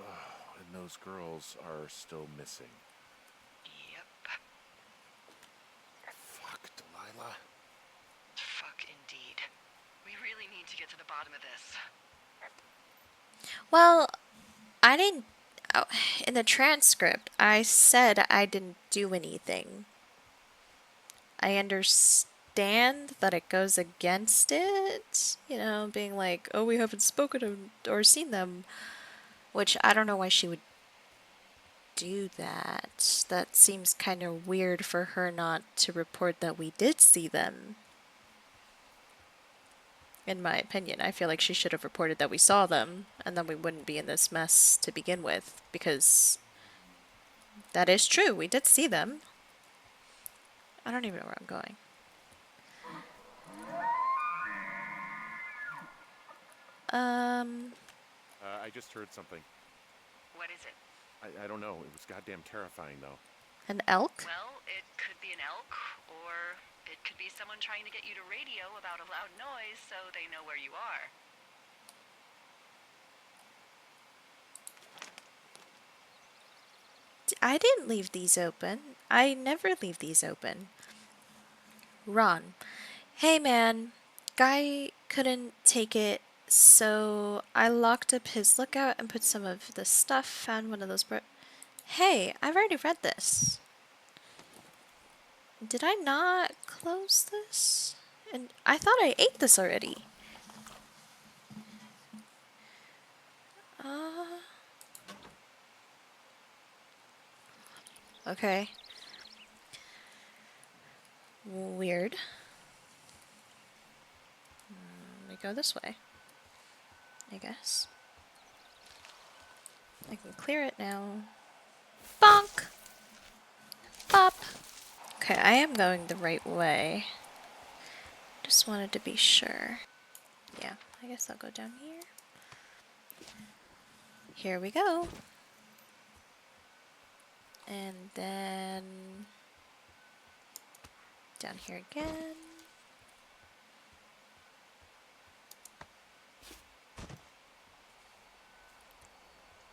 Oh, and those girls are still missing. Yep. Fuck, Delilah. Fuck indeed. We really need to get to the bottom of this. Well, I didn't. Oh, in the transcript, I said I didn't do anything. I understand that it goes against it, you know, being like, oh, we haven't spoken or seen them, which I don't know why she would do that. That seems kind of weird for her not to report that we did see them. In my opinion, I feel like she should have reported that we saw them, and then we wouldn't be in this mess to begin with, because that is true, we did see them. I don't even know where I'm going. I just heard something. What is it? I don't know. It was goddamn terrifying, though. An elk? Well, it could be an elk, or it could be someone trying to get you to radio about a loud noise so they know where you are. I didn't leave these open. I never leave these open. Ron. Hey man, guy couldn't take it, so I locked up his lookout and put some of the stuff, found one of those Hey, I've already read this. Did I not close this? And I thought I ate this already. Okay. Weird. We go this way, I guess. I can clear it now. Bonk! Bop! Okay, I am going the right way. Just wanted to be sure. Yeah, I guess I'll go down here. Here we go. And then down here again.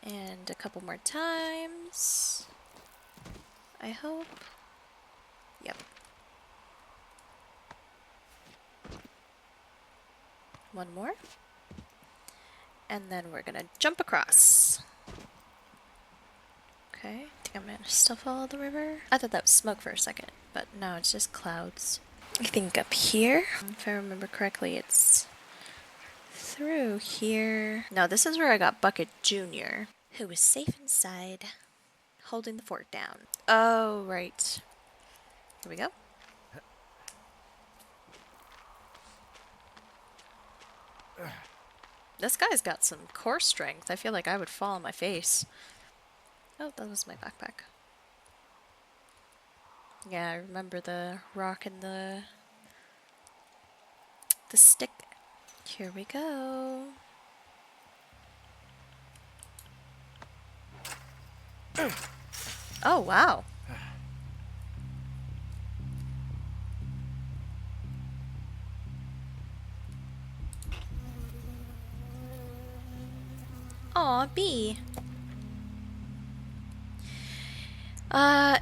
And a couple more times. I hope. Yep. One more. And then we're gonna jump across. Okay, I think I'm gonna still follow the river. I thought that was smoke for a second, but no, it's just clouds. I think up here, if I remember correctly, it's through here. No, this is where I got Bucket Jr., who was safe inside, holding the fort down. Oh, right. Here we go. This guy's got some core strength. I feel like I would fall on my face. Oh, that was my backpack. Yeah, I remember the rock and the stick. Here we go. Oh, wow. Aw, bee.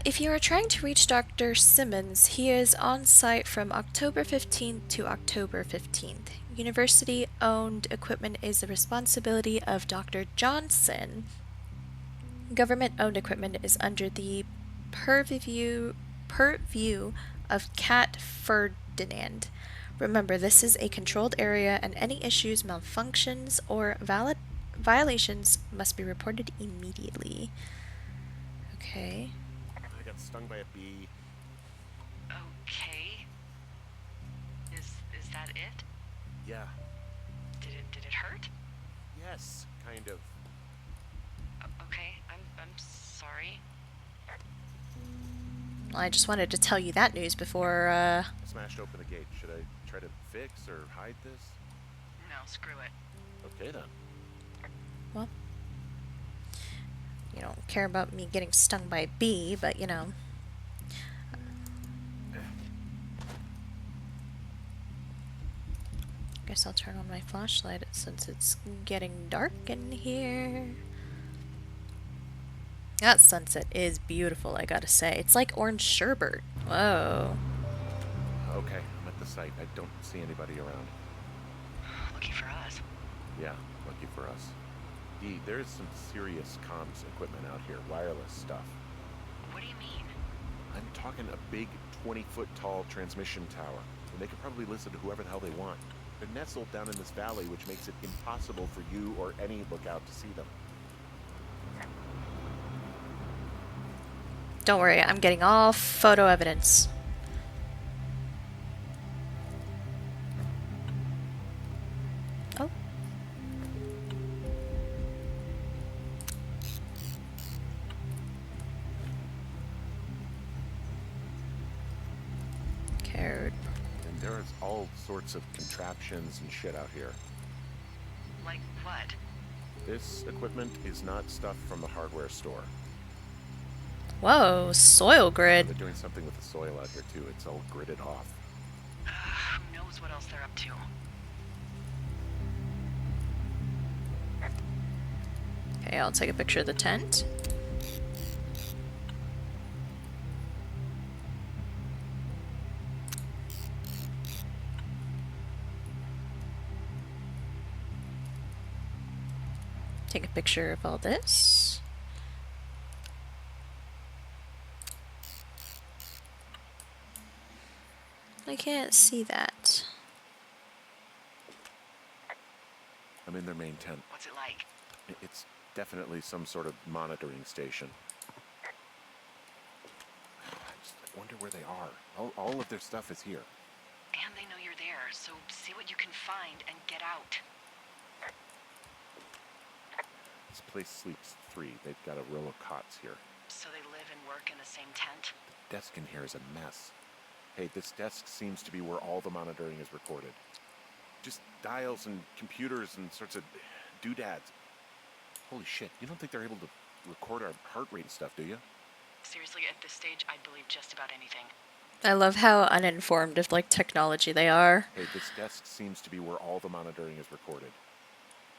If you are trying to reach Dr. Simmons, he is on site from October 15th to October 15th. University-owned equipment is the responsibility of Dr. Johnson. Government-owned equipment is under the purview of Cat Ferdinand. Remember, this is a controlled area, and any issues, malfunctions, or violations must be reported immediately. Okay. I got stung by a bee. Okay. Is that it? Yeah. Did it hurt? Yes, kind of. Okay, I'm sorry. Well, I just wanted to tell you that news before, I smashed open the gate. Should I try to fix or hide this? No, screw it. Okay then. well, you don't care about me getting stung by a bee, but you know. Guess I'll turn on my flashlight since it's getting dark in here. That sunset is beautiful, I gotta say. It's like orange sherbet. Whoa. Okay, I'm at the site. I don't see anybody around. Lucky for us. Yeah, lucky for us. Dee, there's some serious comms equipment out here. Wireless stuff. What do you mean? I'm talking a big 20-foot tall transmission tower. And they could probably listen to whoever the hell they want. They're nestled down in this valley, which makes it impossible for you or any lookout to see them. Don't worry, I'm getting all photo evidence. Oh. Cared. And there's all sorts of contraptions and shit out here. Like what? This equipment is not stuff from the hardware store. Whoa, soil grid. They're doing something with the soil out here too. It's all gridded off. Who knows what else they're up to? Okay, I'll take a picture of the tent. Take a picture of all this. I can't see that. I'm in their main tent. What's it like? It's definitely some sort of monitoring station. I just wonder where they are. All of their stuff is here. And they know you're there, so see what you can find and get out. This place sleeps 3. They've got a row of cots here. So they live and work in the same tent? The desk in here is a mess. Hey, this desk seems to be where all the monitoring is recorded. Just dials and computers and sorts of doodads. Holy shit, you don't think they're able to record our heart rate and stuff, do you? Seriously, at this stage, I'd believe just about anything. I love how uninformed of like technology they are. Hey, this desk seems to be where all the monitoring is recorded.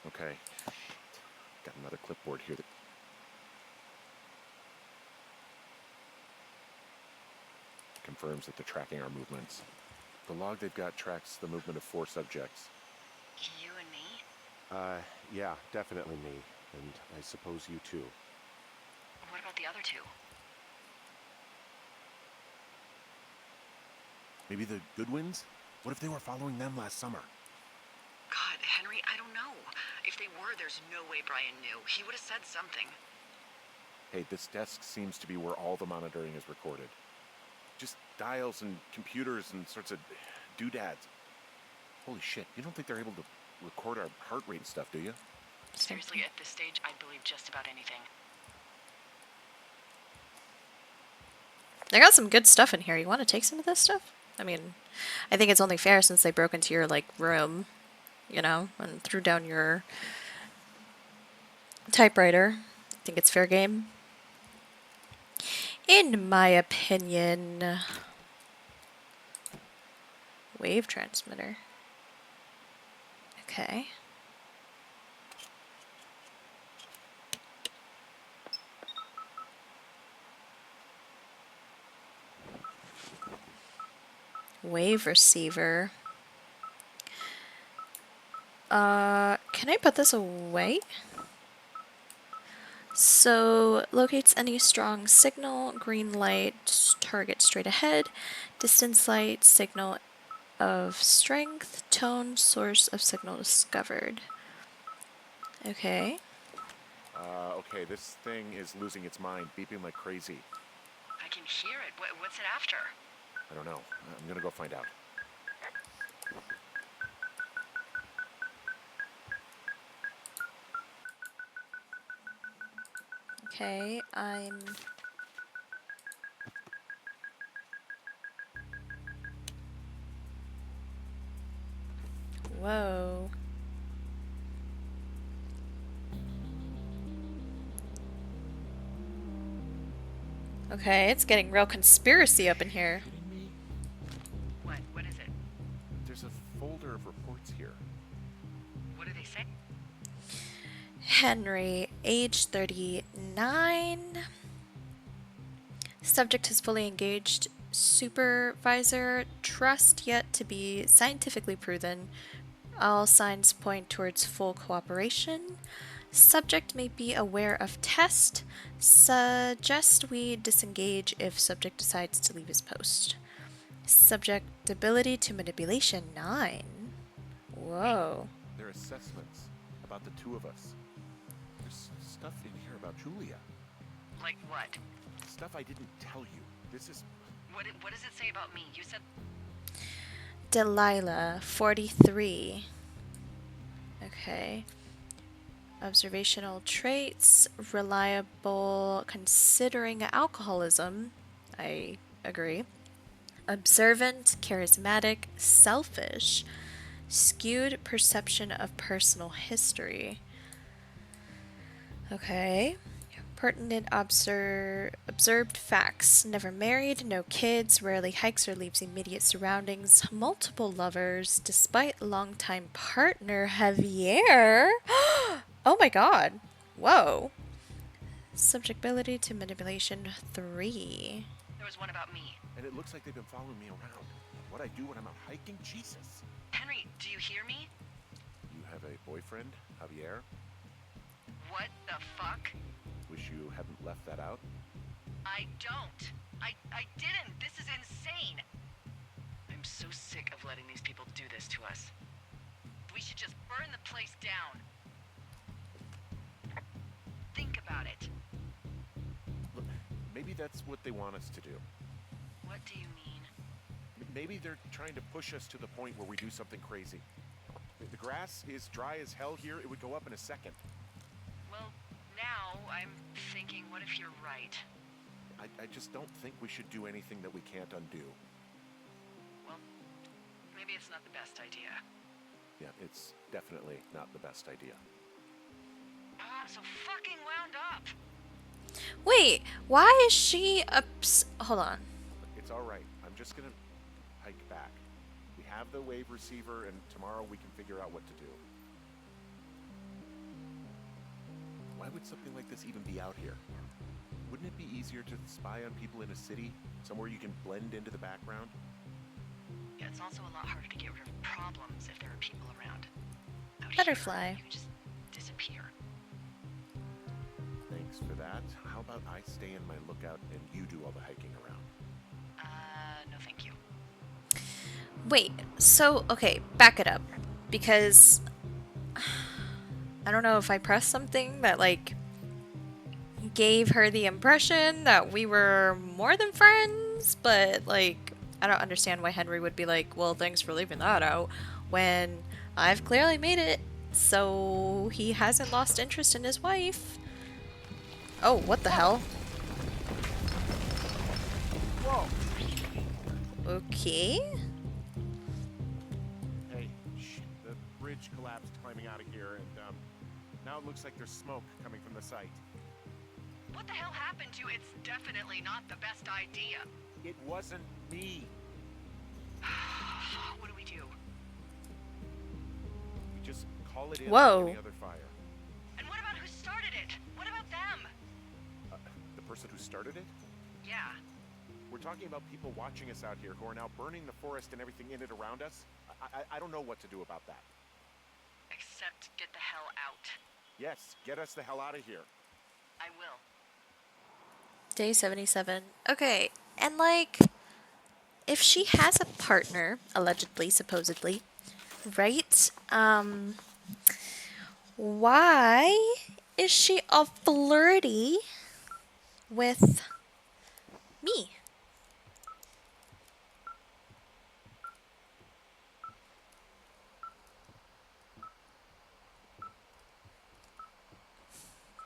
Okay. Got another clipboard here that confirms that they're tracking our movements. The log they've got tracks the movement of 4 subjects. You and me? Yeah, definitely me. And I suppose you too. What about the other 2? Maybe the Goodwins? What if they were following them last summer? God, Henry, I don't know. If they were, there's no way Brian knew. He would have said something. Hey, this desk seems to be where all the monitoring is recorded. Just dials and computers and sorts of doodads. Holy shit, you don't think they're able to record our heart rate and stuff, do you? Seriously, at this stage, I'd believe just about anything. They got some good stuff in here. You want to take some of this stuff? I mean, I think it's only fair since they broke into your like room, you know, and threw down your typewriter. I think it's fair game. In my opinion. Wave transmitter. Okay. Wave receiver. Can I put this away? So, locates any strong signal, green light, target straight ahead, distance light, signal of strength, tone, source of signal discovered. Okay. Okay, this thing is losing its mind, beeping like crazy. I can hear it. What's it after? I don't know. I'm gonna go find out. Okay, I'm... Whoa. Okay, it's getting real conspiracy up in here. Kidding me? What is it? There's a folder of reports here. What do they say? Henry, age 39. Subject has fully engaged supervisor. Trust yet to be scientifically proven. All signs point towards full cooperation. Subject may be aware of test. Suggest we disengage if subject decides to leave his post. Subjectability to manipulation 9. Whoa. They're assessments about the 2 of us. There's stuff in here about Julia. Like what? Stuff I didn't tell you. This is... What does it say about me? You said... Delilah, 43. Okay. Observational traits, reliable, considering alcoholism. I agree. Observant, charismatic, selfish, skewed perception of personal history. Okay. Pertinent observed facts. Never married, no kids, rarely hikes or leaves immediate surroundings, multiple lovers, despite longtime partner Javier. Oh my god. Whoa. Subjectability to manipulation 3. There was one about me. And it looks like they've been following me around. What I do when I'm out hiking? Jesus. Henry, do you hear me? You have a boyfriend, Javier? What the fuck? Wish you hadn't left that out. I don't. I didn't. This is insane. I'm so sick of letting these people do this to us. We should just burn the place down. Think about it. Look, maybe that's what they want us to do. What do you mean? Maybe they're trying to push us to the point where we do something crazy. The grass is dry as hell here. It would go up in a second. Well, now I'm thinking, what if you're right? I just don't think we should do anything that we can't undo. Well, maybe it's not the best idea. Yeah, it's definitely not the best idea. Oh, I'm so fucking wound up. Wait, why is she hold on. It's all right. I'm just gonna hike back. We have the wave receiver, and tomorrow we can figure out what to do. Why would something like this even be out here? Wouldn't it be easier to spy on people in a city, somewhere you can blend into the background? Yeah, it's also a lot harder to get rid of problems if there are people around. Out Butterfly. here, you can just disappear. Thanks for that. How about I stay in my lookout and you do all the hiking around? No thank you. Wait, so, okay, back it up. Because I don't know if I pressed something that, like, gave her the impression that we were more than friends, but, like, I don't understand why Henry would be like, well, thanks for leaving that out, when I've clearly made it so he hasn't lost interest in his wife. Oh, what the hell? Whoa! Okay. Hey, shit, the bridge collapsed climbing out of here, and, now it looks like there's smoke coming from the site. What the hell happened to you? It's definitely not the best idea. It wasn't me. What do we do? We just call it in Whoa. like any other fire. And what about who started it? What about them? The person who started it? Yeah. We're talking about people watching us out here who are now burning the forest and everything in it around us. I don't know what to do about that. Except get the hell out. Yes, get us the hell out of here. I will. Day 77. Okay, and like, if she has a partner, allegedly, supposedly, right? Why is she all flirty with me?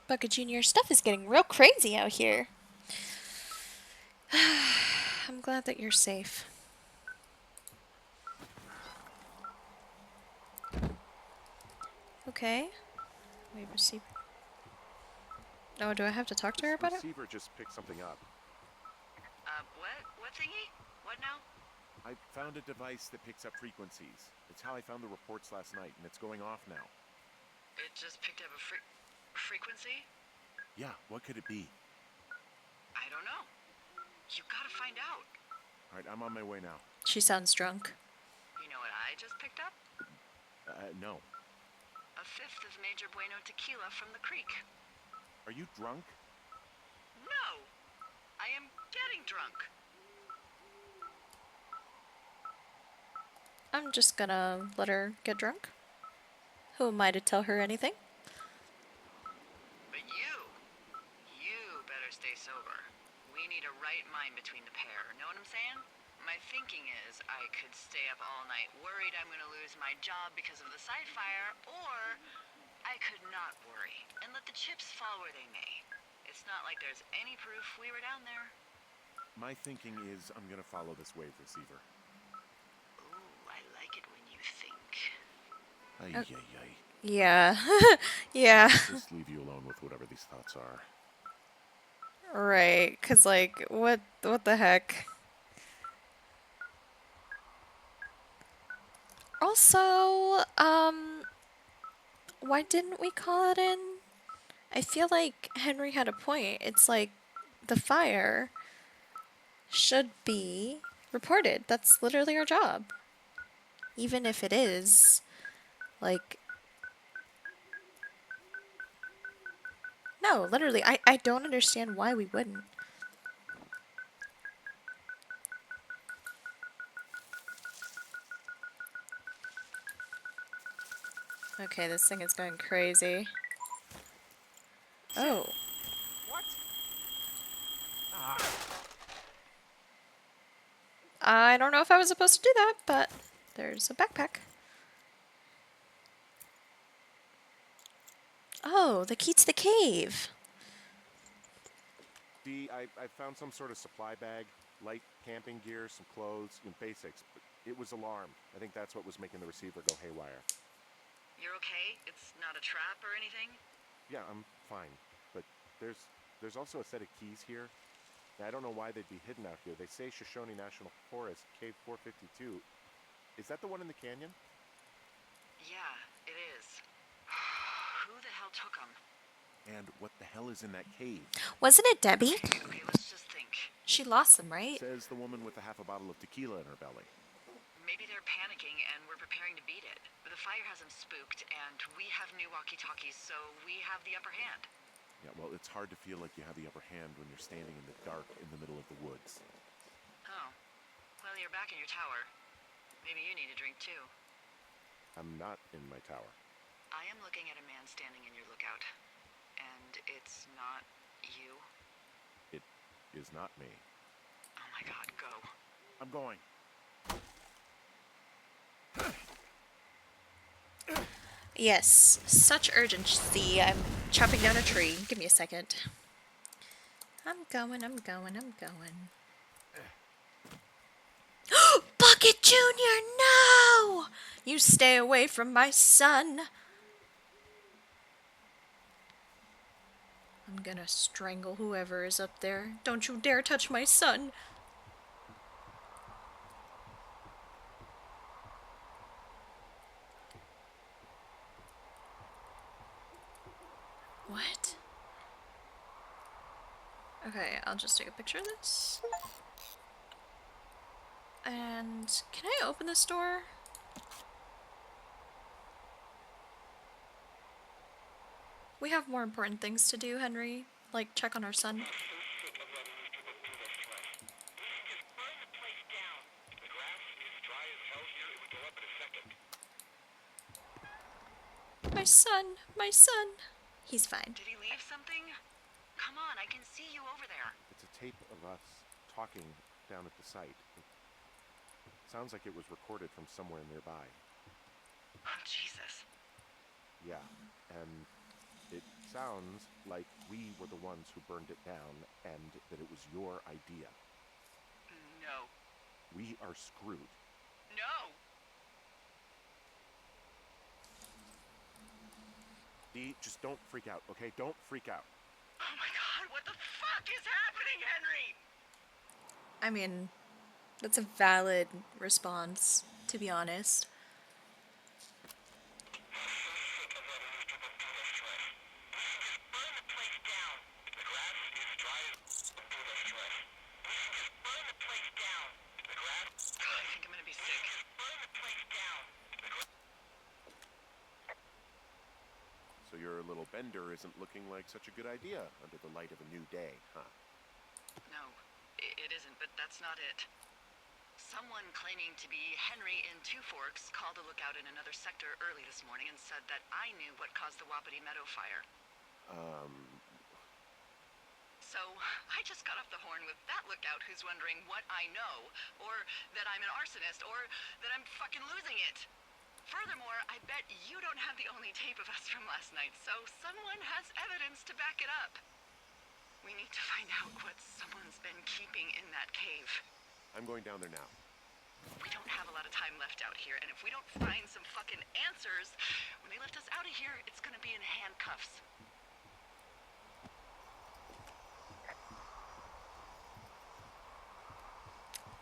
Bucket Jr. stuff is getting real crazy out here. I'm glad that you're safe. Okay. Wait, receiver. Oh, do I have to talk to her about it? Receiver just picked something up. What? What thingy? What now? I found a device that picks up frequencies. It's how I found the reports last night, and it's going off now. It just picked up a frequency? Yeah, what could it be? I don't know. You gotta find out. All right, I'm on my way now. She sounds drunk. You know what I just picked up? No. A fifth of Major Bueno tequila from the creek. Are you drunk? No! I am getting drunk. I'm just gonna let her get drunk. Who am I to tell her anything? But you better stay sober. We need a right mind between the pair. Know what I'm saying? My thinking is I could stay up all night worried I'm gonna lose my job because of the side fire, or I could not worry and let the chips fall where they may. It's not like there's any proof we were down there. My thinking is I'm gonna follow this wave receiver. Ooh, I like it when you think. Ay, ay, ay. Yeah. Yeah. Just leave you alone with whatever these thoughts are. Right, 'cause like, what the heck? Also, why didn't we call it in? I feel like Henry had a point. It's like, the fire should be reported. That's literally our job. Even if it is, like... No, literally, I don't understand why we wouldn't. Okay, this thing is going crazy. Oh. What? I don't know if I was supposed to do that, but there's a backpack. Oh, the key to the cave. See, I found some sort of supply bag, light camping gear, some clothes, and basics, but it was alarmed. I think that's what was making the receiver go haywire. You're okay? It's not a trap or anything? Yeah, I'm fine, but there's There's also a set of keys here. I don't know why they'd be hidden out here. They say Shoshone National Forest, Cave 452. Is that the one in the canyon? Yeah, it is. Who the hell took them? And what the hell is in that cave? Wasn't it Debbie? Okay, let's just think. She lost them, right? Says the woman with a half a bottle of tequila in her belly. Maybe they're panicking and we're preparing to beat it. The fire has them spooked, and we have new walkie-talkies, so we have the upper hand. Yeah, well, it's hard to feel like you have the upper hand when you're standing in the dark in the middle of the woods. Oh. Well, you're back in your tower. Maybe you need a drink, too. I'm not in my tower. I am looking at a man standing in your lookout. And it's not you? It is not me. Oh my god, go. I'm going. Yes, such urgency. I'm chopping down a tree. Give me a second. I'm going. Bucket Jr., no! You stay away from my son. I'm gonna strangle whoever is up there. Don't you dare touch my son. What? Okay, I'll just take a picture of this. And can I open this door? We have more important things to do, Henry. Like check on our son. My son. He's fine. Did he leave something? Come on, I can see you over there. It's a tape of us talking down at the site. It sounds like it was recorded from somewhere nearby. Oh, Jesus. Yeah, and it sounds like we were the ones who burned it down and that it was your idea. No. We are screwed. No! Dee, just don't freak out, okay? Don't freak out. Oh my god, what the fuck is happening, Henry? I mean, that's a valid response, to be honest. I think I'm gonna be sick. So your little bender isn't looking like such a good idea under the light of a new day, huh? No, it isn't, but that's not it. Someone claiming to be Henry in Two Forks called a lookout in another sector early this morning and said that I knew what caused the Wapiti Meadow fire. So I just got off the horn with that lookout who's wondering what I know, or that I'm an arsonist, or that I'm fucking losing it. Furthermore, I bet you don't have the only tape of us from last night, so someone has evidence to back it up. We need to find out what someone's been keeping in that cave. I'm going down there now. We don't have a lot of time left out here, and if we don't find some fucking answers, when they lift us out of here, it's gonna be in handcuffs.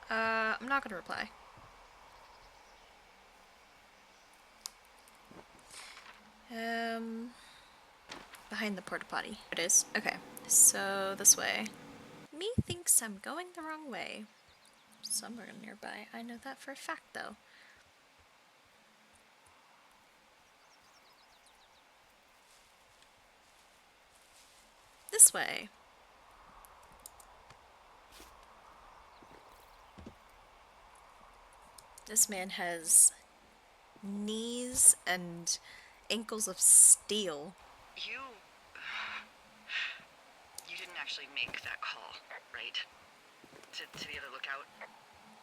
I'm not gonna reply. Behind the porta potty. It is. Okay, so this way. Me thinks I'm going the wrong way. Somewhere nearby. I know that for a fact, though. This way. This man has knees and ankles of steel. You didn't actually make that call, right? To the other lookout?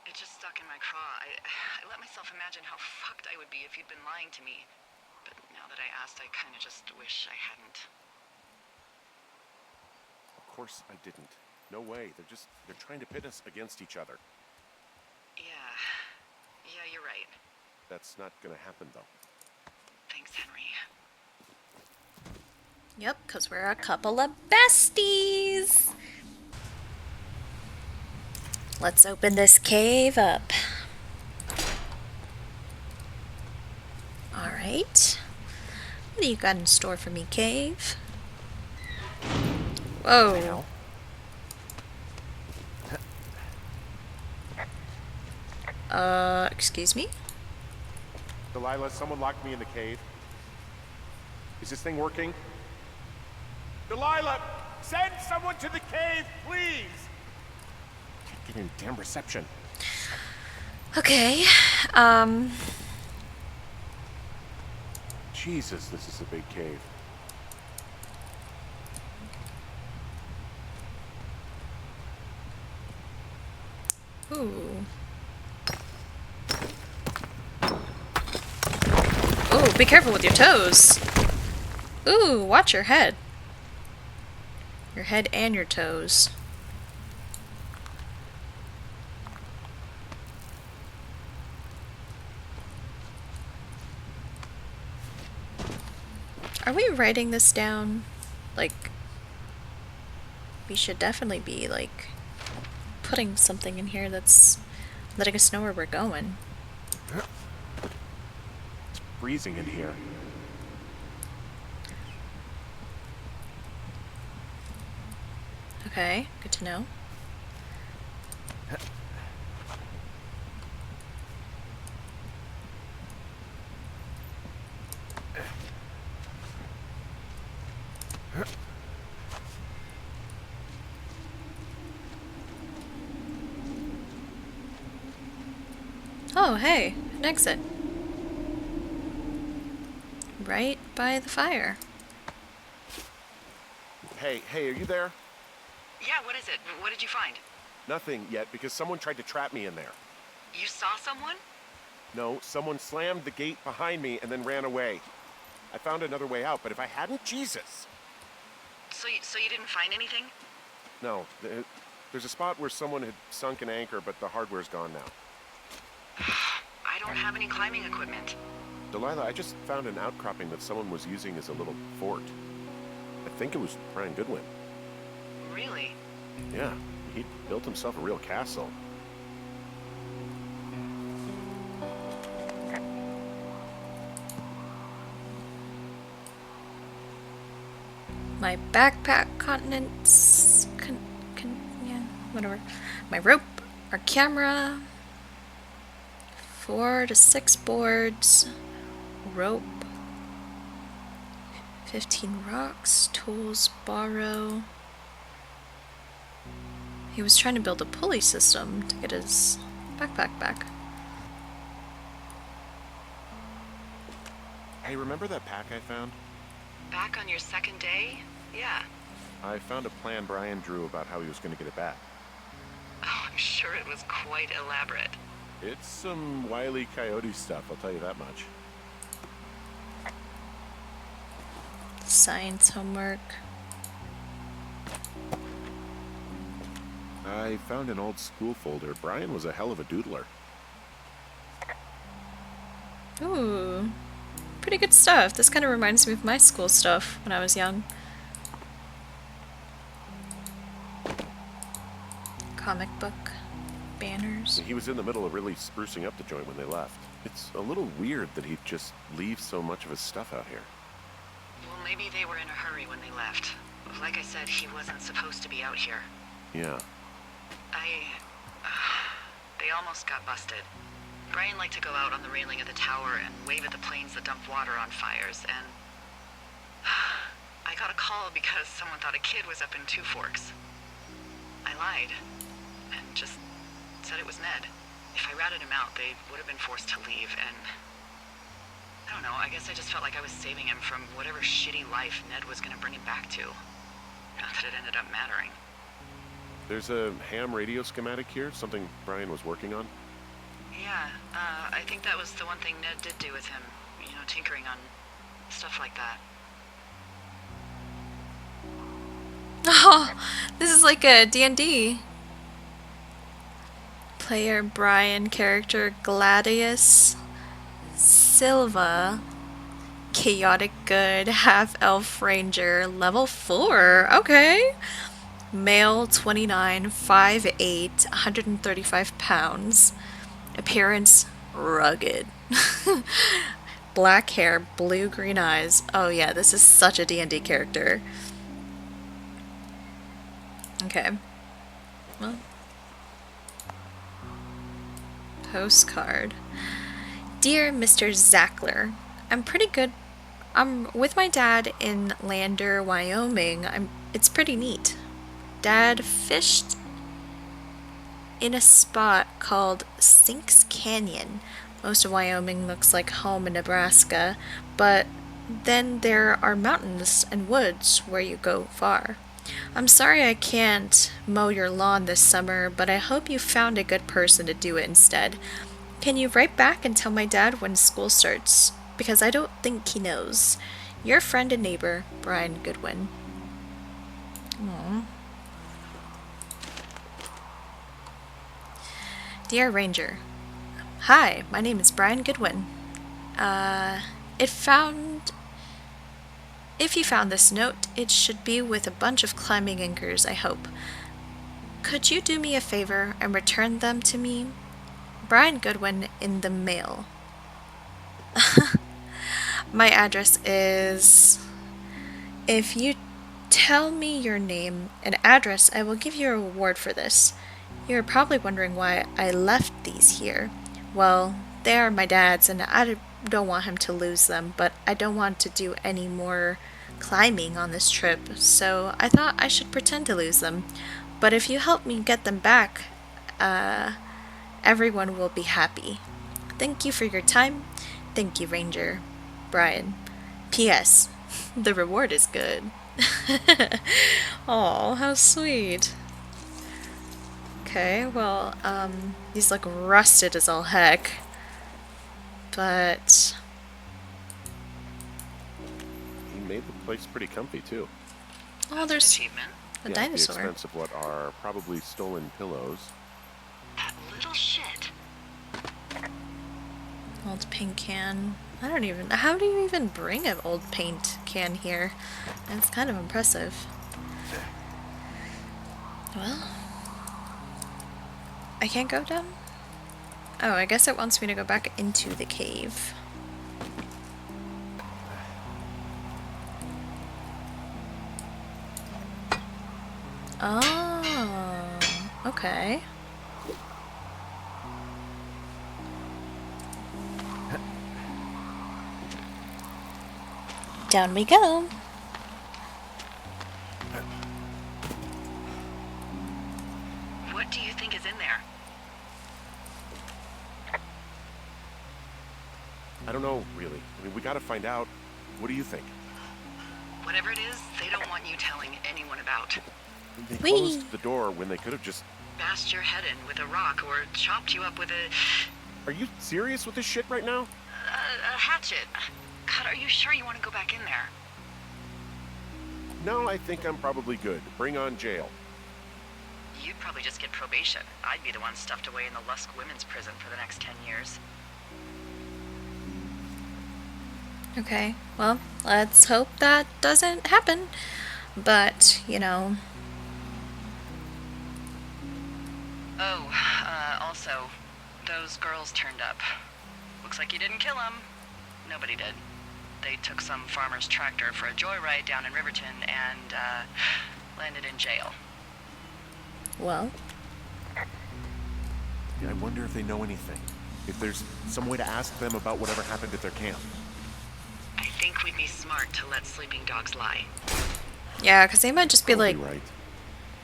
It just stuck in my craw. I let myself imagine how fucked I would be if you'd been lying to me. But now that I asked, I kind of just wish I hadn't. Of course I didn't. No way. They're trying to pit us against each other. Yeah, you're right. That's not gonna happen, though. Thanks, Henry. Yep, because we're a couple of besties. Let's open this cave up. Alright. What do you got in store for me, cave? Whoa. Excuse me? Delilah, someone locked me in the cave. Is this thing working? Delilah, send someone to the cave, please! Can't get any damn reception. Okay, Jesus, this is a big cave. ooh. Ooh, be careful with your toes. Ooh, watch your head. Your head and your toes. Are we writing this down? Like, we should definitely be, like, putting something in here that's letting us know where we're going. It's freezing in here. Okay, good to know. Oh, hey, an exit. Right by the fire. Hey, are you there? Yeah, what is it? What did you find? Nothing yet, because someone tried to trap me in there. You saw someone? No, someone slammed the gate behind me and then ran away. I found another way out, but if I hadn't, Jesus! So you didn't find anything? No, there's a spot where someone had sunk an anchor, but the hardware's gone now. I don't have any climbing equipment. Delilah, I just found an outcropping that someone was using as a little fort. I think it was Brian Goodwin. Really? Yeah, he built himself a real castle. My backpack continents. Yeah, whatever. My rope, our camera. 4 to 6 boards. Rope. 15 rocks. Tools, borrow. He was trying to build a pulley system to get his backpack back. Hey, remember that pack I found? Back on your second day? Yeah. I found a plan Brian drew about how he was going to get it back. Oh, I'm sure it was quite elaborate. It's some Wile E. Coyote stuff, I'll tell you that much. Science homework. I found an old school folder. Brian was a hell of a doodler. Ooh. Pretty good stuff. This kind of reminds me of my school stuff when I was young. Comic book. Banners. He was in the middle of really sprucing up the joint when they left. It's a little weird that he'd just leave so much of his stuff out here. Well, maybe they were in a hurry when they left. Like I said, he wasn't supposed to be out here. Yeah. They almost got busted. Brian liked to go out on the railing of the tower and wave at the planes that dumped water on fires, and I got a call because someone thought a kid was up in Two Forks. I lied and just said it was Ned. If I ratted him out, they would have been forced to leave, and I don't know, I guess I just felt like I was saving him from whatever shitty life Ned was going to bring him back to. Not that it ended up mattering. There's a ham radio schematic here, something Brian was working on. Yeah, I think that was the one thing Ned did do with him. You know, tinkering on stuff like that. Oh, this is like a D&D. Player Brian, character Gladius Silva, chaotic good, half-elf ranger, level 4. Okay. Male, 29, 5'8", 135 pounds. Appearance, rugged. Black hair, blue-green eyes. Oh yeah, this is such a D&D character. Okay. Well. Postcard. Dear Mr. Zackler, I'm pretty good. I'm with my dad in Lander, Wyoming. It's pretty neat. Dad fished in a spot called Sinks Canyon. Most of Wyoming looks like home in Nebraska, but then there are mountains and woods where you go far. I'm sorry I can't mow your lawn this summer, but I hope you found a good person to do it instead. Can you write back and tell my dad when school starts? Because I don't think he knows. Your friend and neighbor, Brian Goodwin. Aww. Dear Ranger, hi, my name is Brian Goodwin. If you found this note, it should be with a bunch of climbing anchors, I hope. Could you do me a favor and return them to me? Brian Goodwin in the mail. My address is... If you tell me your name and address, I will give you a reward for this. You're probably wondering why I left these here. Well, they are my dad's and I don't want him to lose them, but I don't want to do any more climbing on this trip, so I thought I should pretend to lose them. But if you help me get them back, everyone will be happy. Thank you for your time. Thank you, Ranger. Brian. P.S. The reward is good. Oh, how sweet. Okay, well, he's like rusted as all heck. But He made the place pretty comfy, too. oh, there's Achievement. a Yeah, dinosaur. At the expense of what are probably stolen pillows. That little shit. Old paint can. I don't even. How do you even bring an old paint can here? It's kind of impressive. Well, I can't go down? Oh, I guess it wants me to go back into the cave. Oh, okay. Down we go. What do you think is in there? I don't know, really. I mean, we gotta find out. What do you think? Whatever it is, they don't want you telling anyone about. They Whee! closed the door when they could have just... Bashed your head in with a rock or chopped you up with a Are you serious with this shit right now? hatchet. God, are you sure you want to go back in there? No, I think I'm probably good. Bring on jail. You'd probably just get probation. I'd be the one stuffed away in the Lusk Women's Prison for the next 10 years. Okay, well, let's hope that doesn't happen. But, you know. Oh, also, those girls turned up. Looks like you didn't kill them. Nobody did. They took some farmer's tractor for a joyride down in Riverton and, landed in jail. Well, Yeah, I wonder if they know anything. If there's some way to ask them about whatever happened at their camp. I think we'd be smart to let sleeping dogs lie. yeah, because they might just be Probably like, right.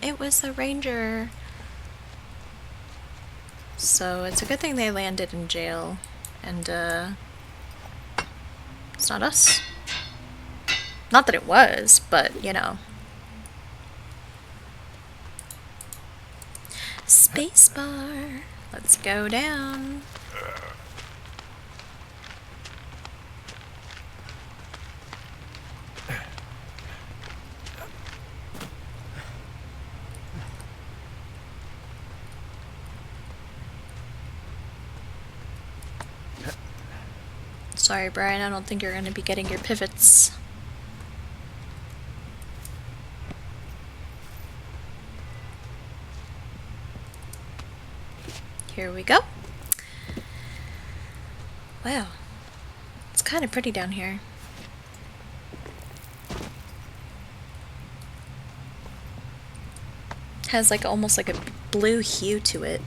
it was the ranger. So it's a good thing they landed in jail. And, it's not us. Not that it was, but, you know. Spacebar. Let's go down. Sorry, Brian, I don't think you're going to be getting your pivots. Here we go. Wow. It's kind of pretty down here. Has like almost like a blue hue to it.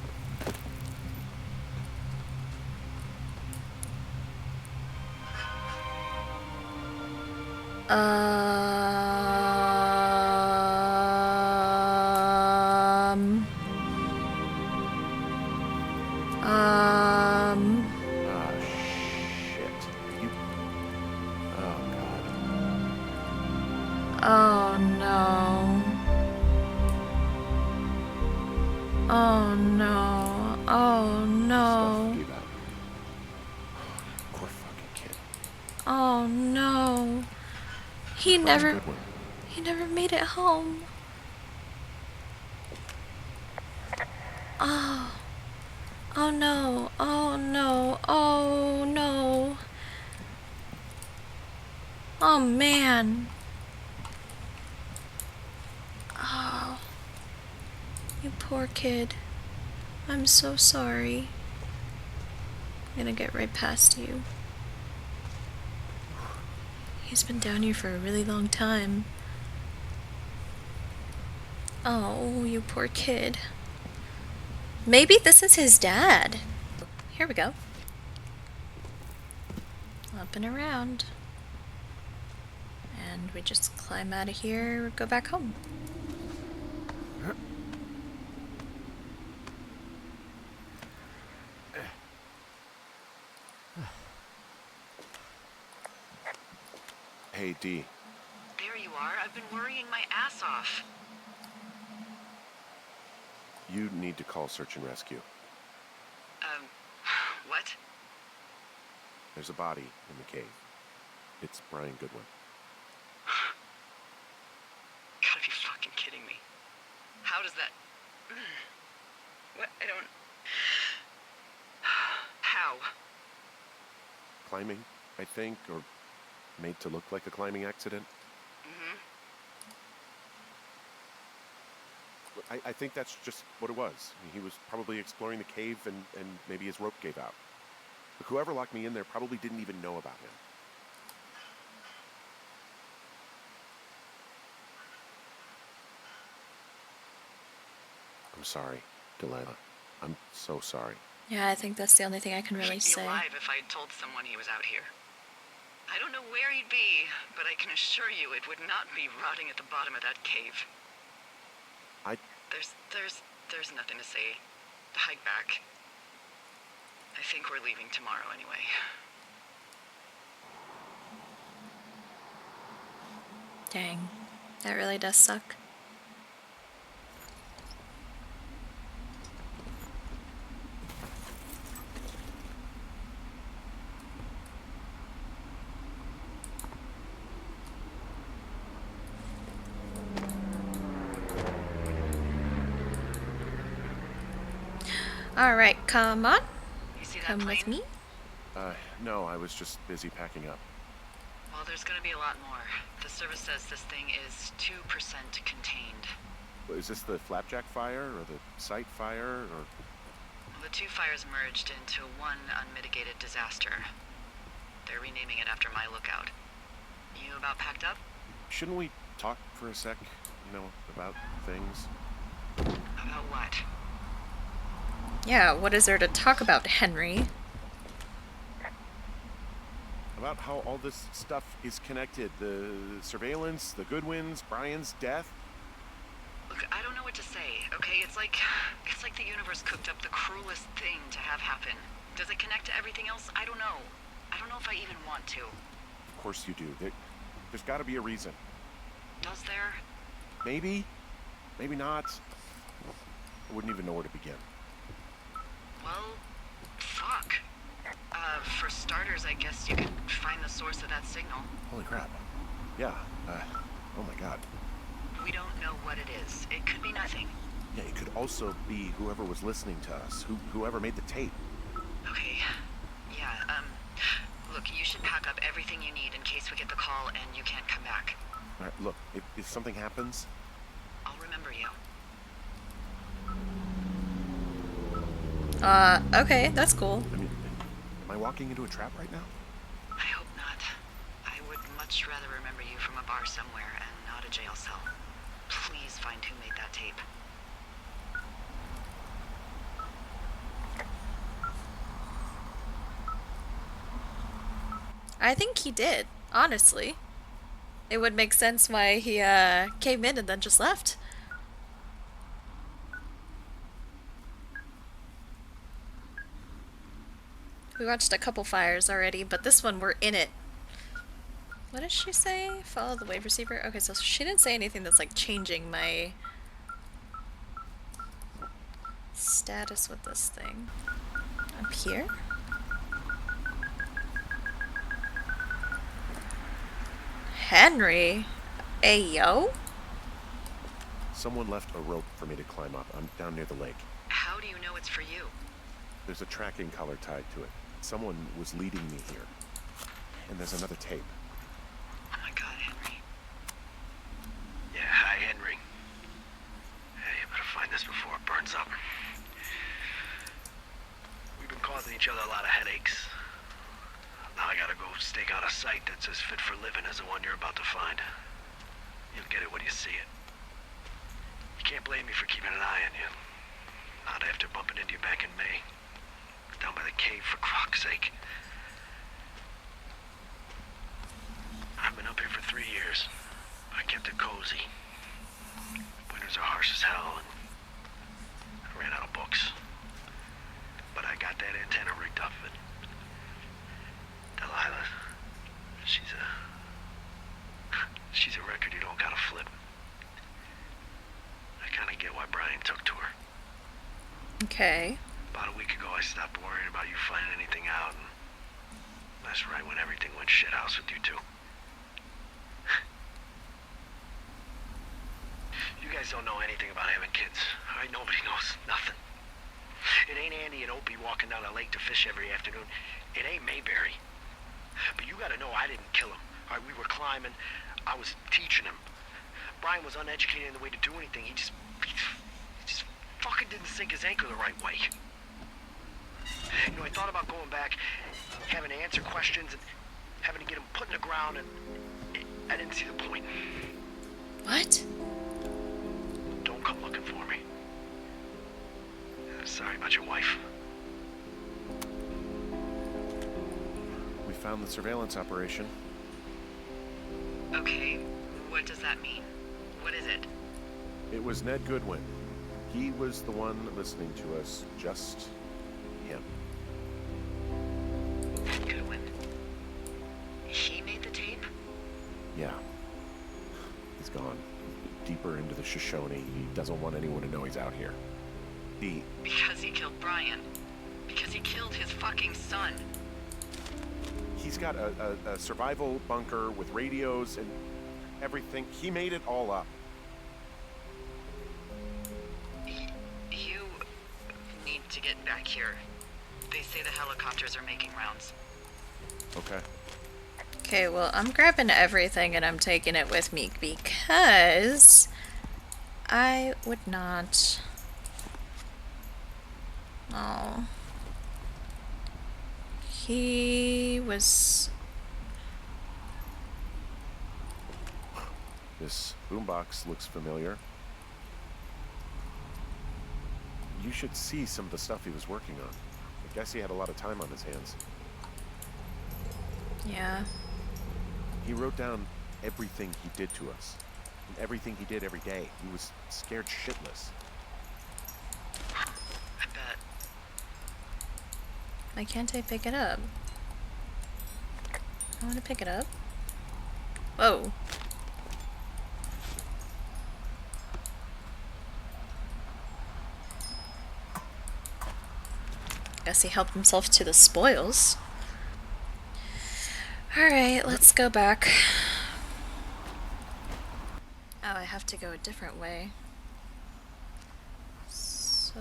Ah, shit. You. Oh, God. Oh no. Oh no. Oh no. Stuff gave out. Poor fucking kid. Oh no. He Brian never Goodwin. made it home. Oh. Oh no. Oh no. Oh no. Oh man. Oh. You poor kid. I'm so sorry. I'm gonna get right past you. He's been down here for a really long time. Oh, you poor kid. Maybe this is his dad. Here we go. Up and around. And we just climb out of here, go back home. Hey, D. There you are. I've been worrying my ass off. You need to call search and rescue. What? There's a body in the cave. It's Brian Goodwin. Gotta be fucking kidding me. How does that... What? I don't... How? Climbing, I think, or made to look like a climbing accident. Mm-hmm. I think that's just what it was. I mean, he was probably exploring the cave and maybe his rope gave out. But whoever locked me in there probably didn't even know about him. I'm sorry, Delilah. I'm so sorry. Yeah, I think that's the only thing I can really He'd be say. alive if I'd told someone he was out here. I don't know where he'd be, but I can assure you it would not be rotting at the bottom of that cave. There's nothing to say. Hike back. I think we're leaving tomorrow anyway. Dang. That really does suck. Alright, come on. You see that Come plane? with me. No, I was just busy packing up. Well, there's gonna be a lot more. The service says this thing is 2% contained. Is this the Flapjack fire or the site fire or... The two fires merged into one unmitigated disaster. They're renaming it after my lookout. You about packed up? Shouldn't we talk for a sec, about things? About what? Yeah, what is there to talk about, Henry? About how all this stuff is connected. The surveillance, the Goodwins, Brian's death. Look, I don't know what to say, okay? It's like the universe cooked up the cruelest thing to have happen. Does it connect to everything else? I don't know. I don't know if I even want to. Of course you do. There's got to be a reason. Does there? Maybe. Maybe not. I wouldn't even know where to begin. Well, fuck. For starters, I guess you could find the source of that signal. Holy crap. Yeah. Oh my god. We don't know what it is. It could be nothing. Yeah, it could also be whoever was listening to us. Whoever made the tape. Okay. Yeah, look, you should pack up everything you need in case we get the call and you can't come back. All right, look, if something happens... I'll remember you. Okay, that's cool. I mean, am I walking into a trap right now? I hope not. I would much rather remember you from a bar somewhere and not a jail cell. Please find who made that tape. I think he did, honestly. It would make sense why he, came in and then just left. We watched a couple fires already, but this one we're in it. What did she say? Follow the wave receiver? Okay, so she didn't say anything that's like changing my status with this thing. Up here? Henry? Ayo? Someone left a rope for me to climb up. I'm down near the lake. How do you know it's for you? There's a tracking collar tied to it. Someone was leading me here. And there's another tape. Oh my god, Henry. Yeah, hi, Henry. Hey, you better find this before it burns up. We've been causing each other a lot of headaches. Now I gotta go stake out a site that's as fit for living as the one you're about to find. You'll get it when you see it. You can't blame me for keeping an eye on you. Not after bumping into you back in May. Down by the cave, for croc's sake. I've been up here for 3 years. I kept it cozy. Winters are harsh as hell, and I ran out of books. But I got that antenna rigged up, and Delilah, she's a record you don't gotta flip. I kinda get why Brian took to her. Okay. About a week ago, I stopped worrying about you finding anything out, and that's right when everything went shithouse with you two. You guys don't know anything about having kids, all right? Nobody knows nothing. It ain't Andy and Opie walking down the lake to fish every afternoon. It ain't Mayberry. But you gotta know I didn't kill him. All right, we were climbing. I was teaching him. Brian was uneducated in the way to do anything. He just fucking didn't sink his anchor the right way. You know, I thought about going back, having to answer questions, and having to get him put in the ground, and I didn't see the point. What? Don't come looking for me. Sorry about your wife. We found the surveillance operation. Okay, what does that mean? What is it? It was Ned Goodwin. He was the one listening to us, just him. Goodwin. He made the tape? Yeah. He's gone. Deeper into the Shoshone. He doesn't want anyone to know he's out here. Because he killed Brian. Because he killed his fucking son. He's got a survival bunker with radios and everything. He made it all up. You need to get back here. They say the helicopters are making rounds. Okay. Okay, well, I'm grabbing everything and I'm taking it with me because I would not. Oh. He was. This boombox looks familiar. You should see some of the stuff he was working on. I guess he had a lot of time on his hands. Yeah. He wrote down everything he did to us. And everything he did every day. He was scared shitless. I bet. Why can't I pick it up? I want to pick it up. Whoa. Guess he helped himself to the spoils. Alright, let's go back. Oh, I have to go a different way. So...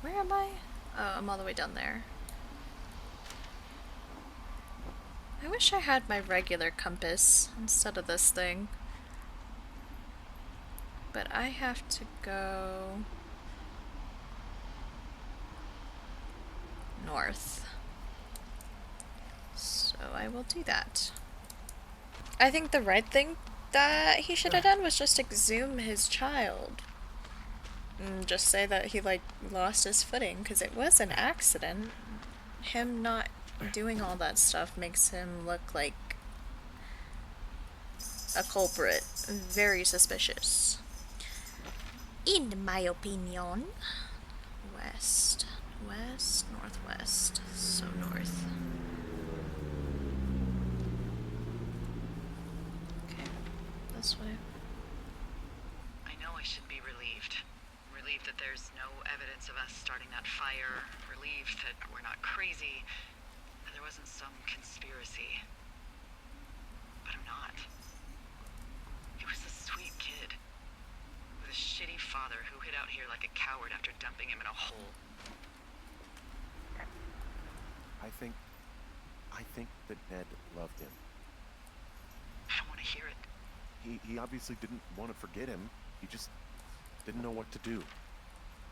where am I? Oh, I'm all the way down there. I wish I had my regular compass instead of this thing. But I have to go north. So I will do that. I think the right thing that he should have done was just exhume his child. And just say that he, like, lost his footing, because it was an accident. Him not doing all that stuff makes him look like a culprit. Very suspicious. In my opinion. West. West, northwest. So north. Okay, this way. I know I should be relieved. Relieved that there's no evidence of us starting that fire. Relieved that we're not crazy. That there wasn't some conspiracy. But I'm not. He was a sweet kid. With a shitty father who hid out here like a coward after dumping him in a hole. I think that Ned loved him. I don't want to hear it. He obviously didn't want to forget him. He just didn't know what to do.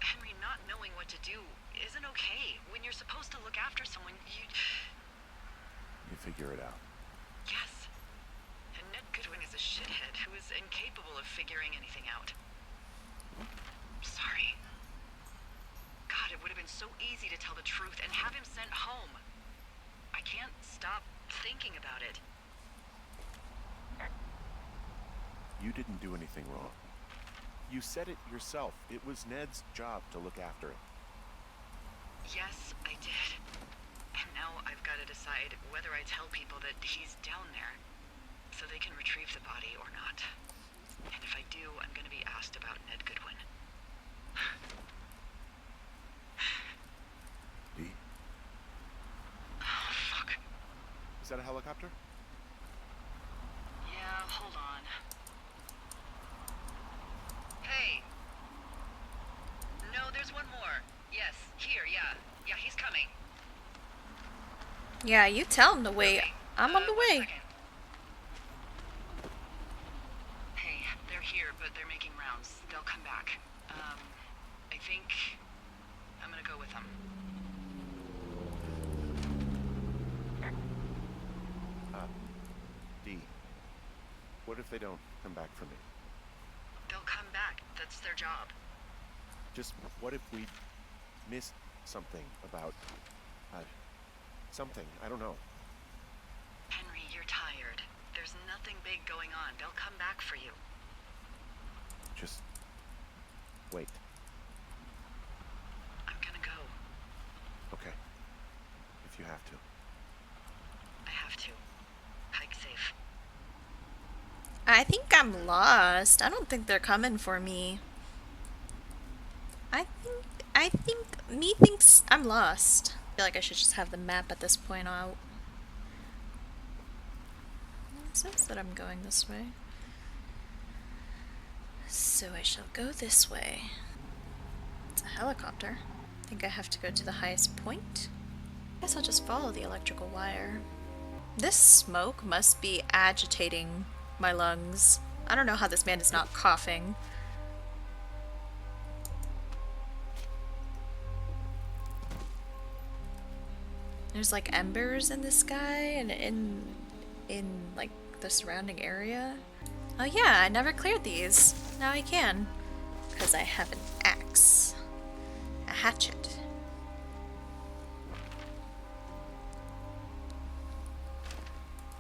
Henry, not knowing what to do isn't okay. When you're supposed to look after someone, you figure it out. Yes. And Ned Goodwin is a shithead who is incapable of figuring anything out. Sorry. God, it would have been so easy to tell the truth and have him sent home. I can't stop thinking about it. You didn't do anything wrong. You said it yourself. It was Ned's job to look after him. Yes, I did. And now I've got to decide whether I tell people that he's down there so they can retrieve the body or not. And if I do, I'm going to be asked about Ned Goodwin. Dee? Oh, fuck. Is that a helicopter? Yeah, hold on. Hey. No, there's one more. Yes, here, yeah. Yeah, he's coming. Yeah, you tell him to wait. Okay, I'm on the 1 way. second. Hey, they're here, but they're making rounds. They'll come back. I think I'm gonna go with them. Dee, what if they don't come back for me? They'll come back. That's their job. Just what if we missed something about, something, I don't know. Henry, you're tired. There's nothing big going on. They'll come back for you. Just wait. I'm gonna go. Okay. If you have to. I have to. Hike safe. I think I'm lost. I don't think they're coming for me. I think me thinks I'm lost. I feel like I should just have the map at this point out. It says that I'm going this way. So I shall go this way. It's a helicopter. I think I have to go to the highest point. Guess I'll just follow the electrical wire. This smoke must be agitating my lungs. I don't know how this man is not coughing. There's like embers in the sky and in like the surrounding area. Oh yeah, I never cleared these. Now I can. Because I have an axe. A hatchet.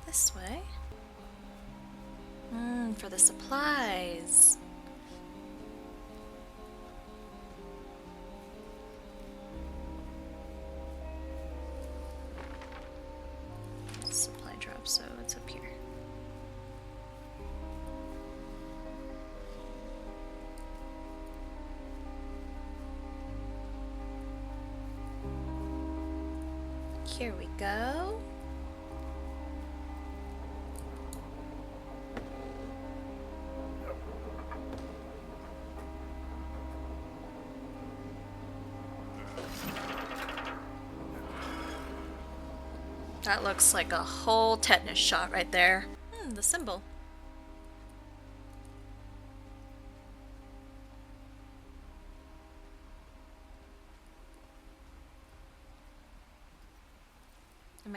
This way. For the supplies. Supply drop, so it's up here. Here we go. That looks like a whole tetanus shot right there. The symbol.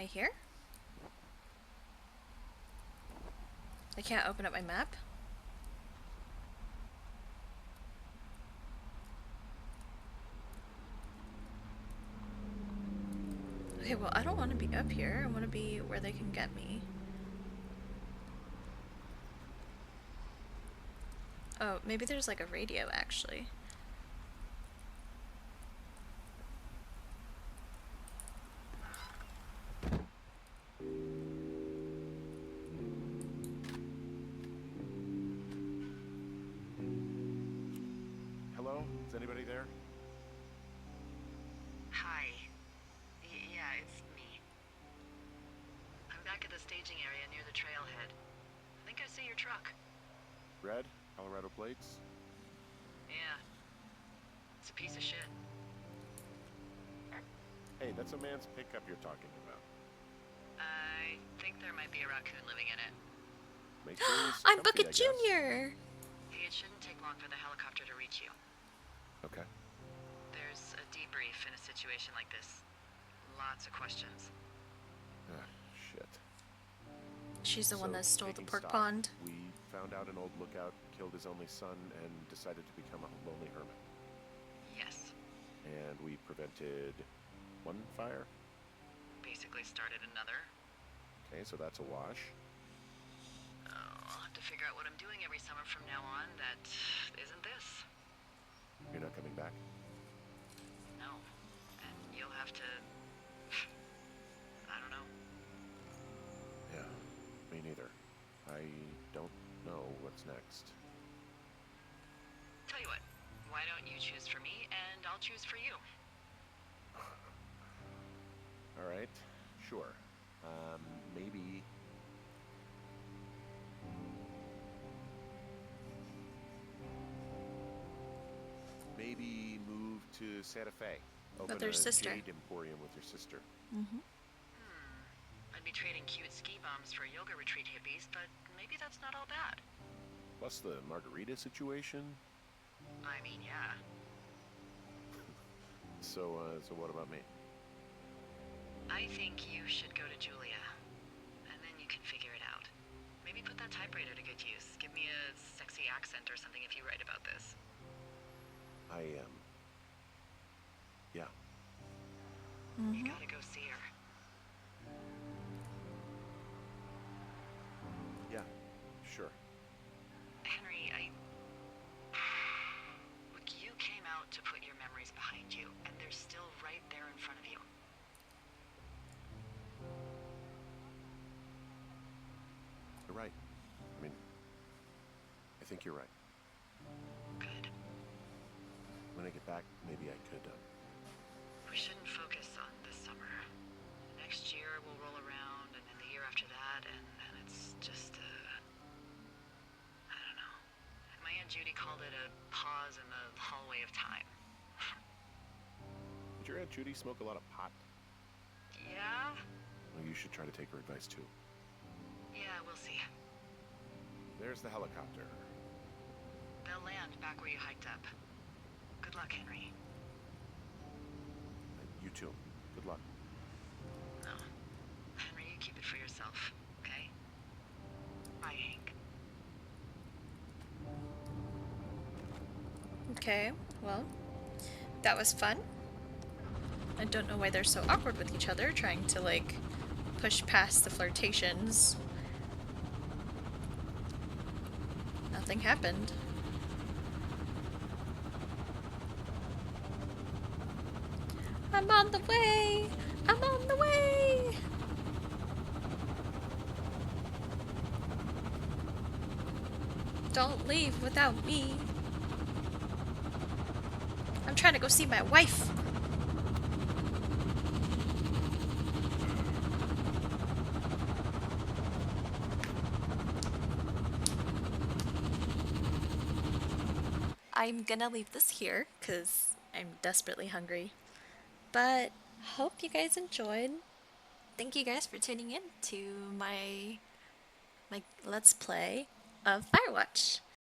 I here? I can't open up my map? Okay, well, I don't want to be up here. I want to be where they can get me. Oh, maybe there's like a radio, actually. Hello? Is anybody there? Hi. Yeah, it's me. I'm back at the staging area near the trailhead. I think I see your truck. Red? Colorado plates? Yeah. It's a piece of shit. Hey, that's a man's pickup you're talking about. I think there might be a raccoon living in it. Make sure he's I'm comfy, Bucket I guess. Jr. Hey, it shouldn't take long for the helicopter to reach you. Okay. There's a debrief in a situation like this. Lots of questions. Ah, shit. She's the one So, that stole the taking pork stock, pond. We found out an old lookout killed his only son and decided to become a lonely hermit. Yes. And we prevented one fire? Basically started another. Okay, so that's a wash. Oh, I'll have to figure out what I'm doing every summer from now on that isn't this. You're not coming back? No. And you'll have to... I don't know. Yeah, me neither. I don't know what's next. Tell you what, why don't you choose for me and I'll choose for you? All right, sure. Maybe... Maybe move to Santa Fe. Open With her a sister. Jade Emporium with your sister. I'd be trading cute ski bums for yoga retreat hippies, but maybe that's not all bad. Plus the margarita situation. I mean, yeah. So what about me? I think you should go to Julia, and then you can figure it out. Maybe put that typewriter to good use. Give me a sexy accent or something if you write about this. Yeah. You gotta go see her. Yeah, sure. Henry, Look, you came out to put your memories behind you, and they're still right there in front of you. You're right. I mean, I think you're right. Good. When I get back, maybe I could, We shouldn't focus on this summer. Next year we'll roll around, and then the year after that, and then it's just I don't know. My Aunt Judy called it a pause in the hallway of time. Did your Aunt Judy smoke a lot of pot? Yeah? Well, you should try to take her advice, too. Yeah, we'll see. There's the helicopter. They'll land back where you hiked up. Good luck, Henry. You too. Good luck. No. Henry, you keep it for yourself, okay? Bye, Hank. Okay, well, that was fun. I don't know why they're so awkward with each other, trying to, like, push past the flirtations. Nothing happened. I'm on the way! I'm on the way! Don't leave without me. I'm trying to go see my wife. I'm gonna leave this here because I'm desperately hungry. But hope you guys enjoyed. Thank you guys for tuning in to my Let's Play of Firewatch.